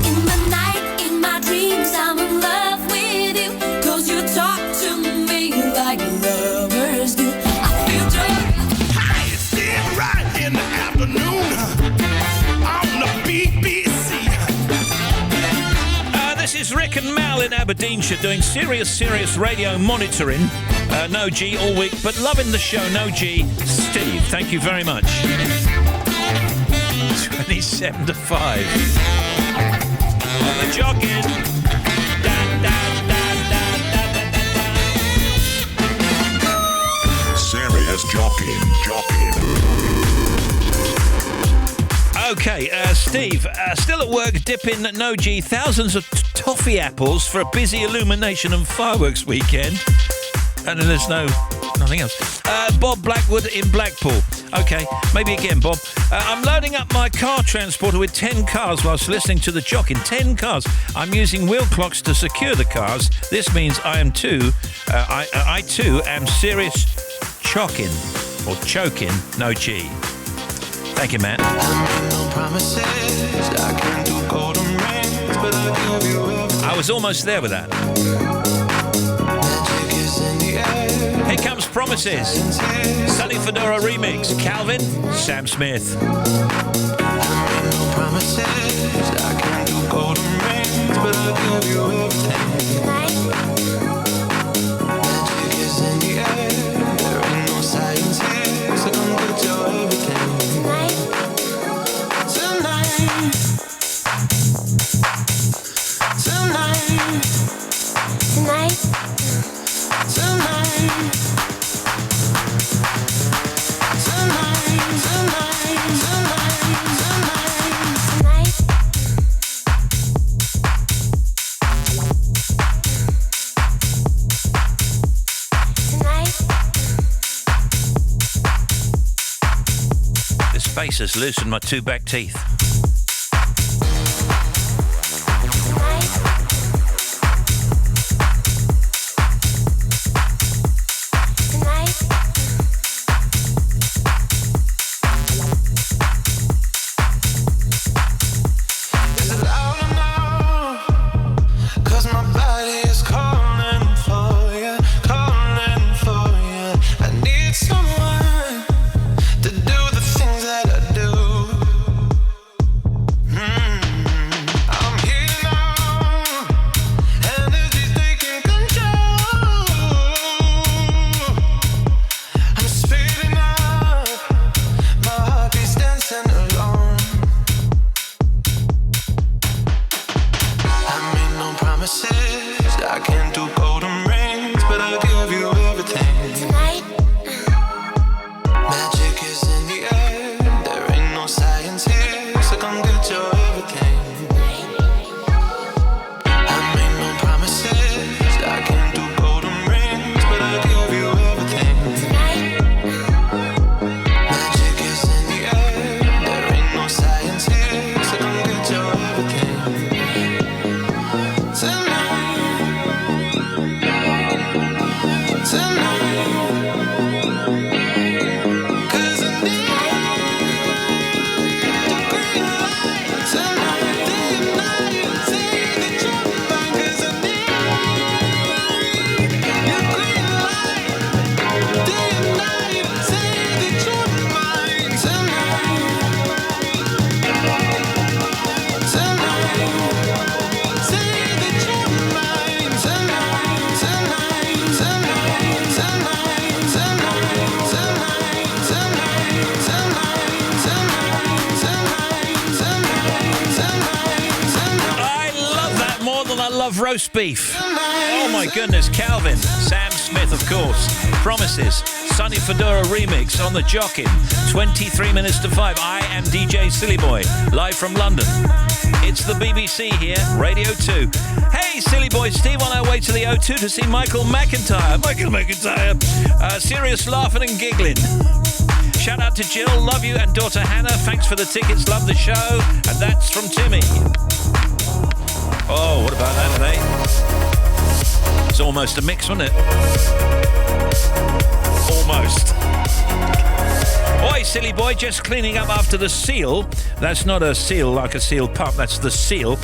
In the night, in my dreams, I'm in love with you. 'Cause you talk to me like lovers do. I feel joy. Hi, it's Dan Wright in the afternoon on the BBC. This is Rick and Mal in Aberdeenshire doing serious radio monitoring. No G all week, but loving the show. No G. Steve, thank you very much. 27 to 5. On the Jockin. Serious Jockin. Okay, Steve, still at work dipping No G thousands of toffee apples for a busy illumination and fireworks weekend. And then there's nothing else. Bob Blackwood in Blackpool. Okay, maybe again, Bob. I'm loading up my car transporter with 10 cars whilst listening to the Jockin. 10 cars. I'm using wheel clocks to secure the cars. This means I too am serious chocking or choking No G. Thank you, man. I was almost there with that. Here comes Promises. Sunny Fedora remix. Calvin, Sam Smith. This bass has loosened my two back teeth. Roast beef. Oh my goodness, Calvin, Sam Smith, of course. Promises, Sunny Fedora remix on the Jockin. 23 minutes to 5. I am DJ Silly Boy, live from London. It's the BBC here, Radio 2. Hey, Silly Boy Steve, on our way to the O2 to see Michael McIntyre. Serious laughing and giggling. Shout out to Jill, love you, and daughter Hannah. Thanks for the tickets, love the show. And that's from Timmy. Oh, what about that today? It's almost a mix, wasn't it? Almost. Oi, silly boy, just cleaning up after the seal. That's not a seal like a seal pump, that's the seal.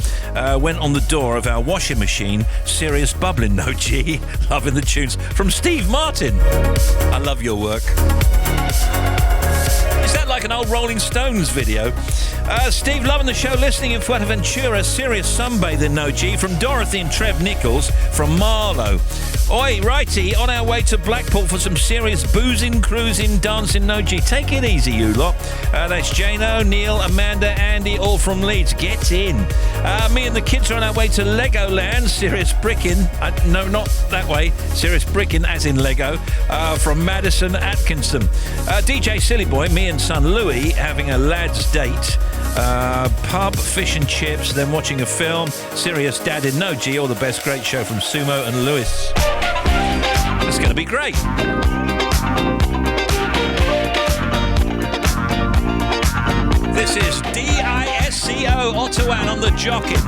Went on the door of our washing machine. Serious bubbling, no G. Loving the tunes. From Steve Martin. I love your work. Is that like an old Rolling Stones video? Steve, loving the show, listening in Fuerteventura. Serious sunbathing, no G. From Dorothy and Trev Nichols from Marlow. Oi, righty, on our way to Blackpool for some serious boozing, cruising, dancing, no G. Take it easy, you lot. That's Jano, Neil, Amanda, Andy, all from Leeds. Get in. Me and the kids are on our way to Legoland. Serious bricking. No, not that way. Serious bricking, as in Lego. From Madison Atkinson. DJ Silly Boy, me and son Louis having a lad's date. Pub, fish and chips, then watching a film. Serious dad in no G. All the best. Great show from Sumo and Lewis. It's going to be great. This is DISCO Ottawan on the Jockin.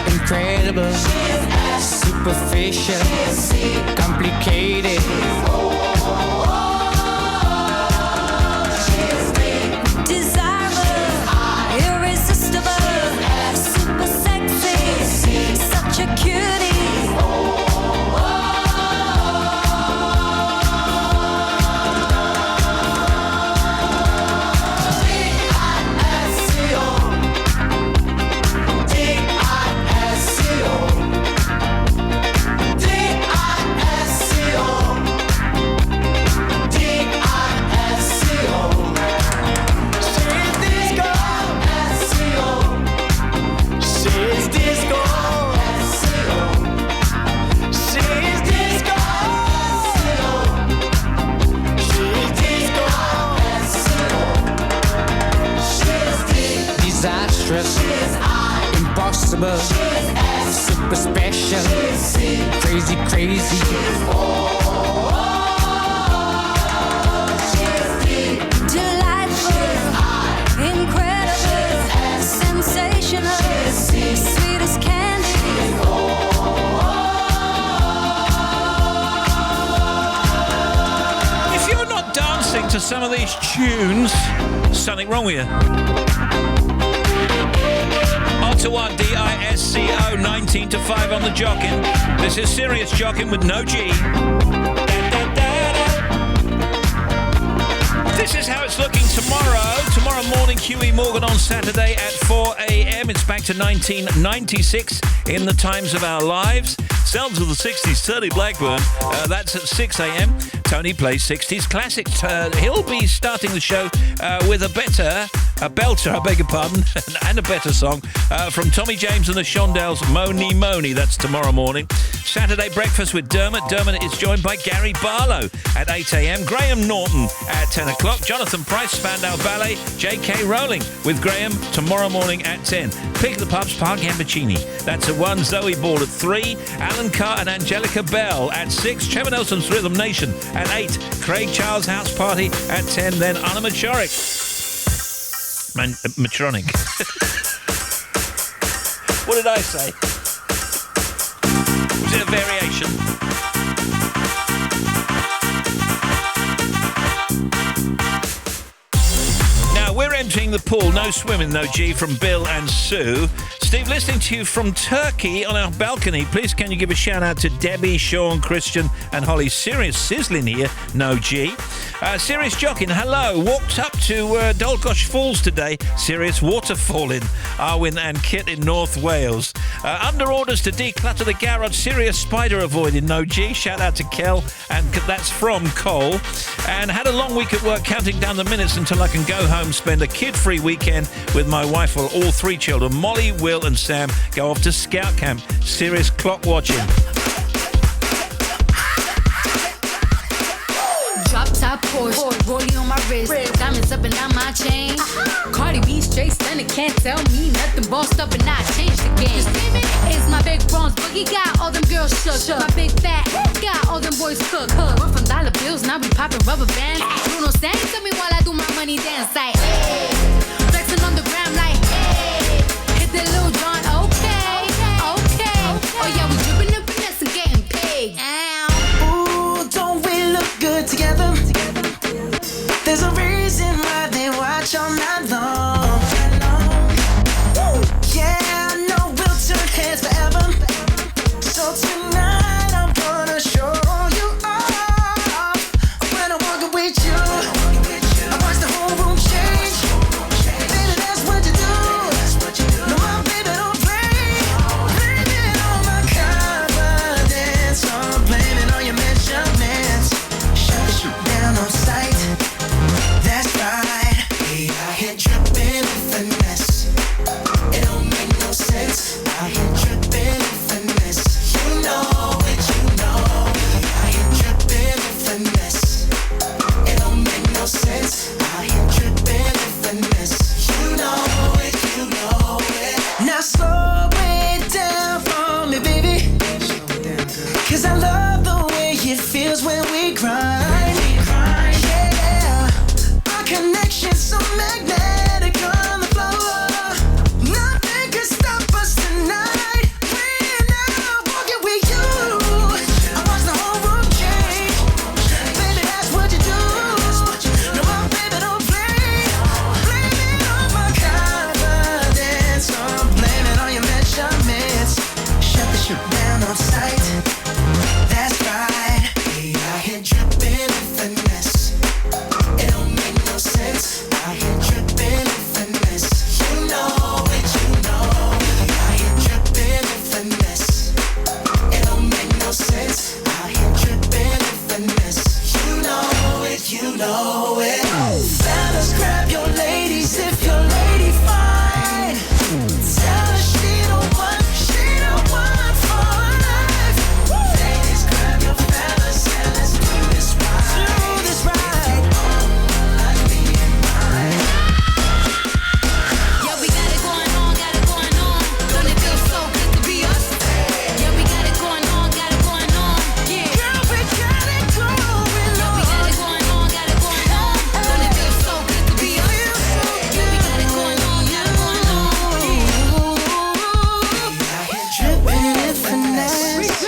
Incredible, superficial, complicated. Desirable, irresistible, super sexy, such a cutie. Impossible, super special, crazy, crazy. Delightful, incredible, sensational, sweet as candy. If you're not dancing to some of these tunes, something wrong with you. Ottawan DISCO 19 to 5 on the Jockin. This is Serious Jockin with no G. This is how it's looking tomorrow. Tomorrow morning, QE Morgan on Saturday at 4 a.m. It's back to 1996 in the times of our lives. Sounds of the 60s, Tony Blackburn. That's at 6 a.m. Tony plays 60s classics. He'll be starting the show with a belter, I beg your pardon, and a better song from Tommy James and the Shondells, Moni Moni. That's tomorrow morning. Saturday breakfast with Dermot. Dermot is joined by Gary Barlow at 8 a.m. Graham Norton at 10 o'clock. Jonathan Price, Spandau Ballet. J.K. Rowling with Graham tomorrow morning at 10. Pick the Pubs, Park Gambaccini. That's at 1. Zoe Ball at 3. Alan Carr and Angelica Bell at 6. Trevor Nelson's Rhythm Nation at 8. Craig Charles House Party at 10. Then Anna Machorik. Matronic. What did I say? Was it a variation? Now, we're emptying the pool. No swimming, no G from Bill and Sue. Steve, listening to you from Turkey on our balcony. Please can you give a shout out to Debbie, Sean, Christian and Holly. Serious sizzling here, no G. Serious Jockin, hello. Walked up to Dolgosh Falls today. Serious waterfalling. Arwen and Kit in North Wales. Under orders to declutter the garage. Serious spider avoiding, no G. Shout out to Kel, and that's from Cole. And had a long week at work, counting down the minutes until I can go home, spend a kid-free weekend with my wife while all three children, Molly, Will and Sam, go off to scout camp. Serious clock watching. Drop top Porsche, rollie on my wrist, diamonds up and down my chain. Cardi B straight stunning, can't tell me nothing. Bossed up and I changed the game. It's my big bronze boogie, got all them girls shook. My big fat got all them boys cooked. We're from dollar bills, now we popping rubber bands. Bruno sang to me while I do my money dance like, hey. Flexing on the gram like, hey. Hit the Lil Jon, okay. Oh yeah, we dripping and finesse and getting paid. Ooh, don't we look good together? There's a reason why they watch all night long. Yeah, I know we'll turn heads forever. So tonight I'm gonna show you off. When I'm walking with you, I watch the whole room change. Baby, that's what you do. No, my baby don't play. Blame it on my confidence, or blame it on your measurements. Shut you down on sight. That's right. We out here dripping with finesse. It don't make no sense. Out here dripping with finesse. You know it, you know. We out here dripping with finesse. It don't make no sense. Out here dripping with finesse. You know it, you know it. Now slow it down for me, baby. 'Cause I love the way it feels when we grind. Yeah, our connection's so magnetic on the floor. Nothing can stop us tonight. We're now walking with you. I watch the whole room change. Baby, that's what you do. No, my baby don't play. Blame it on my confidence, or blame it on your measurements. Shut the shit down on sight. That's right. We out here dripping with finesse. It don't make no sense. Out here dripping with finesse. You know it, you know. We out here dripping with finesse. It don't make no sense. Out here dripping with finesse. You know it, you know it. Fellas, grab your ladies if your lady fine. Tell her she don't want for life. Ladies, grab your fellas and let's do this right. Do this right. Like me and mine. Yeah, we got it going on. Don't it feel so good to be us? Yeah, we got it going on. Yeah. Girl, we got it going on. Yeah, we got it going on. Don't it feel so good to be us? Yeah, we got it going on. We out here dripping with finesse.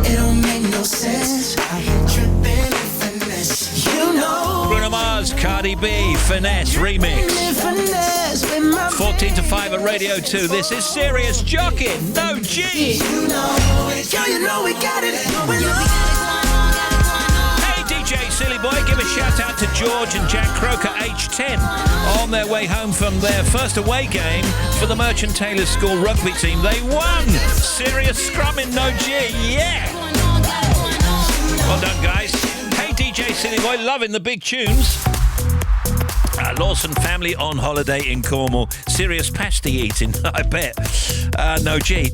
It don't make no sense. Out here dripping with finesse. You know. Bruno Mars, Cardi B, Finesse remix. Finesse with my 14 to 5 at Radio 2. This is Serious Jockin, no G. You know it. Girl, you know we got it going on. Hey DJ Silly Boy, give a shout out to George and Jack Croker, age 10, on their way home from their first away game for the Merchant Taylor School rugby team. They won! Serious scrumming, no G, yeah! Well done, guys. Hey DJ Silly Boy, loving the big tunes. Lawson family on holiday in Cornwall. Serious pasty eating, I bet. No G.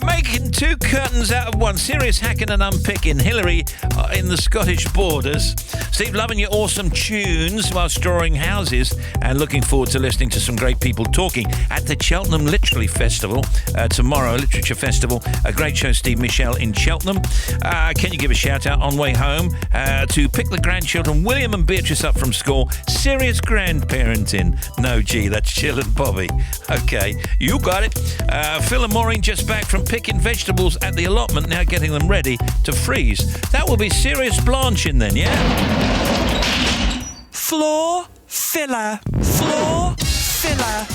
Making two curtains out of one. Serious hacking and unpicking. Hillary in the Scottish borders. Steve, loving your awesome tunes whilst drawing houses and looking forward to listening to some great people talking at the Cheltenham Literary Festival tomorrow, Literature Festival. A great show, Steve Michelle in Cheltenham. Can you give a shout out on way home to pick the grandchildren, William and Beatrice, up from school? Serious grandparenting. No G, that's Chill and Bobby. Okay, you got it. Phil and Maureen just back from picking vegetables at the allotment, now getting them ready to freeze. That will be serious blanching then, yeah? Floor filler. Floor filler.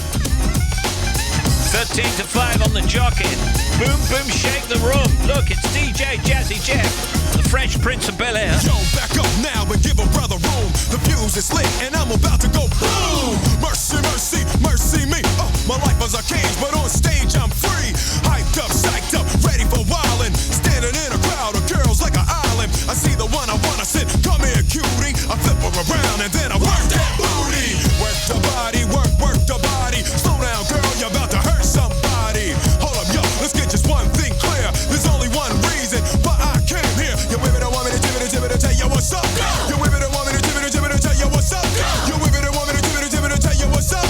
13 to 5 on the Jockin. Boom, boom, shake the room. Look, it's DJ Jazzy Jeff, the Fresh Prince of Bel-Air. Yo, back up now and give a brother room. The fuse is lit and I'm about to go boom. Mercy, mercy, mercy me. My life was a cage, but on stage I'm free. Hyped up, psyched up, ready for wildin'. Standing in a crowd of girls like an island. I see the one I wanna sit. Come here, cutie. I flip her around and then I work that booty. Work the body, work the body. Slow down, girl, you're about to hurt somebody. Hold up, yo, let's get just one thing clear. There's only one reason why I came here. You women don't want me to tell you what's up. You women don't want me to tell you what's up. You women don't want me to tell you what's up.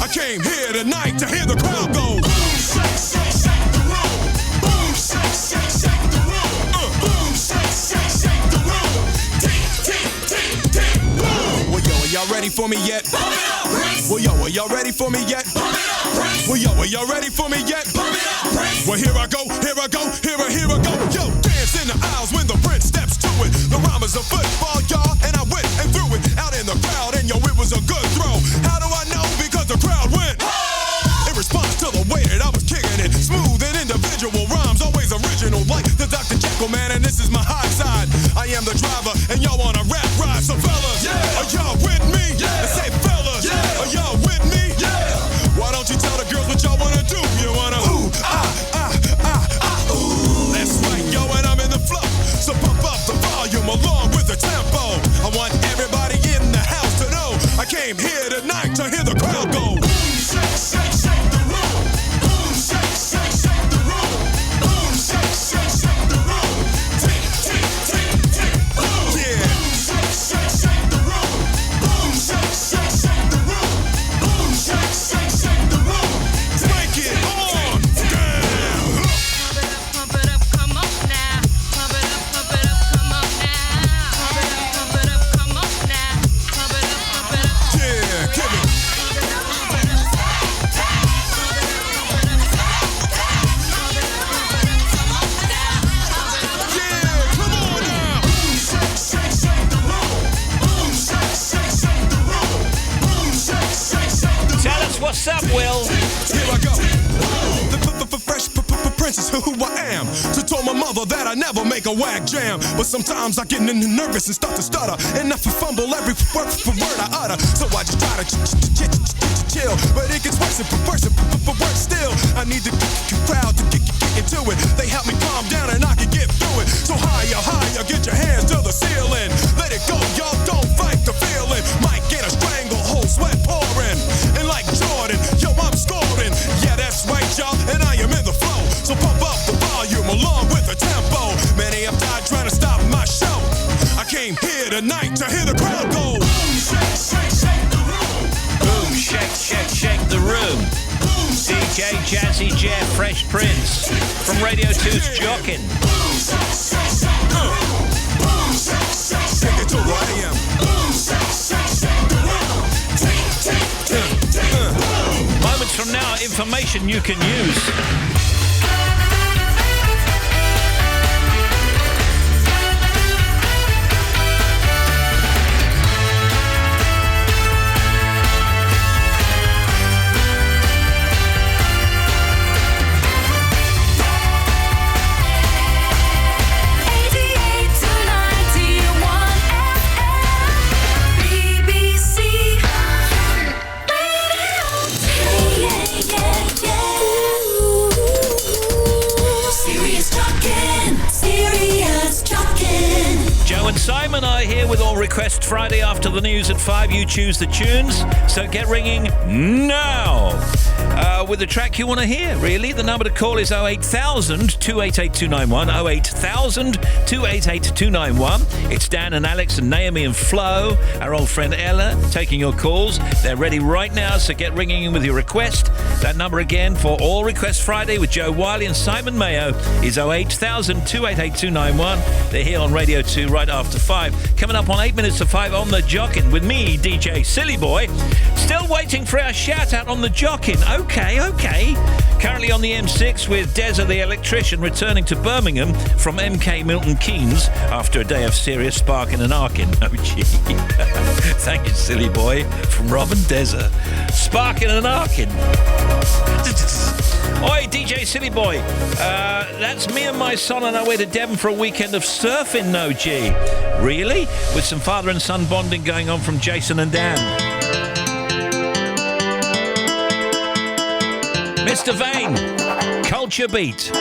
I came here tonight to hear the crowd go. Boom, shake, shake, shake the room. Boom, shake, shake, shake the room. Boom, shake, shake, shake the room. Tick, tick, tick, tick, boom. Well, yo, are y'all ready for me yet? Pump it up, Prince. Well, yo, are y'all ready for me yet? Pump it up, Prince. Well, yo, are y'all ready for me yet? Pump it up, Prince. Well, here I go, here I go, here I go. Yo, dance in the aisles when the Prince steps to it. The rhyme is a football, y'all, and I went and threw it out in the crowd, and yo, it was a good throw. How do I know? Because the crowd went. In response to the way that I was kicking it, smooth and individual rhymes, always original, like the Dr. Jekyll man, and this is my high side. I am the driver, and y'all on a rap ride, so fellas, are y'all with me? And say fellas, are y'all with me? Why don't you tell the girls what y'all wanna do? You wanna ooh, ooh. That's right, yo, and I'm in the flow, so pump up the volume along with the tempo. I want everybody in the house to know I came here tonight to hear the crowd go. Boom, shake, shake, shake the room. Boom, shake, shake, shake the room. Boom, shake, shake, shake the room. Tick, tick, tick, tick, boom. Yeah. Boom, shake, shake, shake the room. Boom, shake, shake, shake the room. Boom, shake, shake, shake the room. Break it on down. Pump it up, come on now. Pump it up, come on now. Pump it up, come on now. Pump it up. Yeah, give it. Tell us what's up, Will. Here I go. The fresh prince is who I am. So told my mother that I never make a whack jam. But sometimes I get nervous and start to stutter, and I fumble every word I utter. So I just try to chill, but it gets worse and worse still. I need the crowd to get into it. They help me calm down and I can get through it. So higher, get your hands to the ceiling. Let it go, y'all, don't fight the feeling. Might get a stranglehold, sweat pouring. And like Jordan, yo, I'm scoring. Yeah, that's right, y'all, and I am in the flow. So pump up the volume along with the tempo. Many have died trying to stop my show. I came here tonight to hear the crowd go. Boom, shake, shake, shake the room. Boom, shake, shake, shake the room. DJ Jazzy Jeff, Fresh Prince, from Radio 2's Jockin. Boom, shake, shake, shake the room. Boom, shake, shake, shake it to what I am. Boom, shake, shake, shake the room. Tick, tick, tick, tick, boom. Moments from now, information you can use. Joe and Simon are here with All Request Friday after the news at 5. You choose the tunes, so get ringing now. With the track you want to hear, really. The number to call is 08000 288 291, 08000 288 291. It's Dan and Alex and Naomi and Flo, our old friend Ella, taking your calls. They're ready right now, so get ringing in with your request. That number again for All Request Friday with Joe Wiley and Simon Mayo is 08000 288 291. They're here on Radio 2 right after 5. Coming up on 8 minutes. minutes to 5 on the Jockin with me, DJ Silly Boy. Still waiting for our shout out on the Jockin. Okay. Currently on the M6 with Deza the electrician returning to Birmingham from MK Milton Keynes after a day of serious sparking and arcing. Oh, gee. Thank you, Silly Boy, from Rob and Deza. Sparking and arcing. Oi, DJ Silly Boy. That's me and my son on our way to Devon for a weekend of surfing, no G. Really? With some father and son bonding going on from Jason and Dan. Mr. Vane, Culture Beat.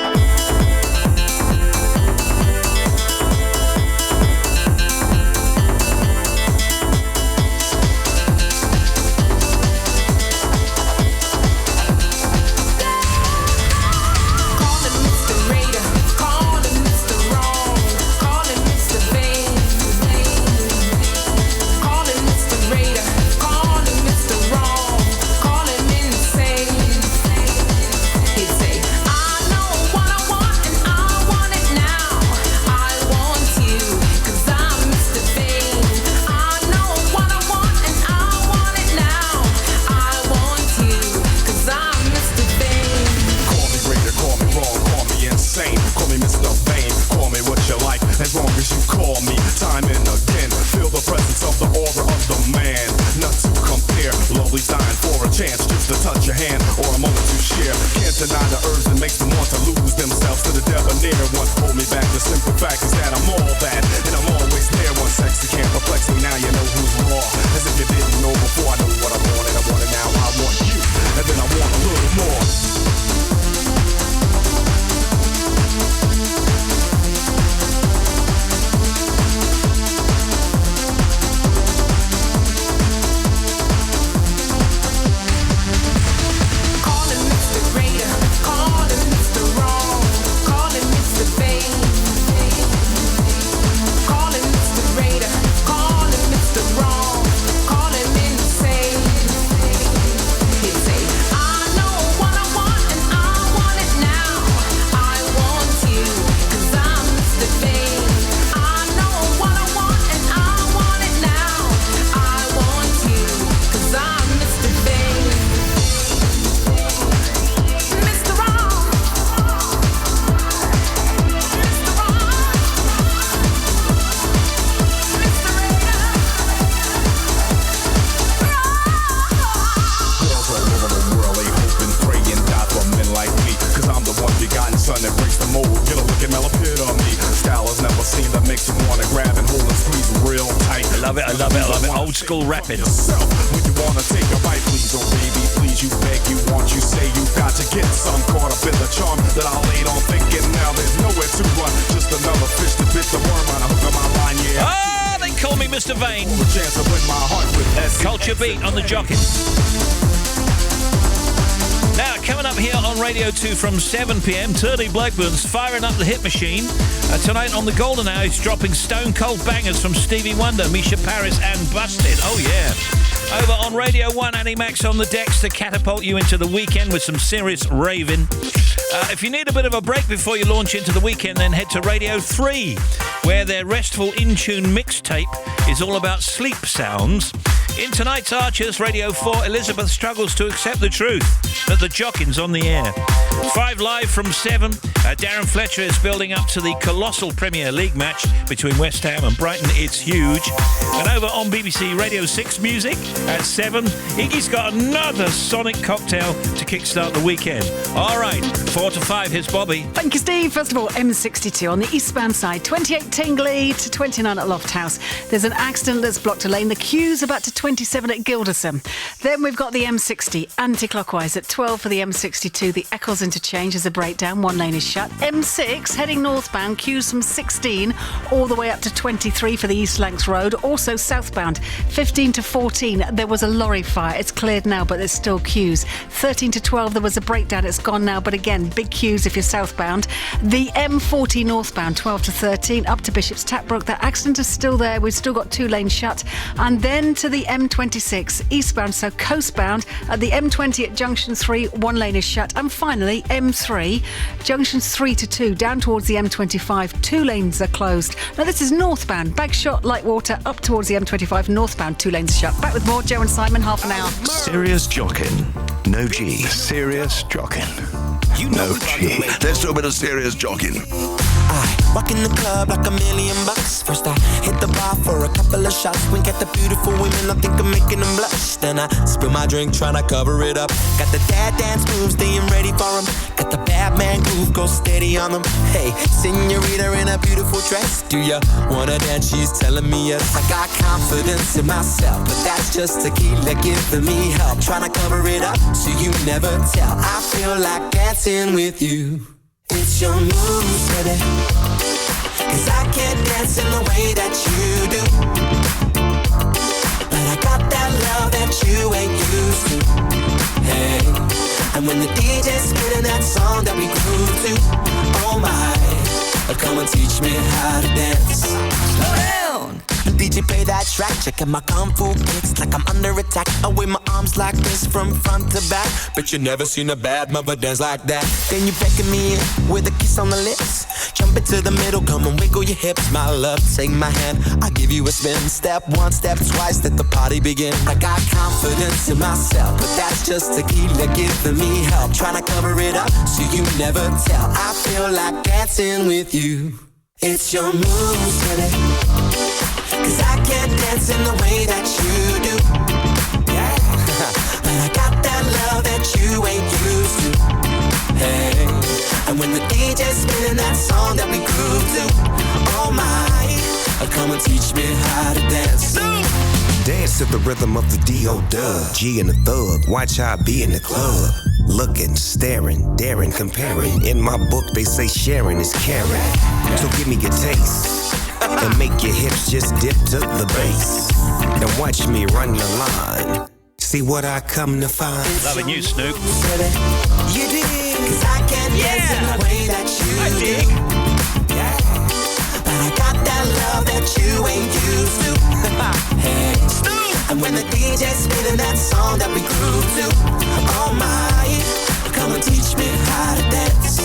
School rapping. When you wanna take a bite, please, oh baby, please, you beg, you want, you say you got to get some. Caught up in the charm that I laid on thinking now there's nowhere to run. Just another fish to bit the worm on a hook of my line, yeah. Ah, they call me Mr. Vane. Chance to win my heart with Culture Beat on the Jockin. Now, coming up here on Radio 2 from 7 p.m, Turley Blackburn's firing up the hit machine. Tonight on the Golden Hour, he's dropping stone cold bangers from Stevie Wonder, Misha Paris and Busted. Oh, yeah. Over on Radio 1, Annie Max on the decks to catapult you into the weekend with some serious raving. If you need a bit of a break before you launch into the weekend, then head to Radio 3, where their restful in-tune mixtape is all about sleep sounds. In tonight's Archers, Radio 4, Elizabeth struggles to accept the truth that the Jockin's on the air. 5 live from 7. Darren Fletcher is building up to the colossal Premier League match between West Ham and Brighton. It's huge. And over on BBC Radio 6 Music at 7, Iggy's got another sonic cocktail to kickstart the weekend. All right, 4 to 5, here's Bobby. Thank you, Steve. First of all, M62 on the eastbound side, 28 Tingley to 29 at Loft House. There's an accident that's blocked a lane. The queue's about to 27 at Gilderson. Then we've got the M60 anti-clockwise at 12 for the M62. The Eccles interchange is a breakdown. One lane is shut. M6 heading northbound, queues from 16 all the way up to 23 for the East Lancs Road. Also southbound, 15 to 14. There was a lorry fire. It's cleared now, but there's still queues. 13 to 12, there was a breakdown. It's gone now, but again, big queues if you're southbound. The M40 northbound, 12 to 13, up to Bishop's Tapbrook. That accident is still there. We've still got 2 lanes shut. And then to the M26 eastbound, so coastbound. At the M20 at junction 3, one lane is shut. And finally, M3, junctions 3 to 2, down towards the M25, two lanes are closed. Now this is northbound, Bagshot, Lightwater, up towards the M25, northbound, two lanes are shut. Back with more, Joe and Simon, half an hour. Serious Jockin. No G. Serious Jockin. No G. Let's do a bit of serious Jockin. Walk in the club like $1,000,000. First I hit the bar for a couple of shots. Wink at the beautiful women, I think I'm making them blush. Then I spill my drink, trying to cover it up. Got the dad dance moves, staying ready for them. Got the bad man groove, go steady on them. Hey, senorita in a beautiful dress. Do ya wanna dance? She's telling me yes. I got confidence in myself, but that's just tequila giving me help. Trying to cover it up so you never tell. I feel like dancing with you. It's your moves, baby. 'Cause I can't dance in the way that you do. But I got that love that you ain't used to. Hey, and when the DJ's spinning that song that we grew to, oh my, come and teach me how to dance. Slow down. DJ play that track, checking my kung fu kicks like I'm under attack. I wave my arms like this from front to back. But you never seen a bad mother dance like that. Then you beckon me in with a kiss on the lips. Jump into the middle, come and wiggle your hips. My love, take my hand, I'll give you a spin. Step one, step twice, let the party begin. I got confidence in myself, but that's just tequila giving me help. Trying to cover it up so you never tell. I feel like dancing with you. It's your moves, baby. 'Cause I can't dance in the way that you do. Yeah. But I got that love that you ain't used to. Hey. And when the DJ's spinning that song that we grew to, oh my, come and teach me how to dance. Dance to the rhythm of the D.O.Dub. G and the Thug, watch how I be in the club. Looking, staring, daring, comparing. In my book they say sharing is caring. So give me your taste and make your hips just dip to the bass. And watch me run the line. See what I come to find. Loving you, Snoop. You dig, 'cause I can't dance in the way that you dig. Yeah. But I got that love that you ain't used to. Hey, Snoop. And when the DJ's spinning that song that we grew to, oh my, come and teach me how to dance.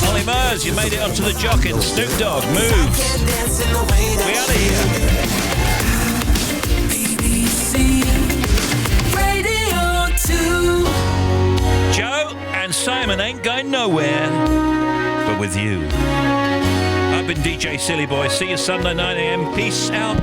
Ollie Murs, you made it onto the Jockin. Snoop Dogg, Moves. We out of here. BBC Radio 2. Joe and Simon ain't going nowhere, but with you. I've been DJ Silly Boy. See you Sunday 9 a.m. Peace out.